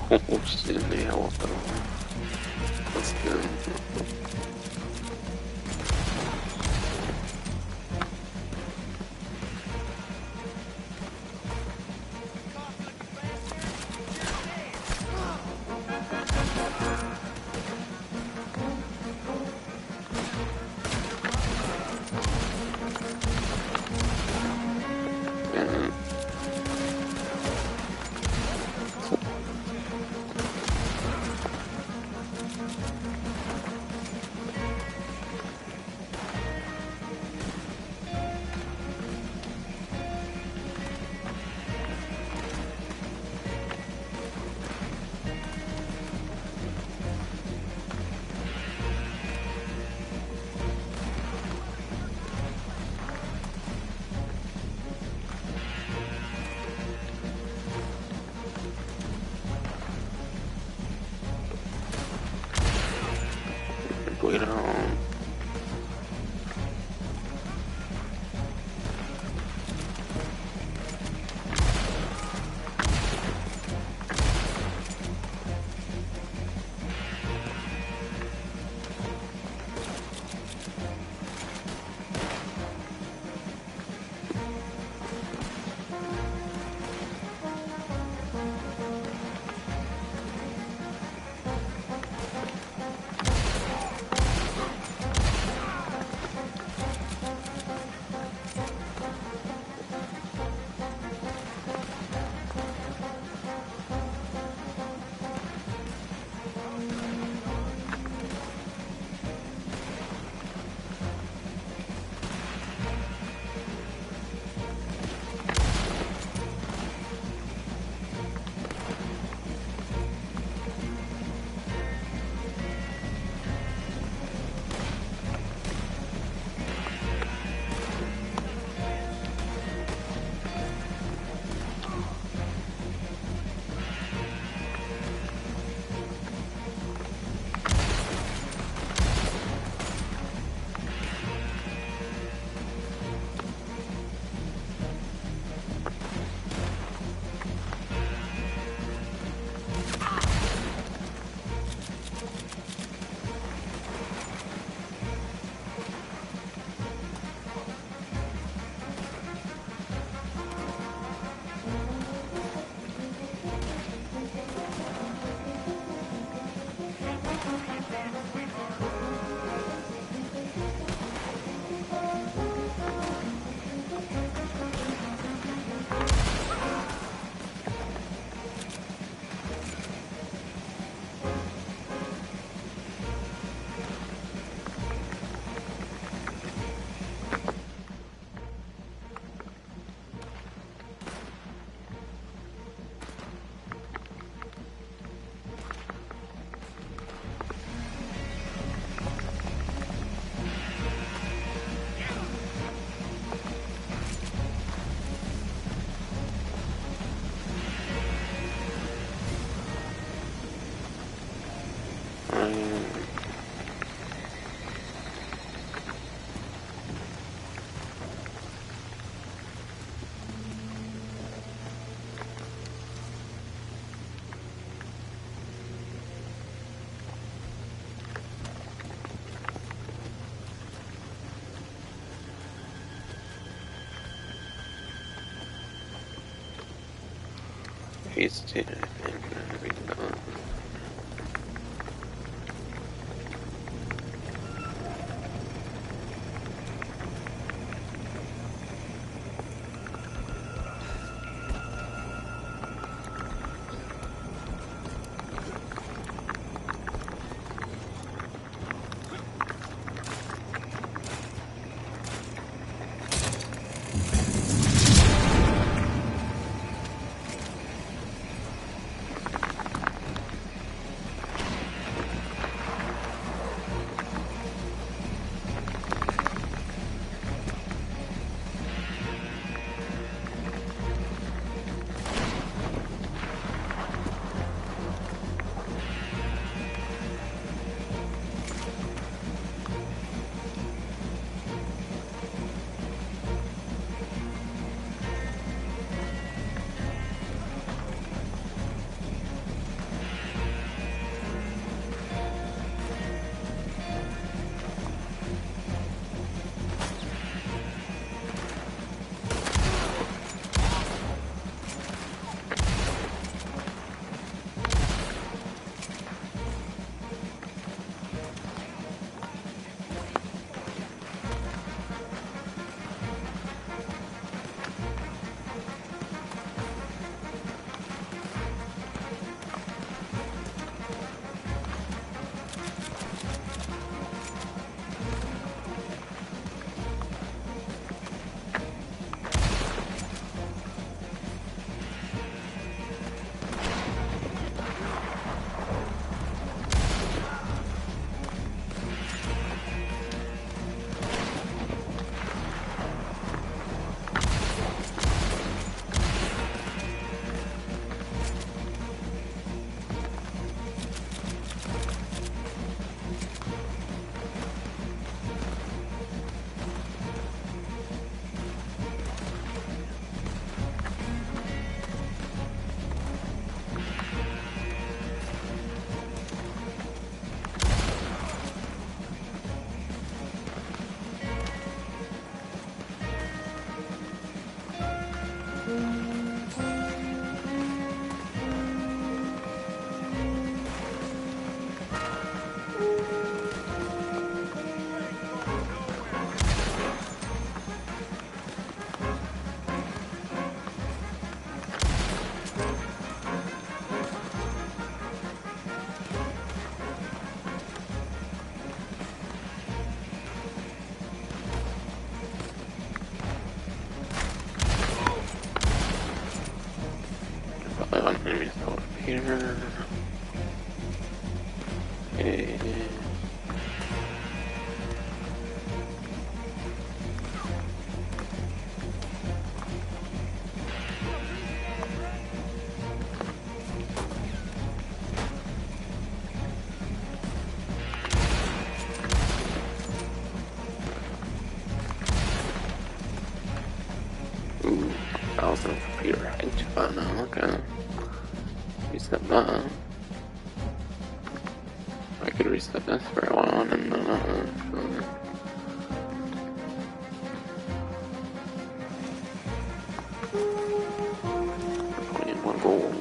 Oh shit, yeah, what the? Let's do. Man, wait on. He's dead, I think. Okay. Ooh, 1,000 for Peter Hedge button. Okay. Reset that. I could reset this for a while and then 21 gold.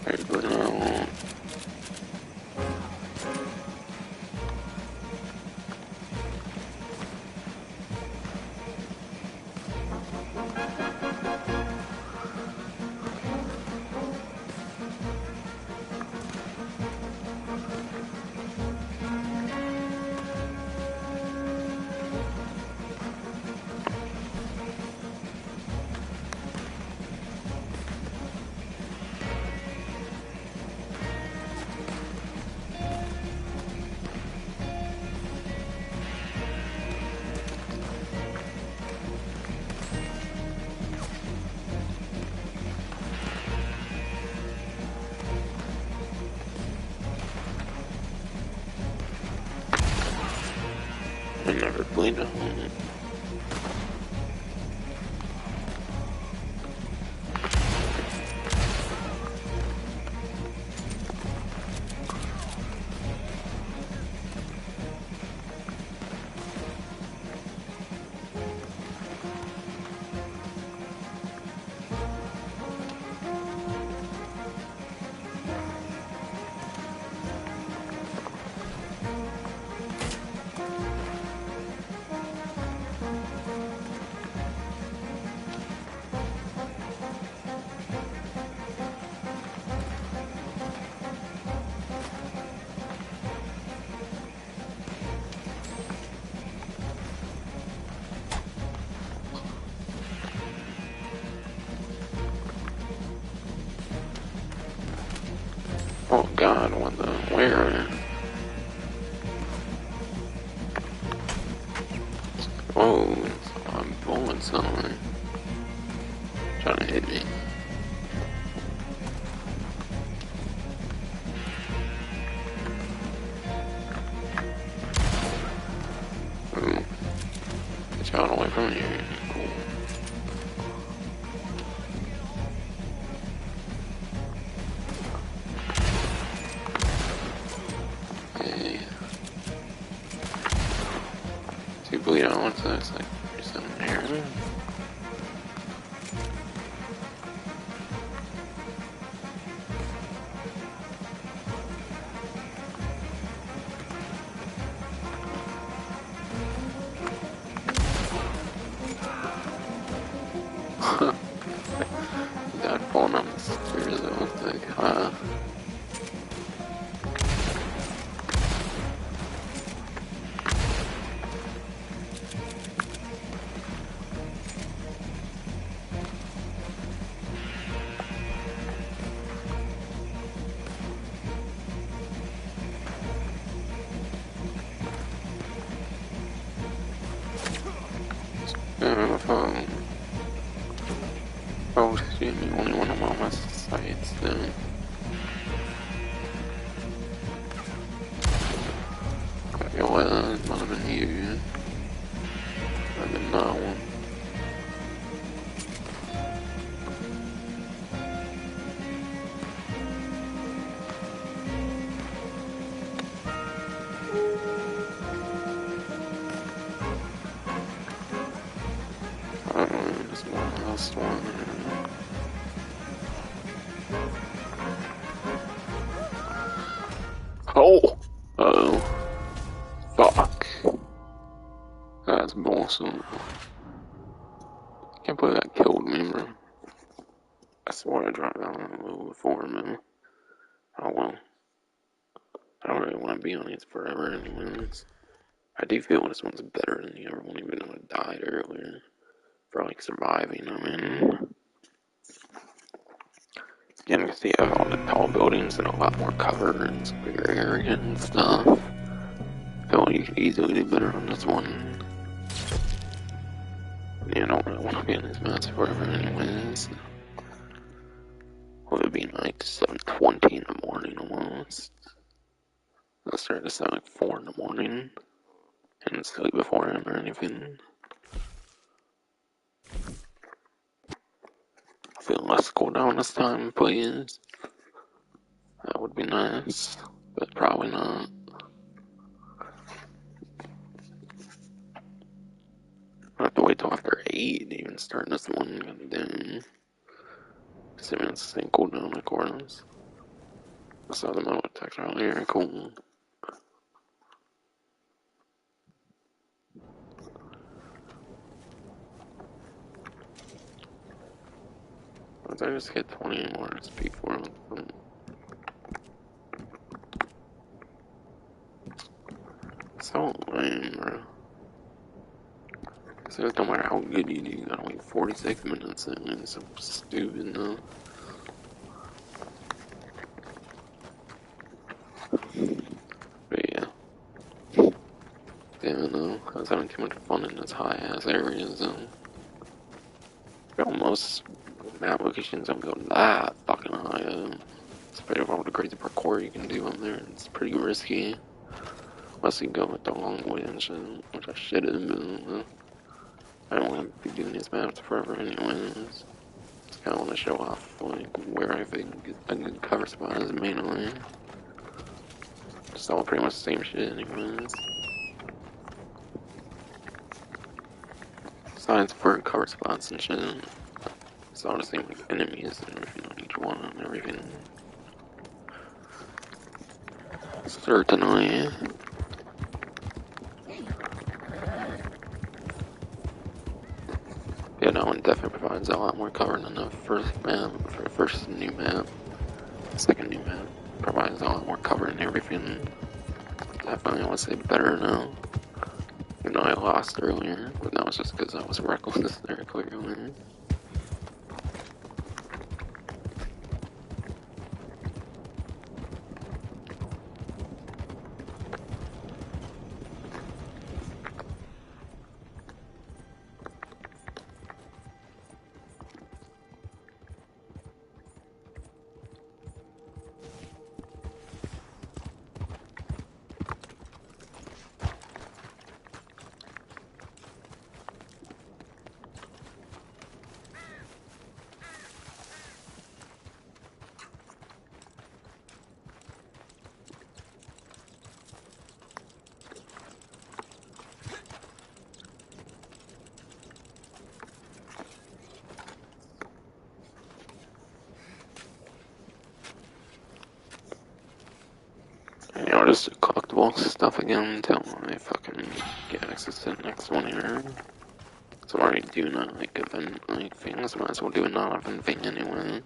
Alright, but now. I never played a home. Oh god, what the? Where? Oh, I'm blowing something. Trying to hit me. Ooh. Get out away from here. Cool. Okay. Two bleed out once that's like there's something here. Dad falling on the stairs, it looked like, oh, excuse me, only one of my sites then. next one. Oh! Uh-oh. Fuck. That's bullshit. Can't believe that killed me, bro. I swear I dropped down on a little before, man. Oh well. I don't really want to be on these forever anyways. I do feel this one's better than the other one, even though I died earlier. For like surviving, I mean. Yeah, you can see I have all the tall buildings and a lot more cover and some bigger area and stuff. I feel like you could easily do better on this one. Yeah, I don't really want to be on these maps forever anyways. Well, it being like 7:20 in the morning almost. I started to sound like 4 in the morning. And sleep beforehand or anything. I feel less cool down this time, please. That would be nice, but probably not. I have to wait till after 8 to even start this one. Goddamn. Assuming it's the same cooldown, of course. I saw the metal attacks earlier, cool. Once I just hit 20 more speed for them. So lame, bro. So no matter how good you do, you got only 46 minutes in. It's so stupid, though. But yeah. Damn, no. I was having too much fun in this high ass area, so. Most map locations don't go that fucking high, especially with all the crazy parkour you can do on there. It's pretty risky. Unless you go with the long way and shit, which I should have, but I don't want to be doing these maps forever anyways. Just kinda want to show off, like, where I think a good cover spot is mainly. It's all pretty much the same shit anyways. Besides for cover spots and shit, it's all the same, like, enemies and everything on each one and everything. Certainly. Yeah, that one definitely provides a lot more cover than the first map, for the first new map. The second new map provides a lot more cover and everything. Definitely, I would say better now. Even though I lost earlier, but that was just because I was reckless there, clearly. You know, just collectible stuff again until I fucking get access to the next one here. So I'm already doing a like event like things, might as well do a non-event thing anyway.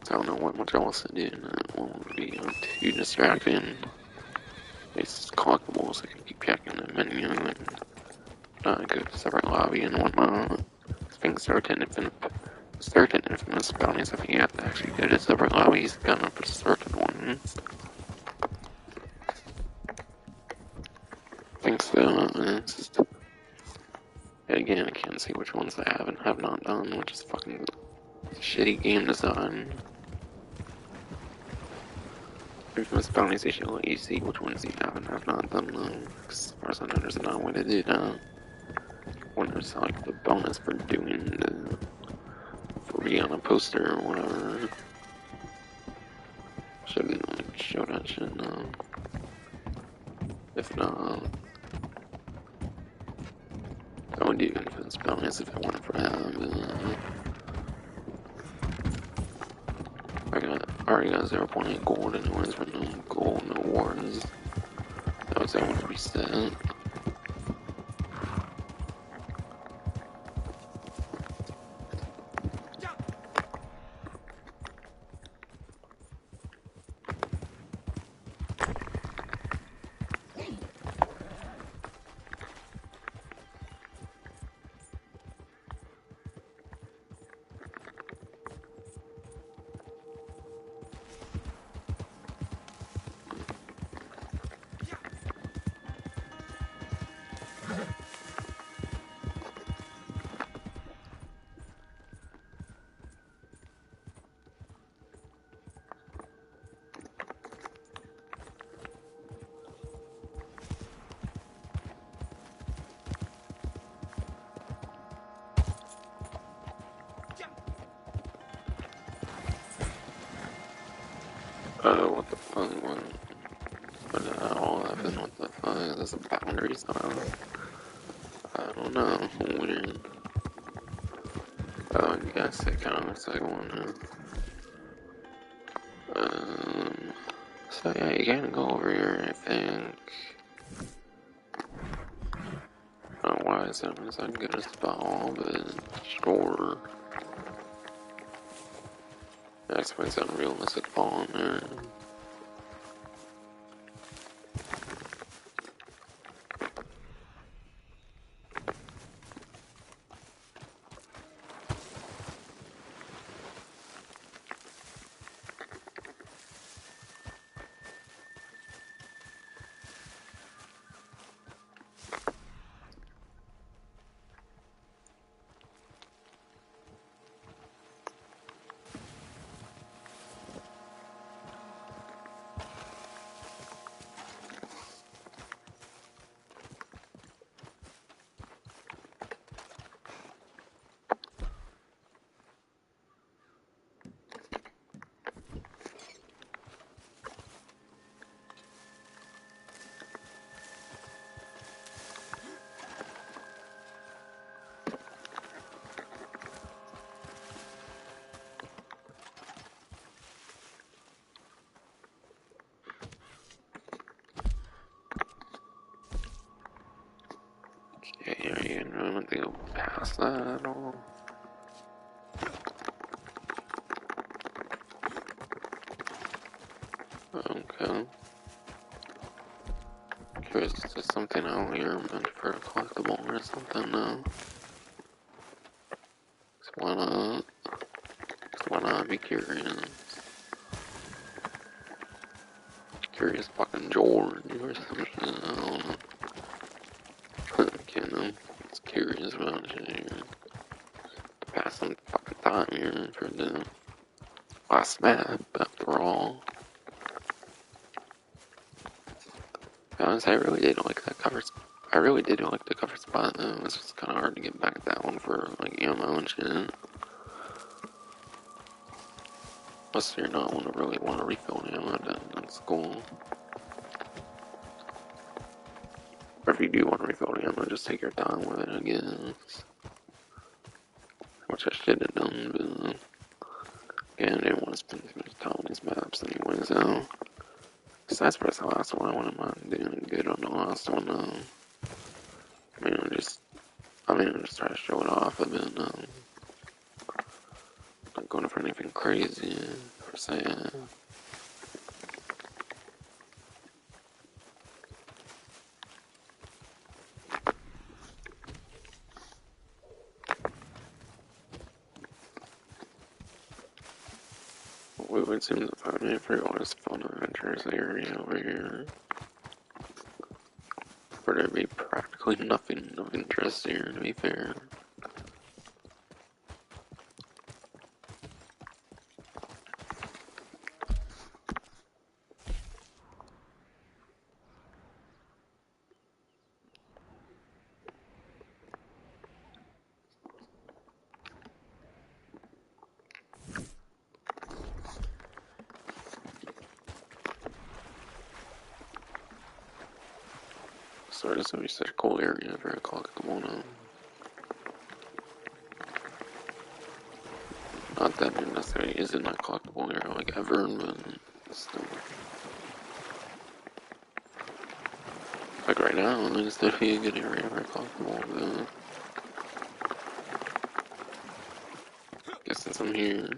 So I don't know what much else to do, and it won't be too distracting. It's collectibles, I can keep checking the menu and go to separate lobby and whatnot. Things certain infamous bounties, I think you have to actually go to separate lobbies, kind of for certain ones. I think so, it's just, and again, I can't see which ones I have and have not done, which is fucking shitty game design. Infamous bounties, they should let you see which ones you have and have not done, though. As far as I know, there's not a way to do that. When there's like the bonus for doing the for being on a poster or whatever. Shouldn't like show that shit now. If not, I would do influence bonus if it weren't for him. I already got 0.8 gold anyways for no gold, no wars. That was that one reset. What the fuck? What all happened? What the fuck? There's a boundary style. I don't know. Weird. Oh, I guess it kind of looks like one. So yeah, you can go over here, I think. I don't know why it's not as good a spot, but sure. That's why it's unrealistic fall in there. Yeah, you didn't really want to go past that at all. Okay. Curious if there's something out here meant for a collectible or something now. So why not be curious? Curious fucking George or some shit, I don't know. I'm just curious about shit here. Pass some fucking time here for the last map, after all. To be honest, I really did like that cover. I really did like the cover spot though. It's just kind of hard to get back at that one for like ammo and shit. Unless you're not one to really want to refill ammo, then that's cool. Or if you do want to refill ammo, just take your time with it, I guess. Which I should have done, but again, I didn't want to spend too much time on these maps anyway, so. Besides for the last one, I wouldn't mind doing good on the last one. I'm just trying to show it off a bit. Not going for anything crazy, per se. We would seem to find a pretty honest fun adventures area over here. For there to be practically nothing of interest here, to be fair. So this would be such a cool area for a collectible now. that necessarily isn't not collectible here, like ever, but still. Like right now, it's definitely a good area for collectible, but I guess since I'm here.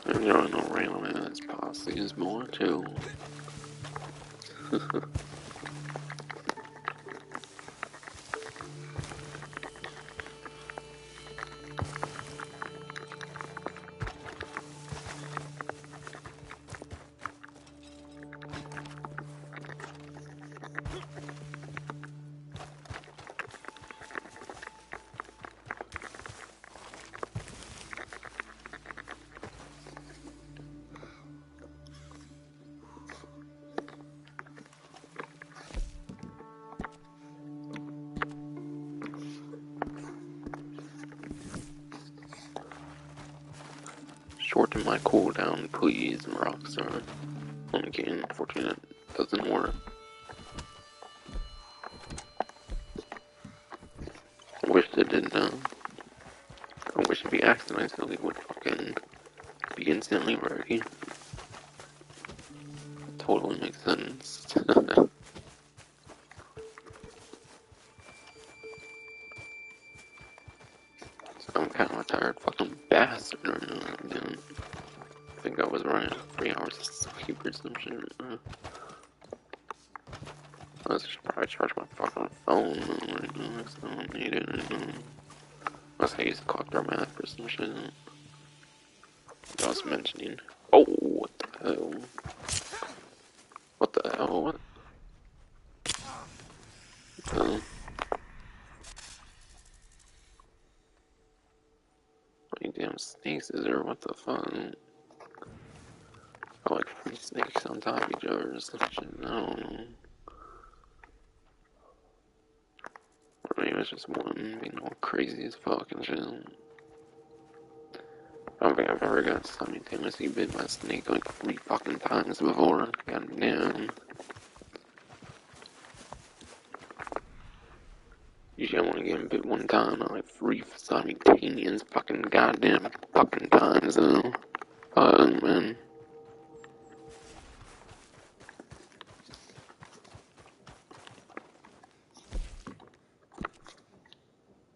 And you know, random ass posse is more too. Shorten my cooldown, please, Rockstar. Okay, unfortunately, it doesn't work. I wish it did, I wish the accidentally would fucking be instantly ready. Totally makes sense. I'm kind of a tired fucking bastard right now, again. I think I was running 3 hours of sleep or some shit. I should probably charge my fucking phone right now, because I don't need it right now. Unless I use the clock or math or some shit. I was mentioning. Oh, what the hell? What the hell? What? Like damn snakes is there? What the fuck? I like 3 snakes on top of each other or some shit. I don't know. Or maybe it's just one being all crazy as fuck and shit. I don't think I've ever got simultaneously bit by a snake like 3 fucking times before. God damn. Usually I want to get bit one time, not like 3 simultaneous fucking goddamn fucking times though. Man.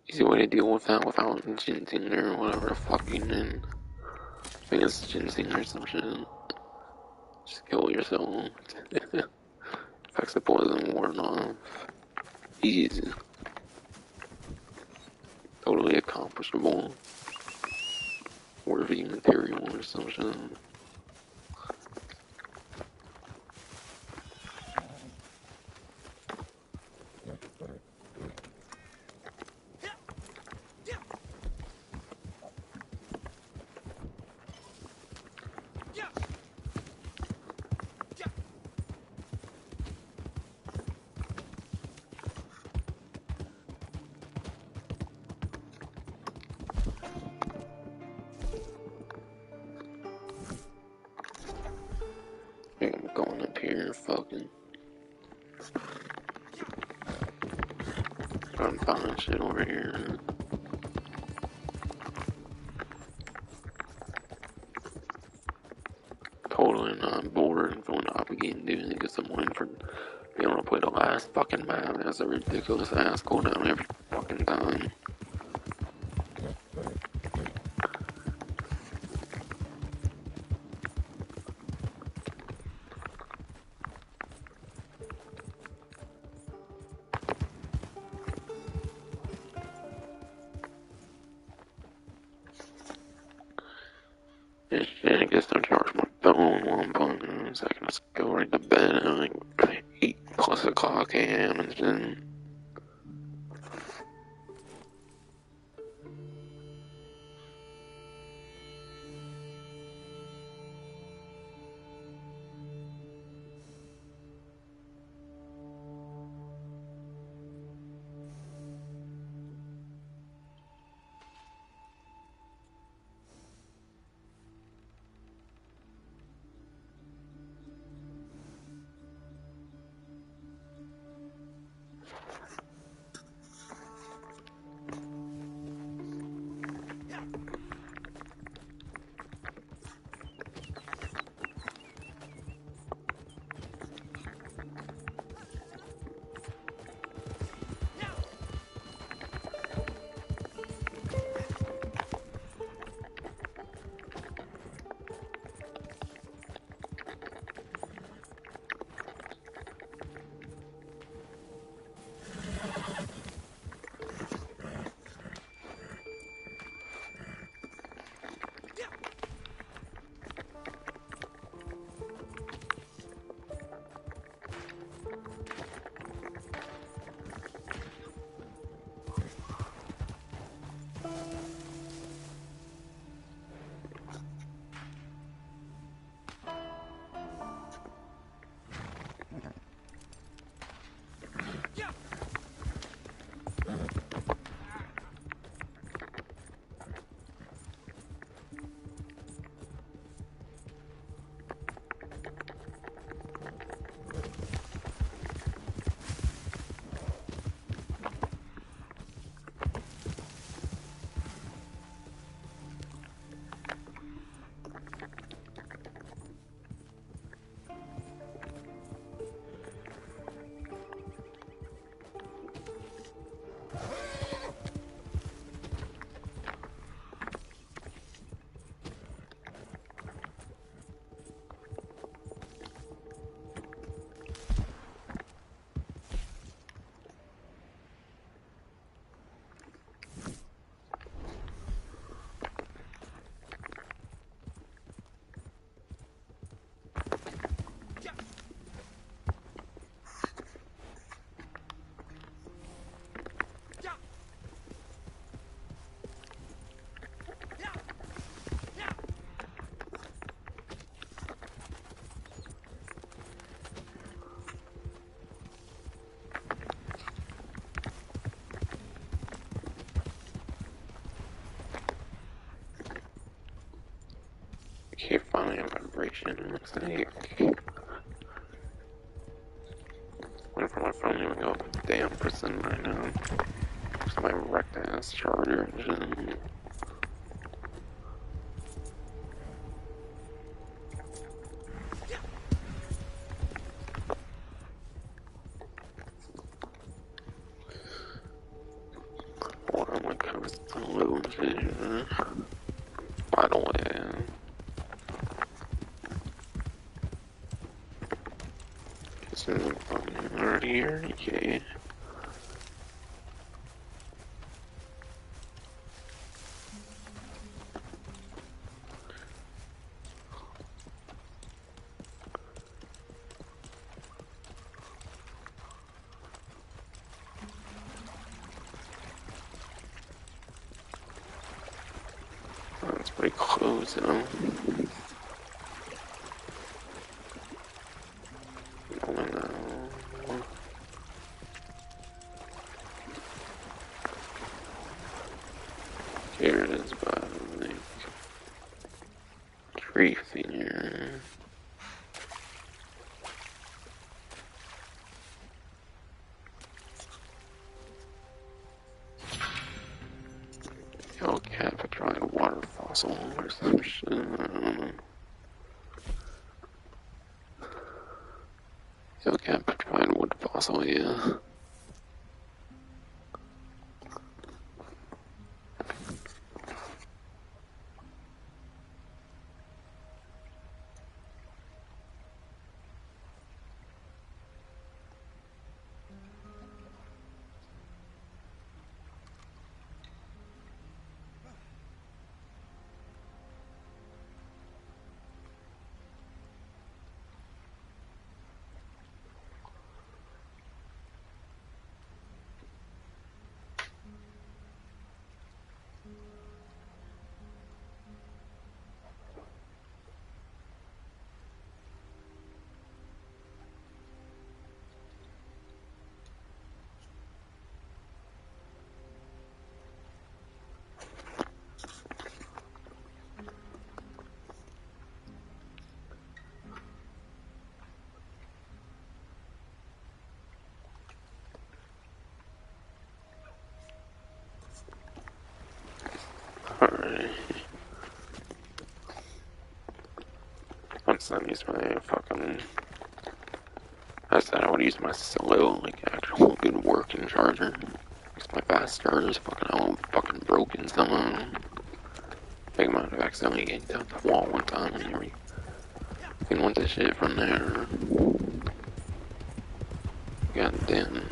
Easy way to deal with that without ginseng or whatever the fucking and I think it's ginseng or some shit. Just kill yourself. Affects the poison worn off. Easy. Totally accomplishable. Worthy material or some shit. I think I'm going up here, fucking. I'm finding shit over here. Totally not bored and going up again, dude. I guess I'm waiting for being able to play the last fucking map. That's a ridiculous ass cooldown every fucking time. And I guess don't charge my phone while I'm playing, so I can just go right to bed at like 8 plus o'clock a.m. and then okay, finally a vibration. It looks like went for my phone to go damn percent right now. It's my wrecked ass charger. Well, I'm like kind of slow and shit. By the way, it's in the fucking already here. Okay. That's pretty close, though. Oh, no. Here it is, but like tree figure. Hellcat petrified water fossil or some shit. I don't know. Hellcat petrified wood fossil, yeah. already. Once I use my fucking... I said I would use my slow, like, actual good working charger. Because my fast charger's fucking all fucking broken somehow. I think I might have accidentally yanked out the wall one time and you can want this shit from there. God damn.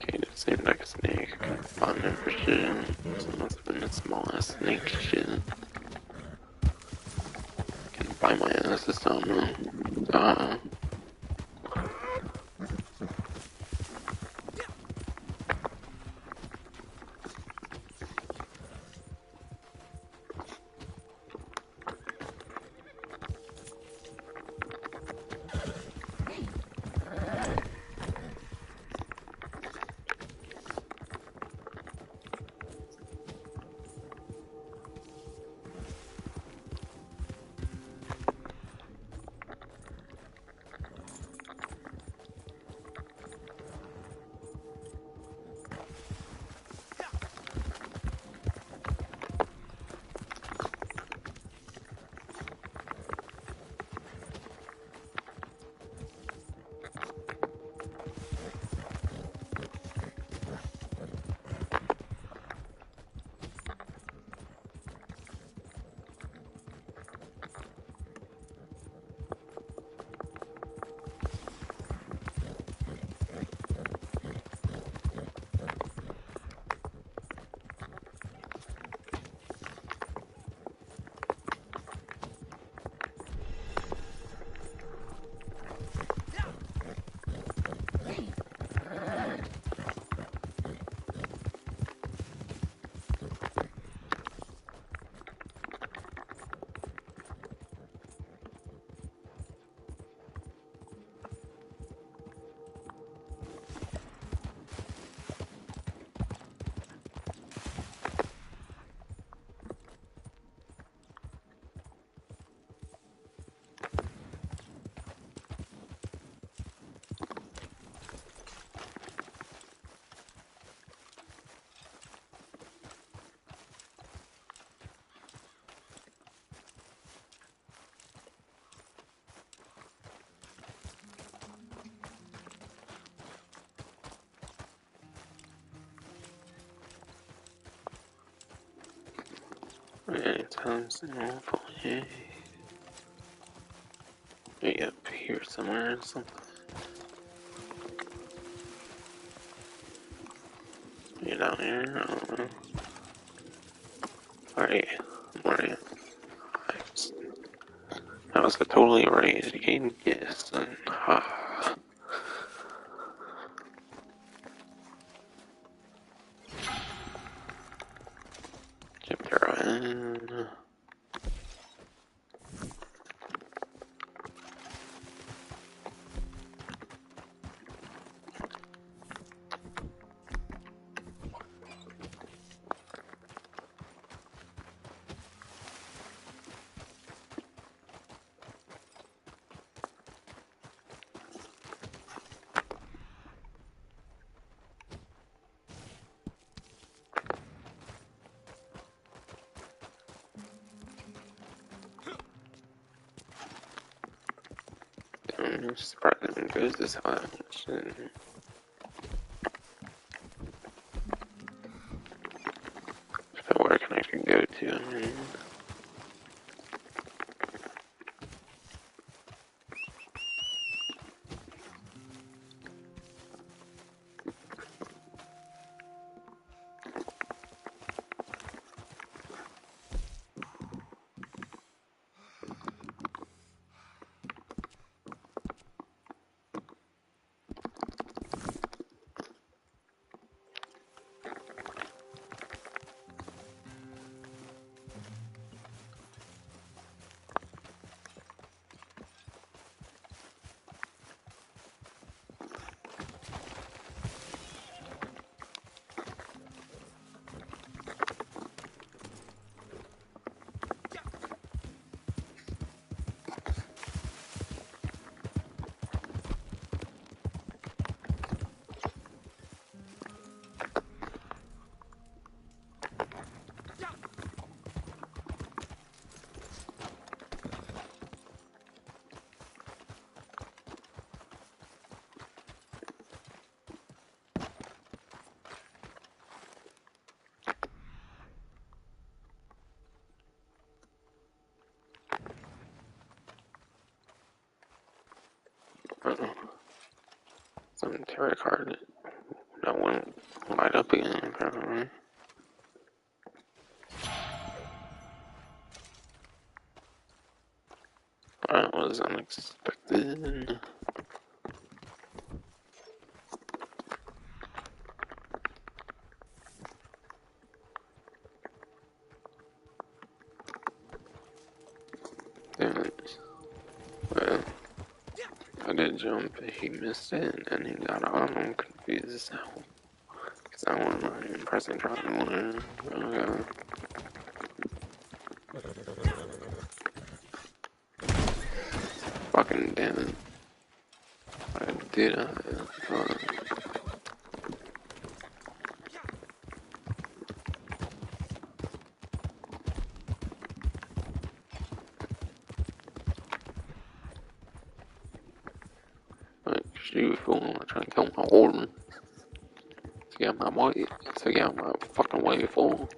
Okay, it seemed like a snake. I couldn't find no precision. So it must have been a small ass snake shit. Can find my ass this time though. Times awful. Hey. Maybe up here somewhere or something. Maybe down here, I don't know. Alright, I'm ready. I was totally ready to gain yes and ha. Kept her in. Surprising goes this high. Shit. Where I can actually go to, I mean. Uh-oh. Some tarot card that won't light up again, apparently. That was unexpected. Damn it. Well, I did jump, he missed it, and he got out. I'm confused as hell. Because I wasn't even pressing triangle. Okay. Fucking damn it. I did, like, shoot, fool, I'm trying to kill my order. To get my way, to get my fucking way, fool.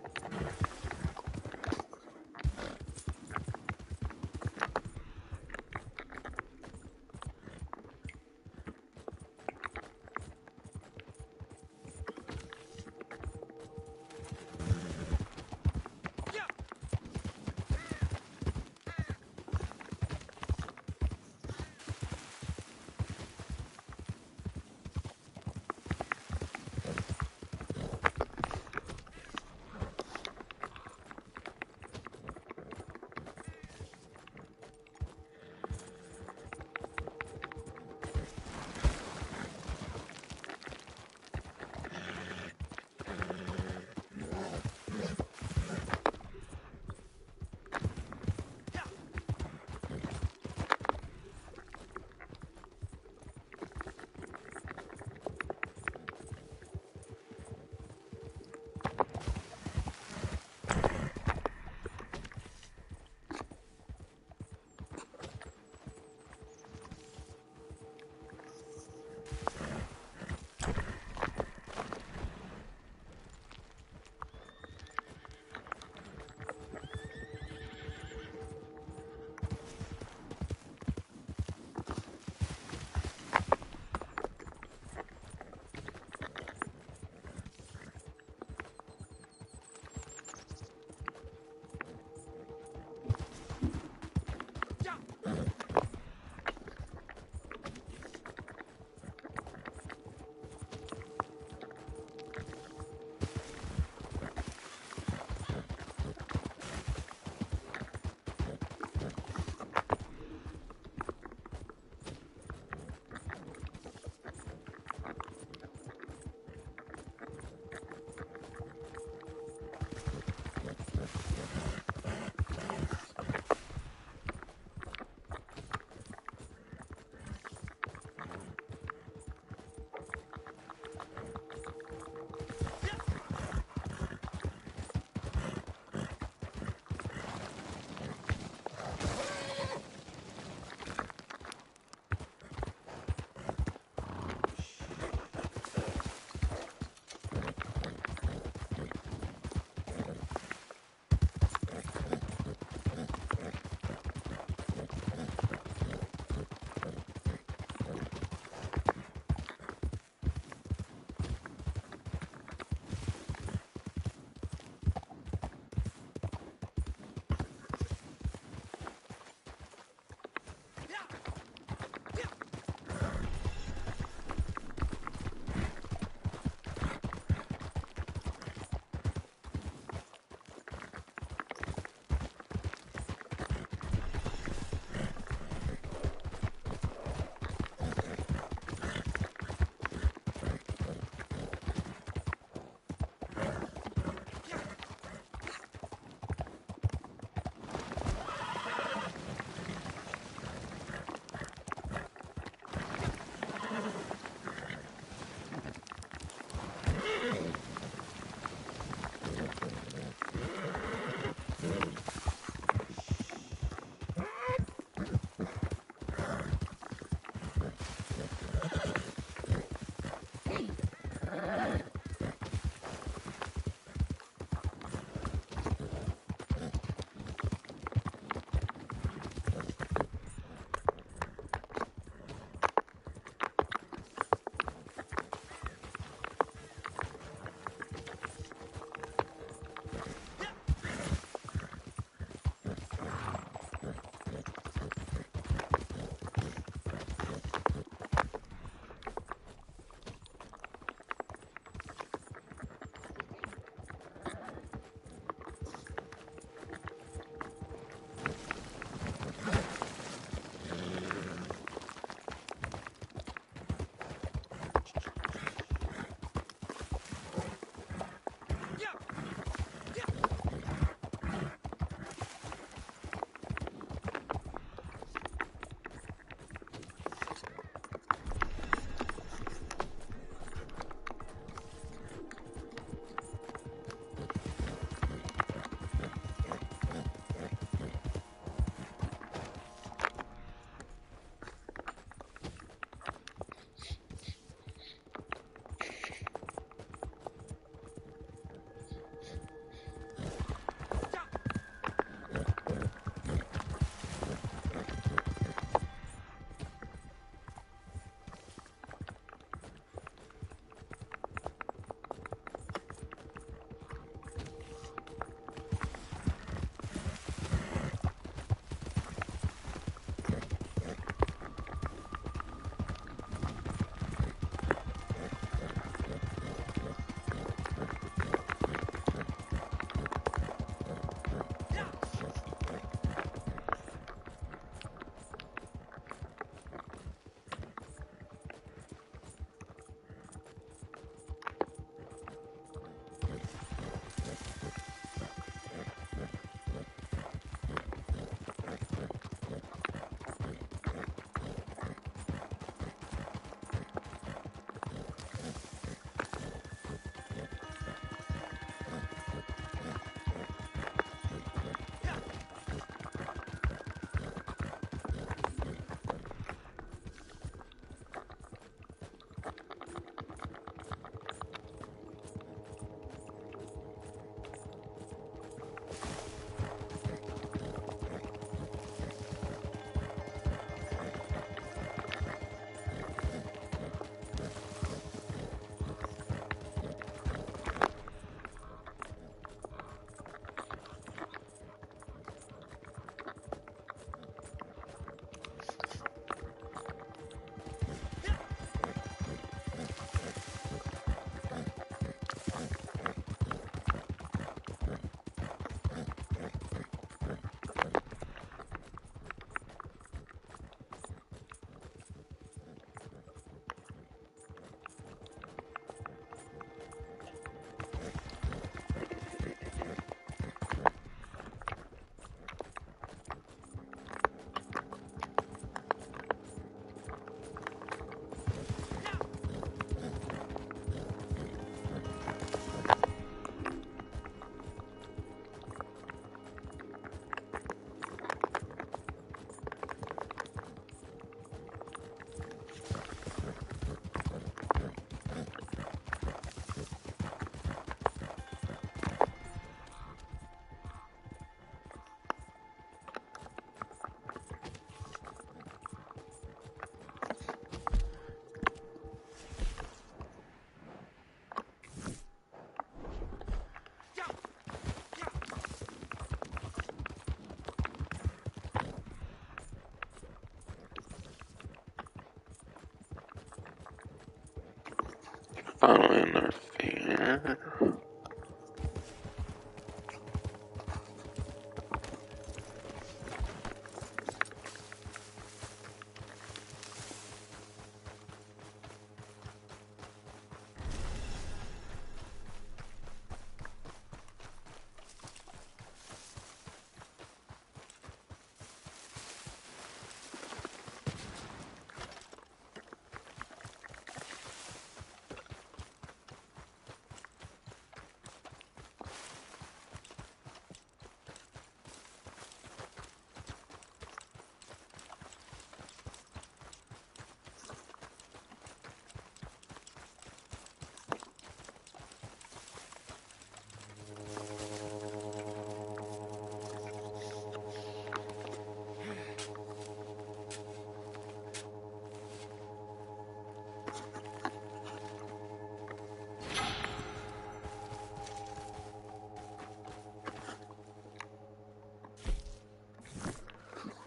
Finally another fan.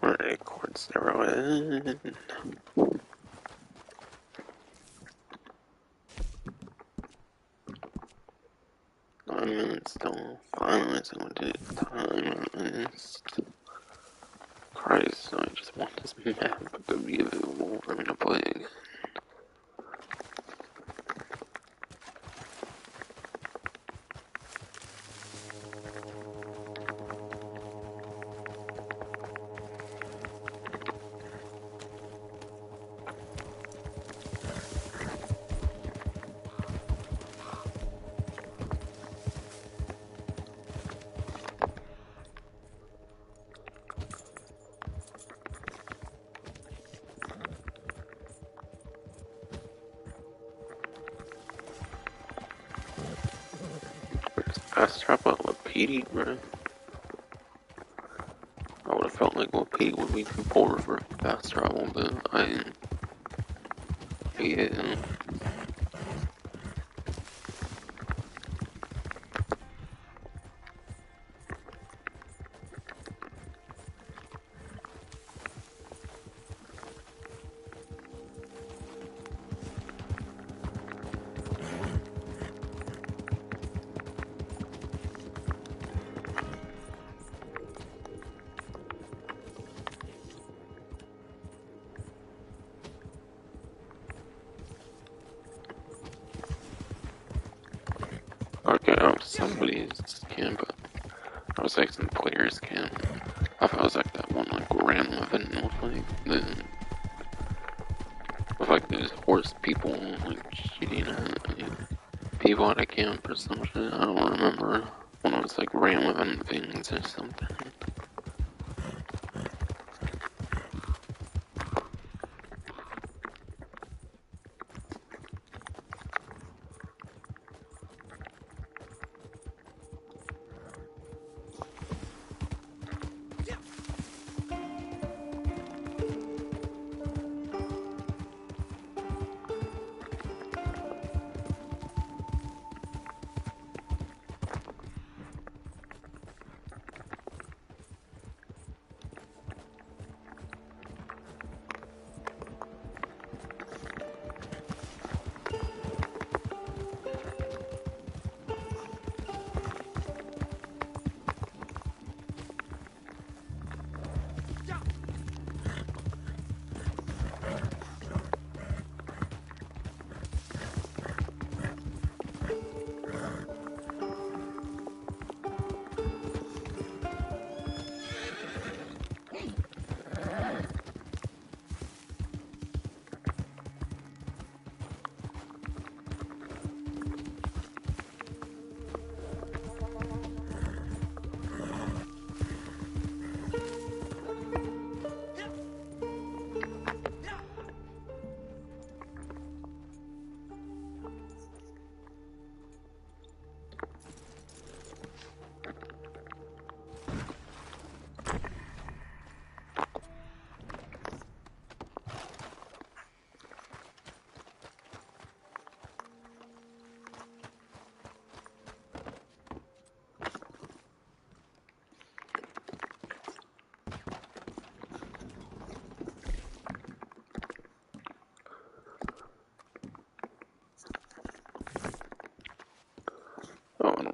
Alright, cord 0 in. 9 minutes till finally someone did time honest. Christ, I just want this map to be available for me to play again. Fast travel with PD, bro. I would have felt like PD would be too poor for fast travel, but yeah. Okay, I was somebody's camp, but I was like some players' camp. I thought it was like that one like random event with like these horse people like shooting at people at a camp or some shit. I don't remember. One of those like random event things or something.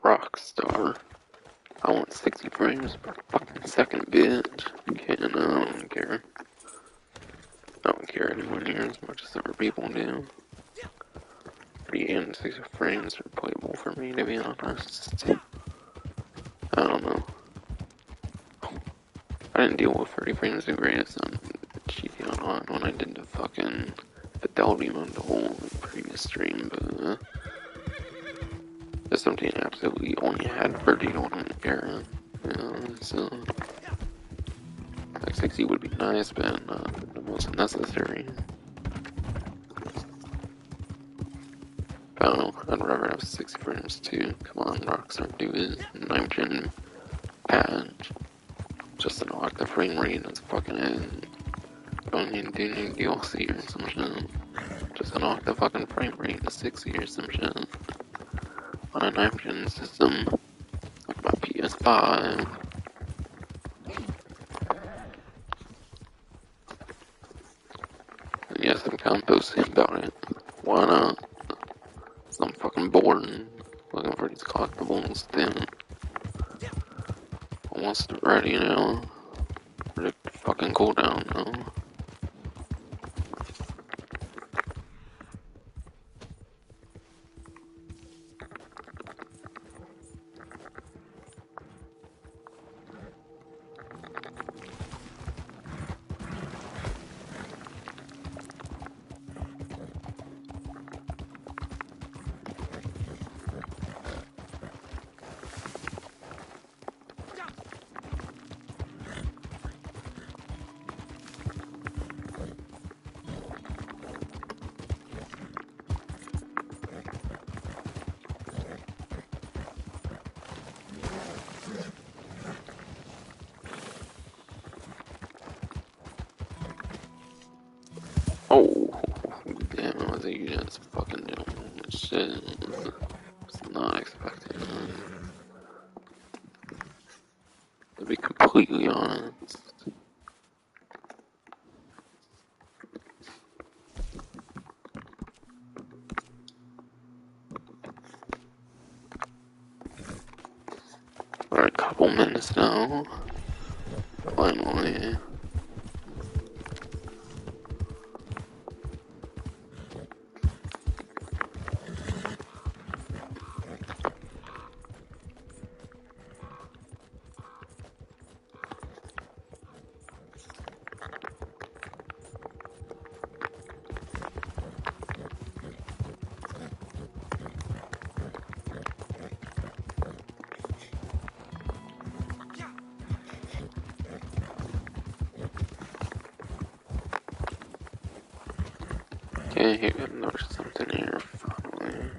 Rockstar. I want 60 frames per fucking second, bitch. I don't care. I don't care anywhere near as much as other people do. 30 and 60 frames are playable for me, to be honest. I don't know. I didn't deal with 30 frames the greatest on GTA Online when I did the fucking fidelity mode the whole previous stream, but it's something I absolutely only had 30 on an era. So like 60 would be nice, but not the most necessary. I don't know, I'd rather have 60 frames too. Come on, Rockstar, do it. 9-gen patch. Just unlock the frame rate, that's fucking it. Don't need to do new DLC or some shit. Just unlock the fucking frame rate to 60 or some shit. On a 9-gen system. Like my PS5. And yes, I'm kind of boasting about it. Why not? So I'm fucking bored. Looking for these collectibles, damn. Almost ready now. Ready to fucking go down now. Oh, damn, I was like, you guys fucking doing shit. Was not expecting that. To be completely honest. We're a couple minutes now. Finally. Okay, here, there's something here, finally.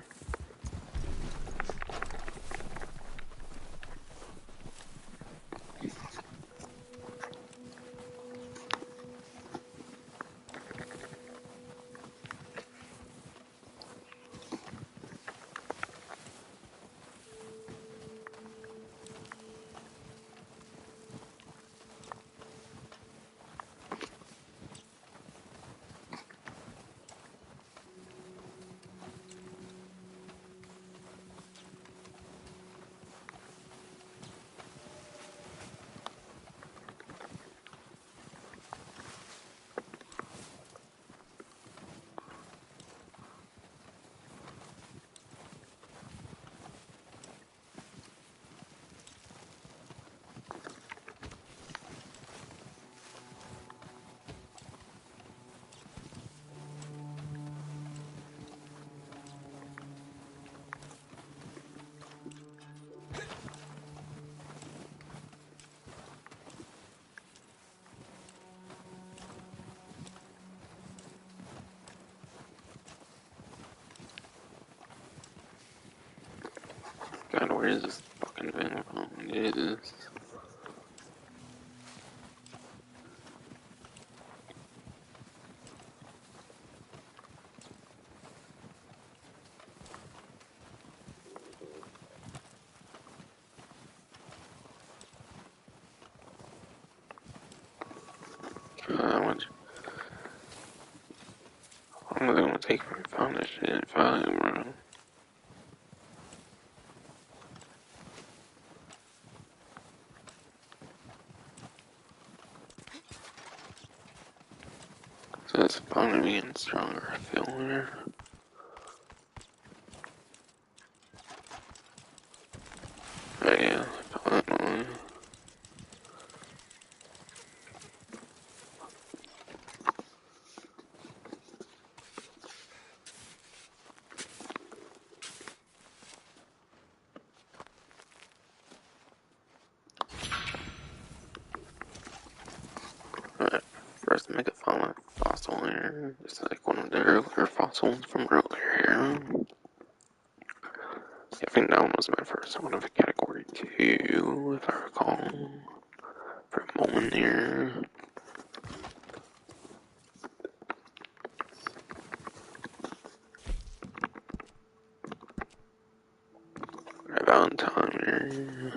God, where is this fucking thing? Oh, it is. How much? How long is it gonna take for me to find this shit? Finally, bro. So it's finally getting stronger, I feel here. Oh yeah, finally. Alright, first make a fossil here, just like one of the earlier fossils from earlier here. I think that one was my first one of category 2, if I recall, for a moment here. Right, Valentine here.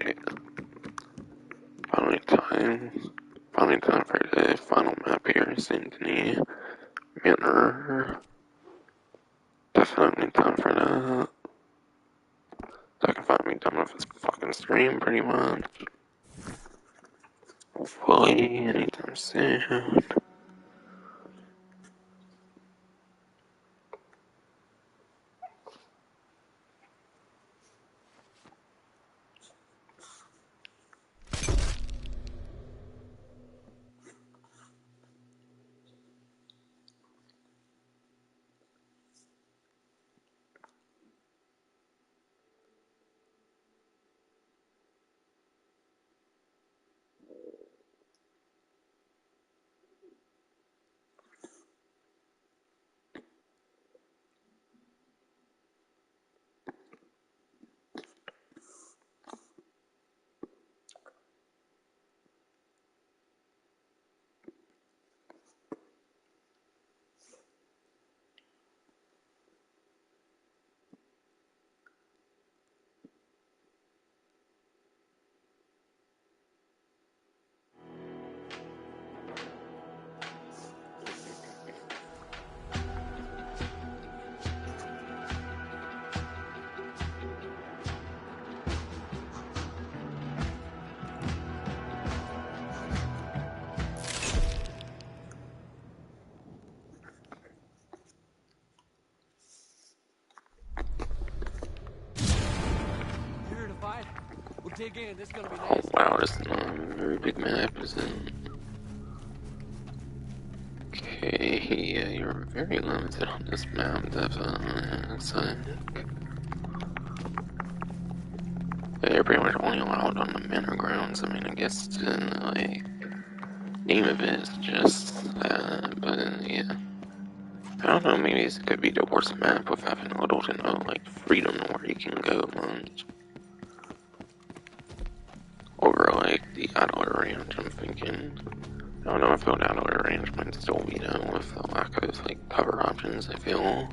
Right, finally time for the final map here, Sydney Manor. Definitely time for that. So I can finally be done with this fucking stream pretty much. Hopefully, anytime soon. Here to fight? We'll dig in. This is gonna be Oh nasty. wow, this is not a very big map, is it? Okay, yeah, you're very limited on this map, definitely. Looks like. Yeah, you're pretty much only allowed on the manor grounds. I mean, I guess the like name of it is just that, but yeah. I don't know, maybe this could be the worst map with having little to no like freedom where you can go much. Over like the adult range, I'm thinking. I don't know if the adult range might still be down with the lack of like cover options, I feel.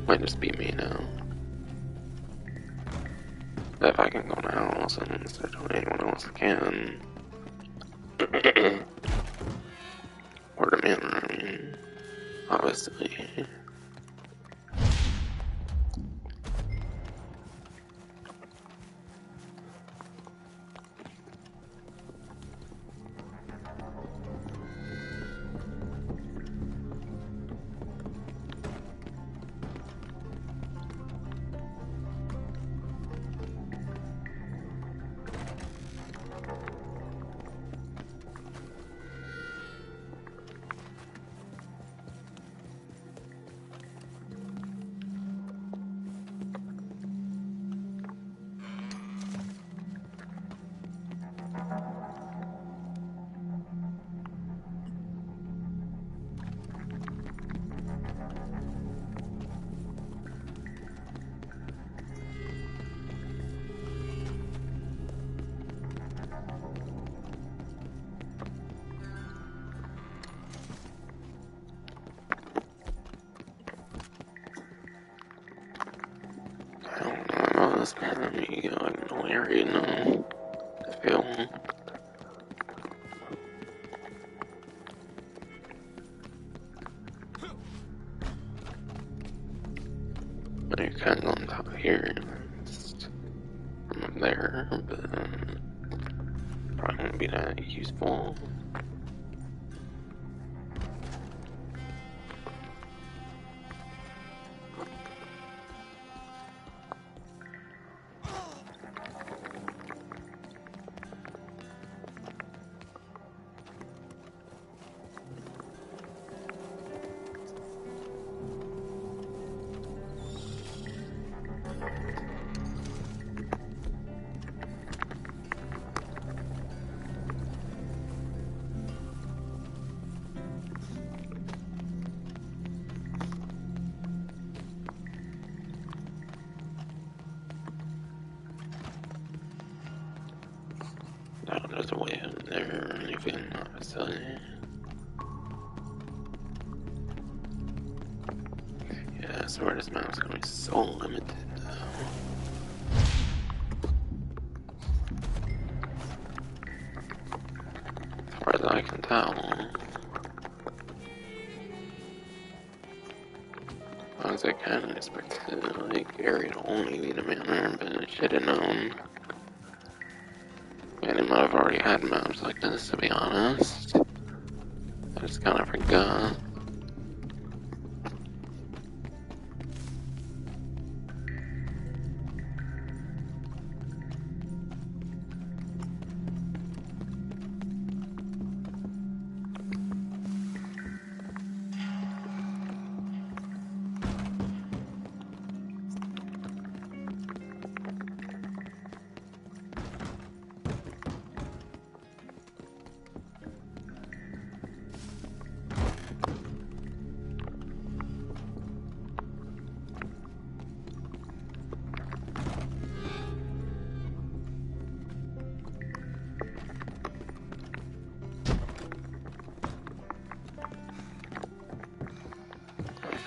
Might just be me now. If I can go now, since I don't anyone else can. Or the manor, I mean, obviously. this kind of me, like, no area, no, to film. But you kind of go on top here, from up there, but probably won't be that useful. Now there's a way up there, or anything, obviously. Yeah, I swear this map's gonna be so limited, though. As far as I can tell. I was like, kind of expected, like, area to only be the manor, but I should have known. And it might have already had maps like this, to be honest. I just kind of forgot.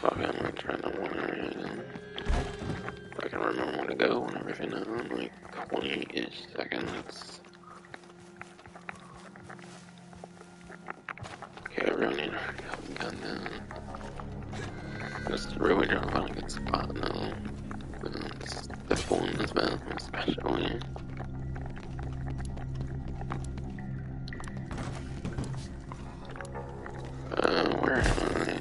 Fuck, I'm not trying to wonder. If I can remember where to go and everything now in like 20-ish seconds. Okay, I really need to hurry up and gun down. Just really trying to find a good spot now. It's difficult in this map, especially. Where am I?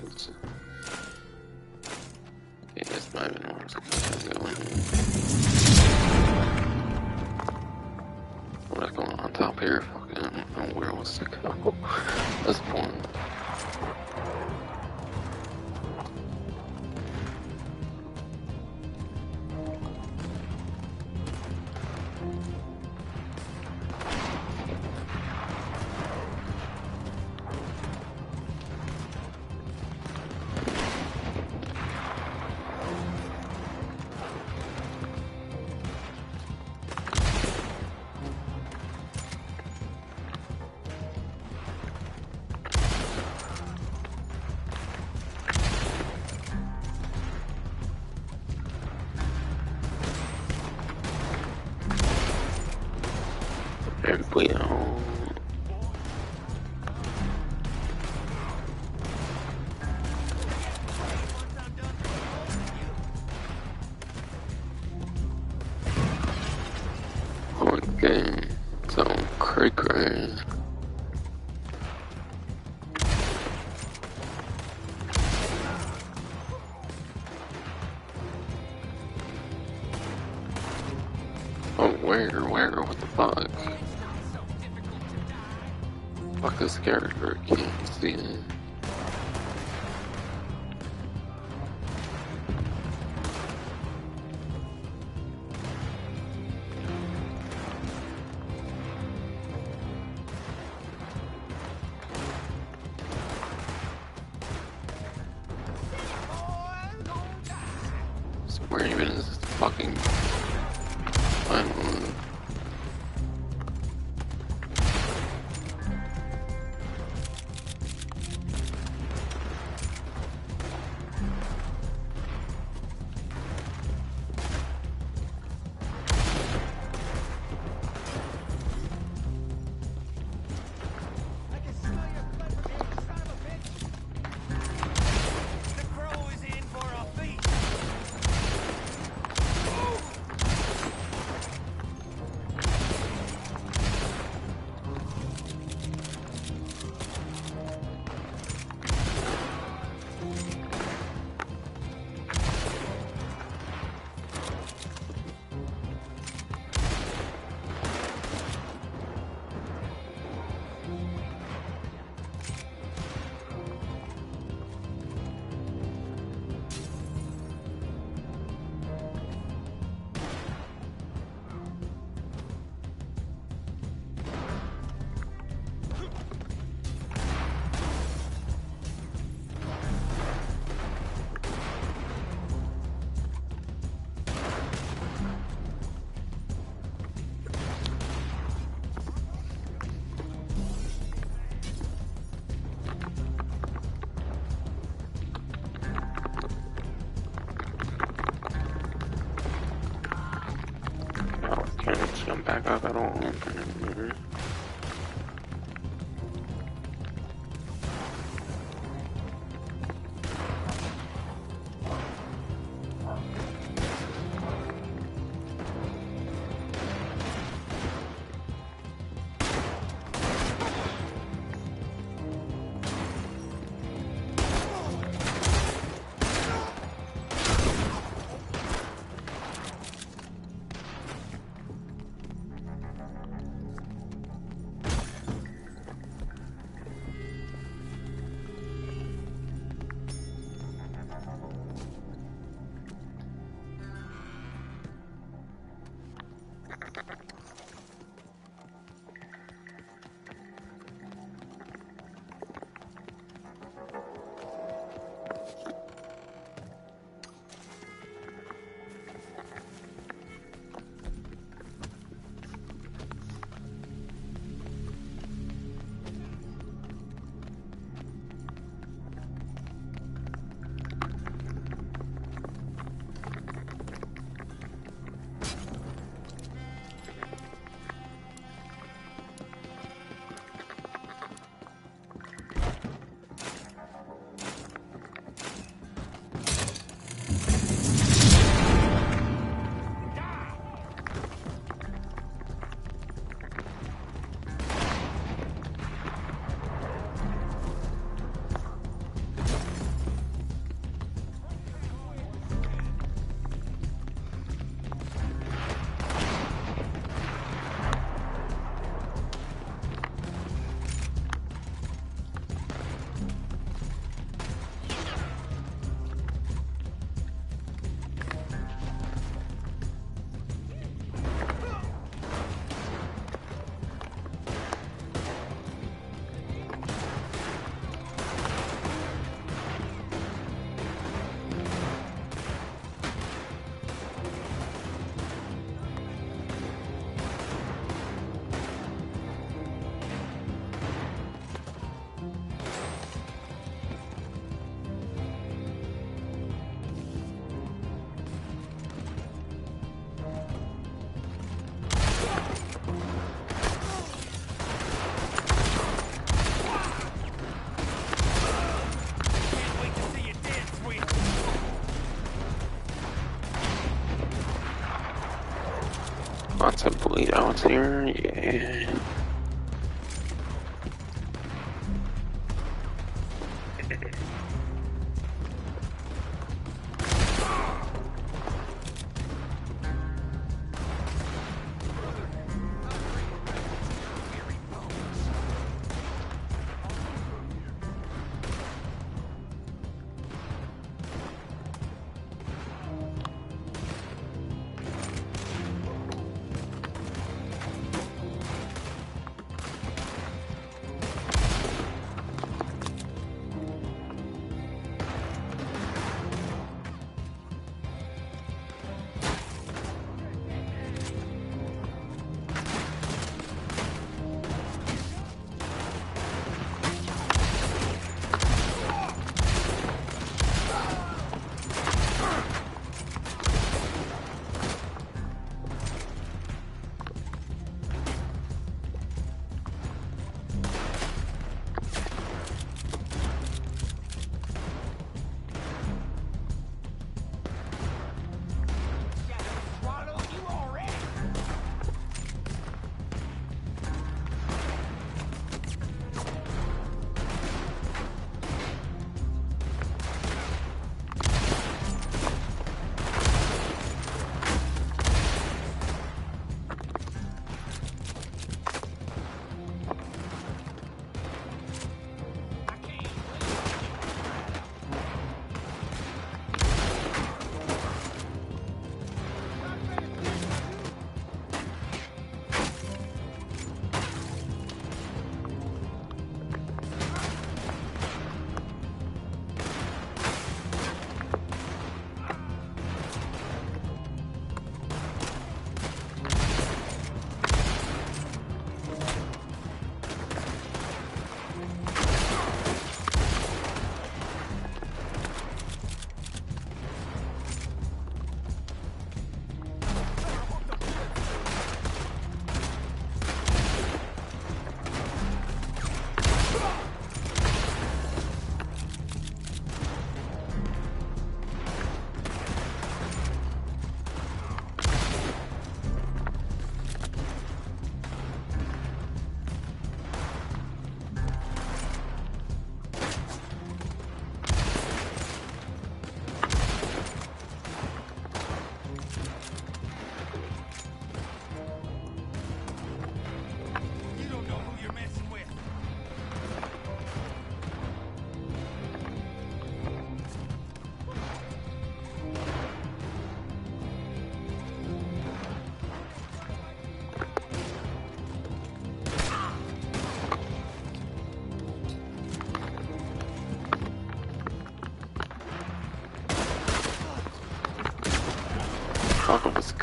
Okay, this might have been where I was going. What's going on top here? Fucking, I don't know where else to go. That's the point. There we go. Okay, so cray. Oh, where, what the fuck? Fuck this character, I can't see it. Where even is this fucking final? back up at all. Mm-hmm. Lots of bleed outs here, yeah.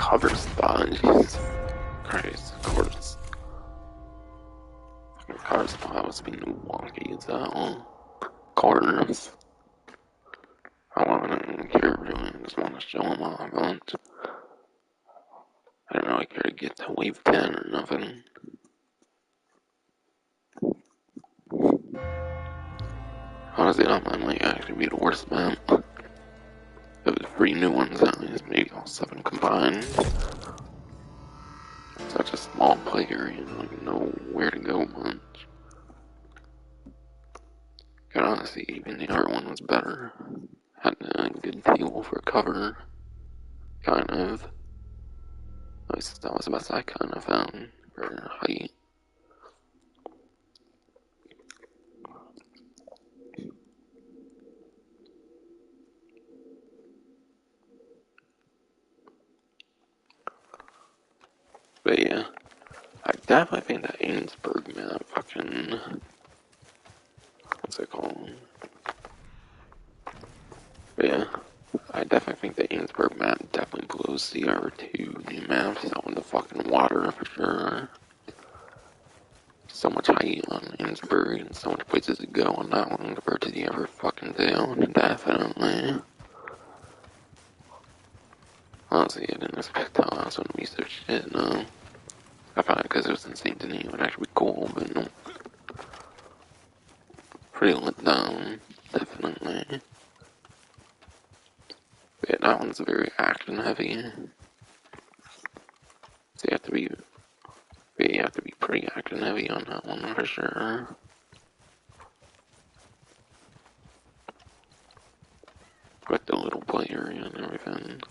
cover spot. Jesus Christ, of course. The cover spot was being wonky as hell. Corners. I don't care really, I just want to show them off. I don't really care to get to wave 10 or nothing. Honestly, that might actually be the worst map. Of the 3 new ones, at least, maybe all 7 combined. Such a small play area, you don't even know where to go much. Could honestly, even the other one was better. Had a good deal for cover, kind of. At least that was the best I kind of found for height. But yeah, I definitely think that Ainsburg map fucking. What's it called? But yeah, I definitely think the Ainsburg map definitely blows the other 2 new maps out in the fucking water for sure. So much height on Ainsburg and so much places to go on that one compared to the other fucking town, definitely. Honestly, I didn't expect that last one to be so shit, no. I thought because it was in St. Denis it would actually be cool, but no. Pretty let down, definitely. But yeah, that one's very action heavy. So you have to be pretty action heavy on that one for sure. Like the little play area and everything.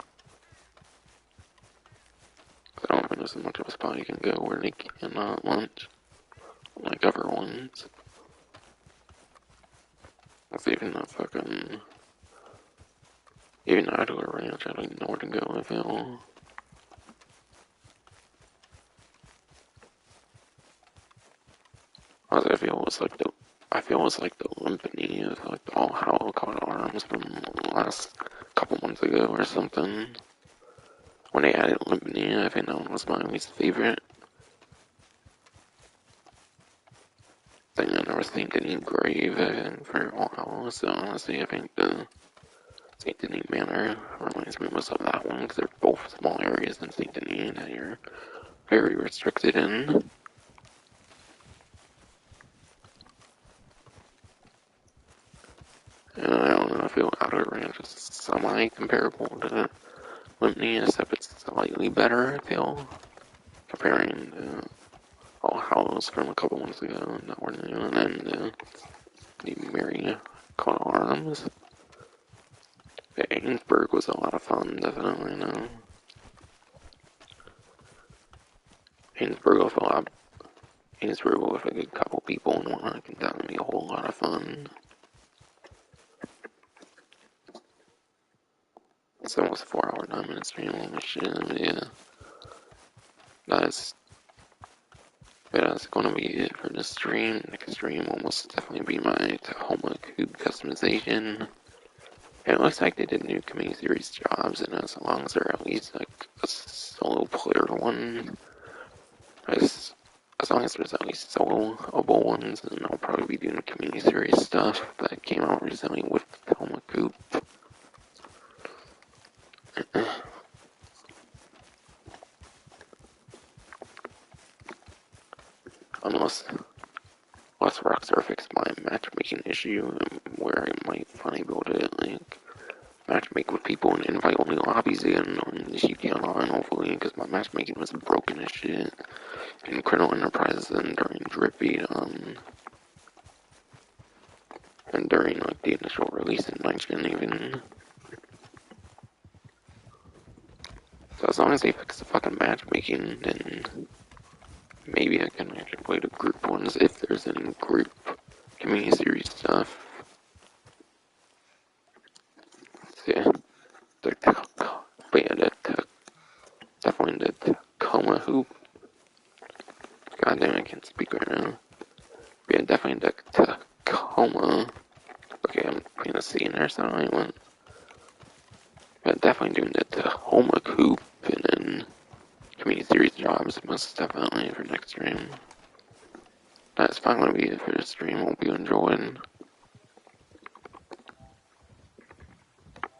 I don't think there's much of a spot you can go where they cannot launch like other ones. That's even that fucking. Even Idler Ranch, I don't even know where to go, I feel. Honestly, I feel it's like the Limpany of like the All Hallow Caught Arms from last couple months ago or something. When they added Limpany, I think that one was my least favorite. Thing I never St. Denis Grave, I think, for All Hallows, so honestly, I think the St. Denis Manor reminds me most of that one, because they're both small areas in St. Denis that you're very restricted in. And I don't know, I feel Outer Ranch is semi-comparable to Limpany, except it's slightly better, I feel, comparing All Hallows from a couple months ago that were new, and then the Mary Caught Arms. Ainsburg was a lot of fun, definitely, no. Ainsburg with a lot. Ainsburg with a good couple people and whatnot can definitely be a whole lot of fun. It's almost a 4 hour, 9 minute stream, holy shit, yeah. That's gonna be it for this stream. Next stream will most definitely be my Tahoma Cube customization. And it looks like they did new community series jobs, and as long as they're at least like a solo player one, as long as there's at least soloable ones, then I'll probably be doing community series stuff that came out recently with Tahoma Coop. Unless Rockstar fixed my matchmaking issue, where I might finally be able to like matchmake with people in invite-only lobbies again on this UK Online, hopefully, because my matchmaking was broken as shit in Criminal Enterprise and during Drippy, and during like the initial release in 9 even. So as long as they fix the fucking matchmaking, then maybe I can actually play the group ones if there's any group community series stuff. So yeah, but yeah, definitely the Tacoma hoop. God damn, I can't speak right now. But yeah, definitely the Tacoma. Okay, I'm putting a C in there, so I don't even. But definitely doing the Tacoma hoop. fit in community series jobs most definitely for next stream. That's fine gonna be for the stream. Hope you enjoyed.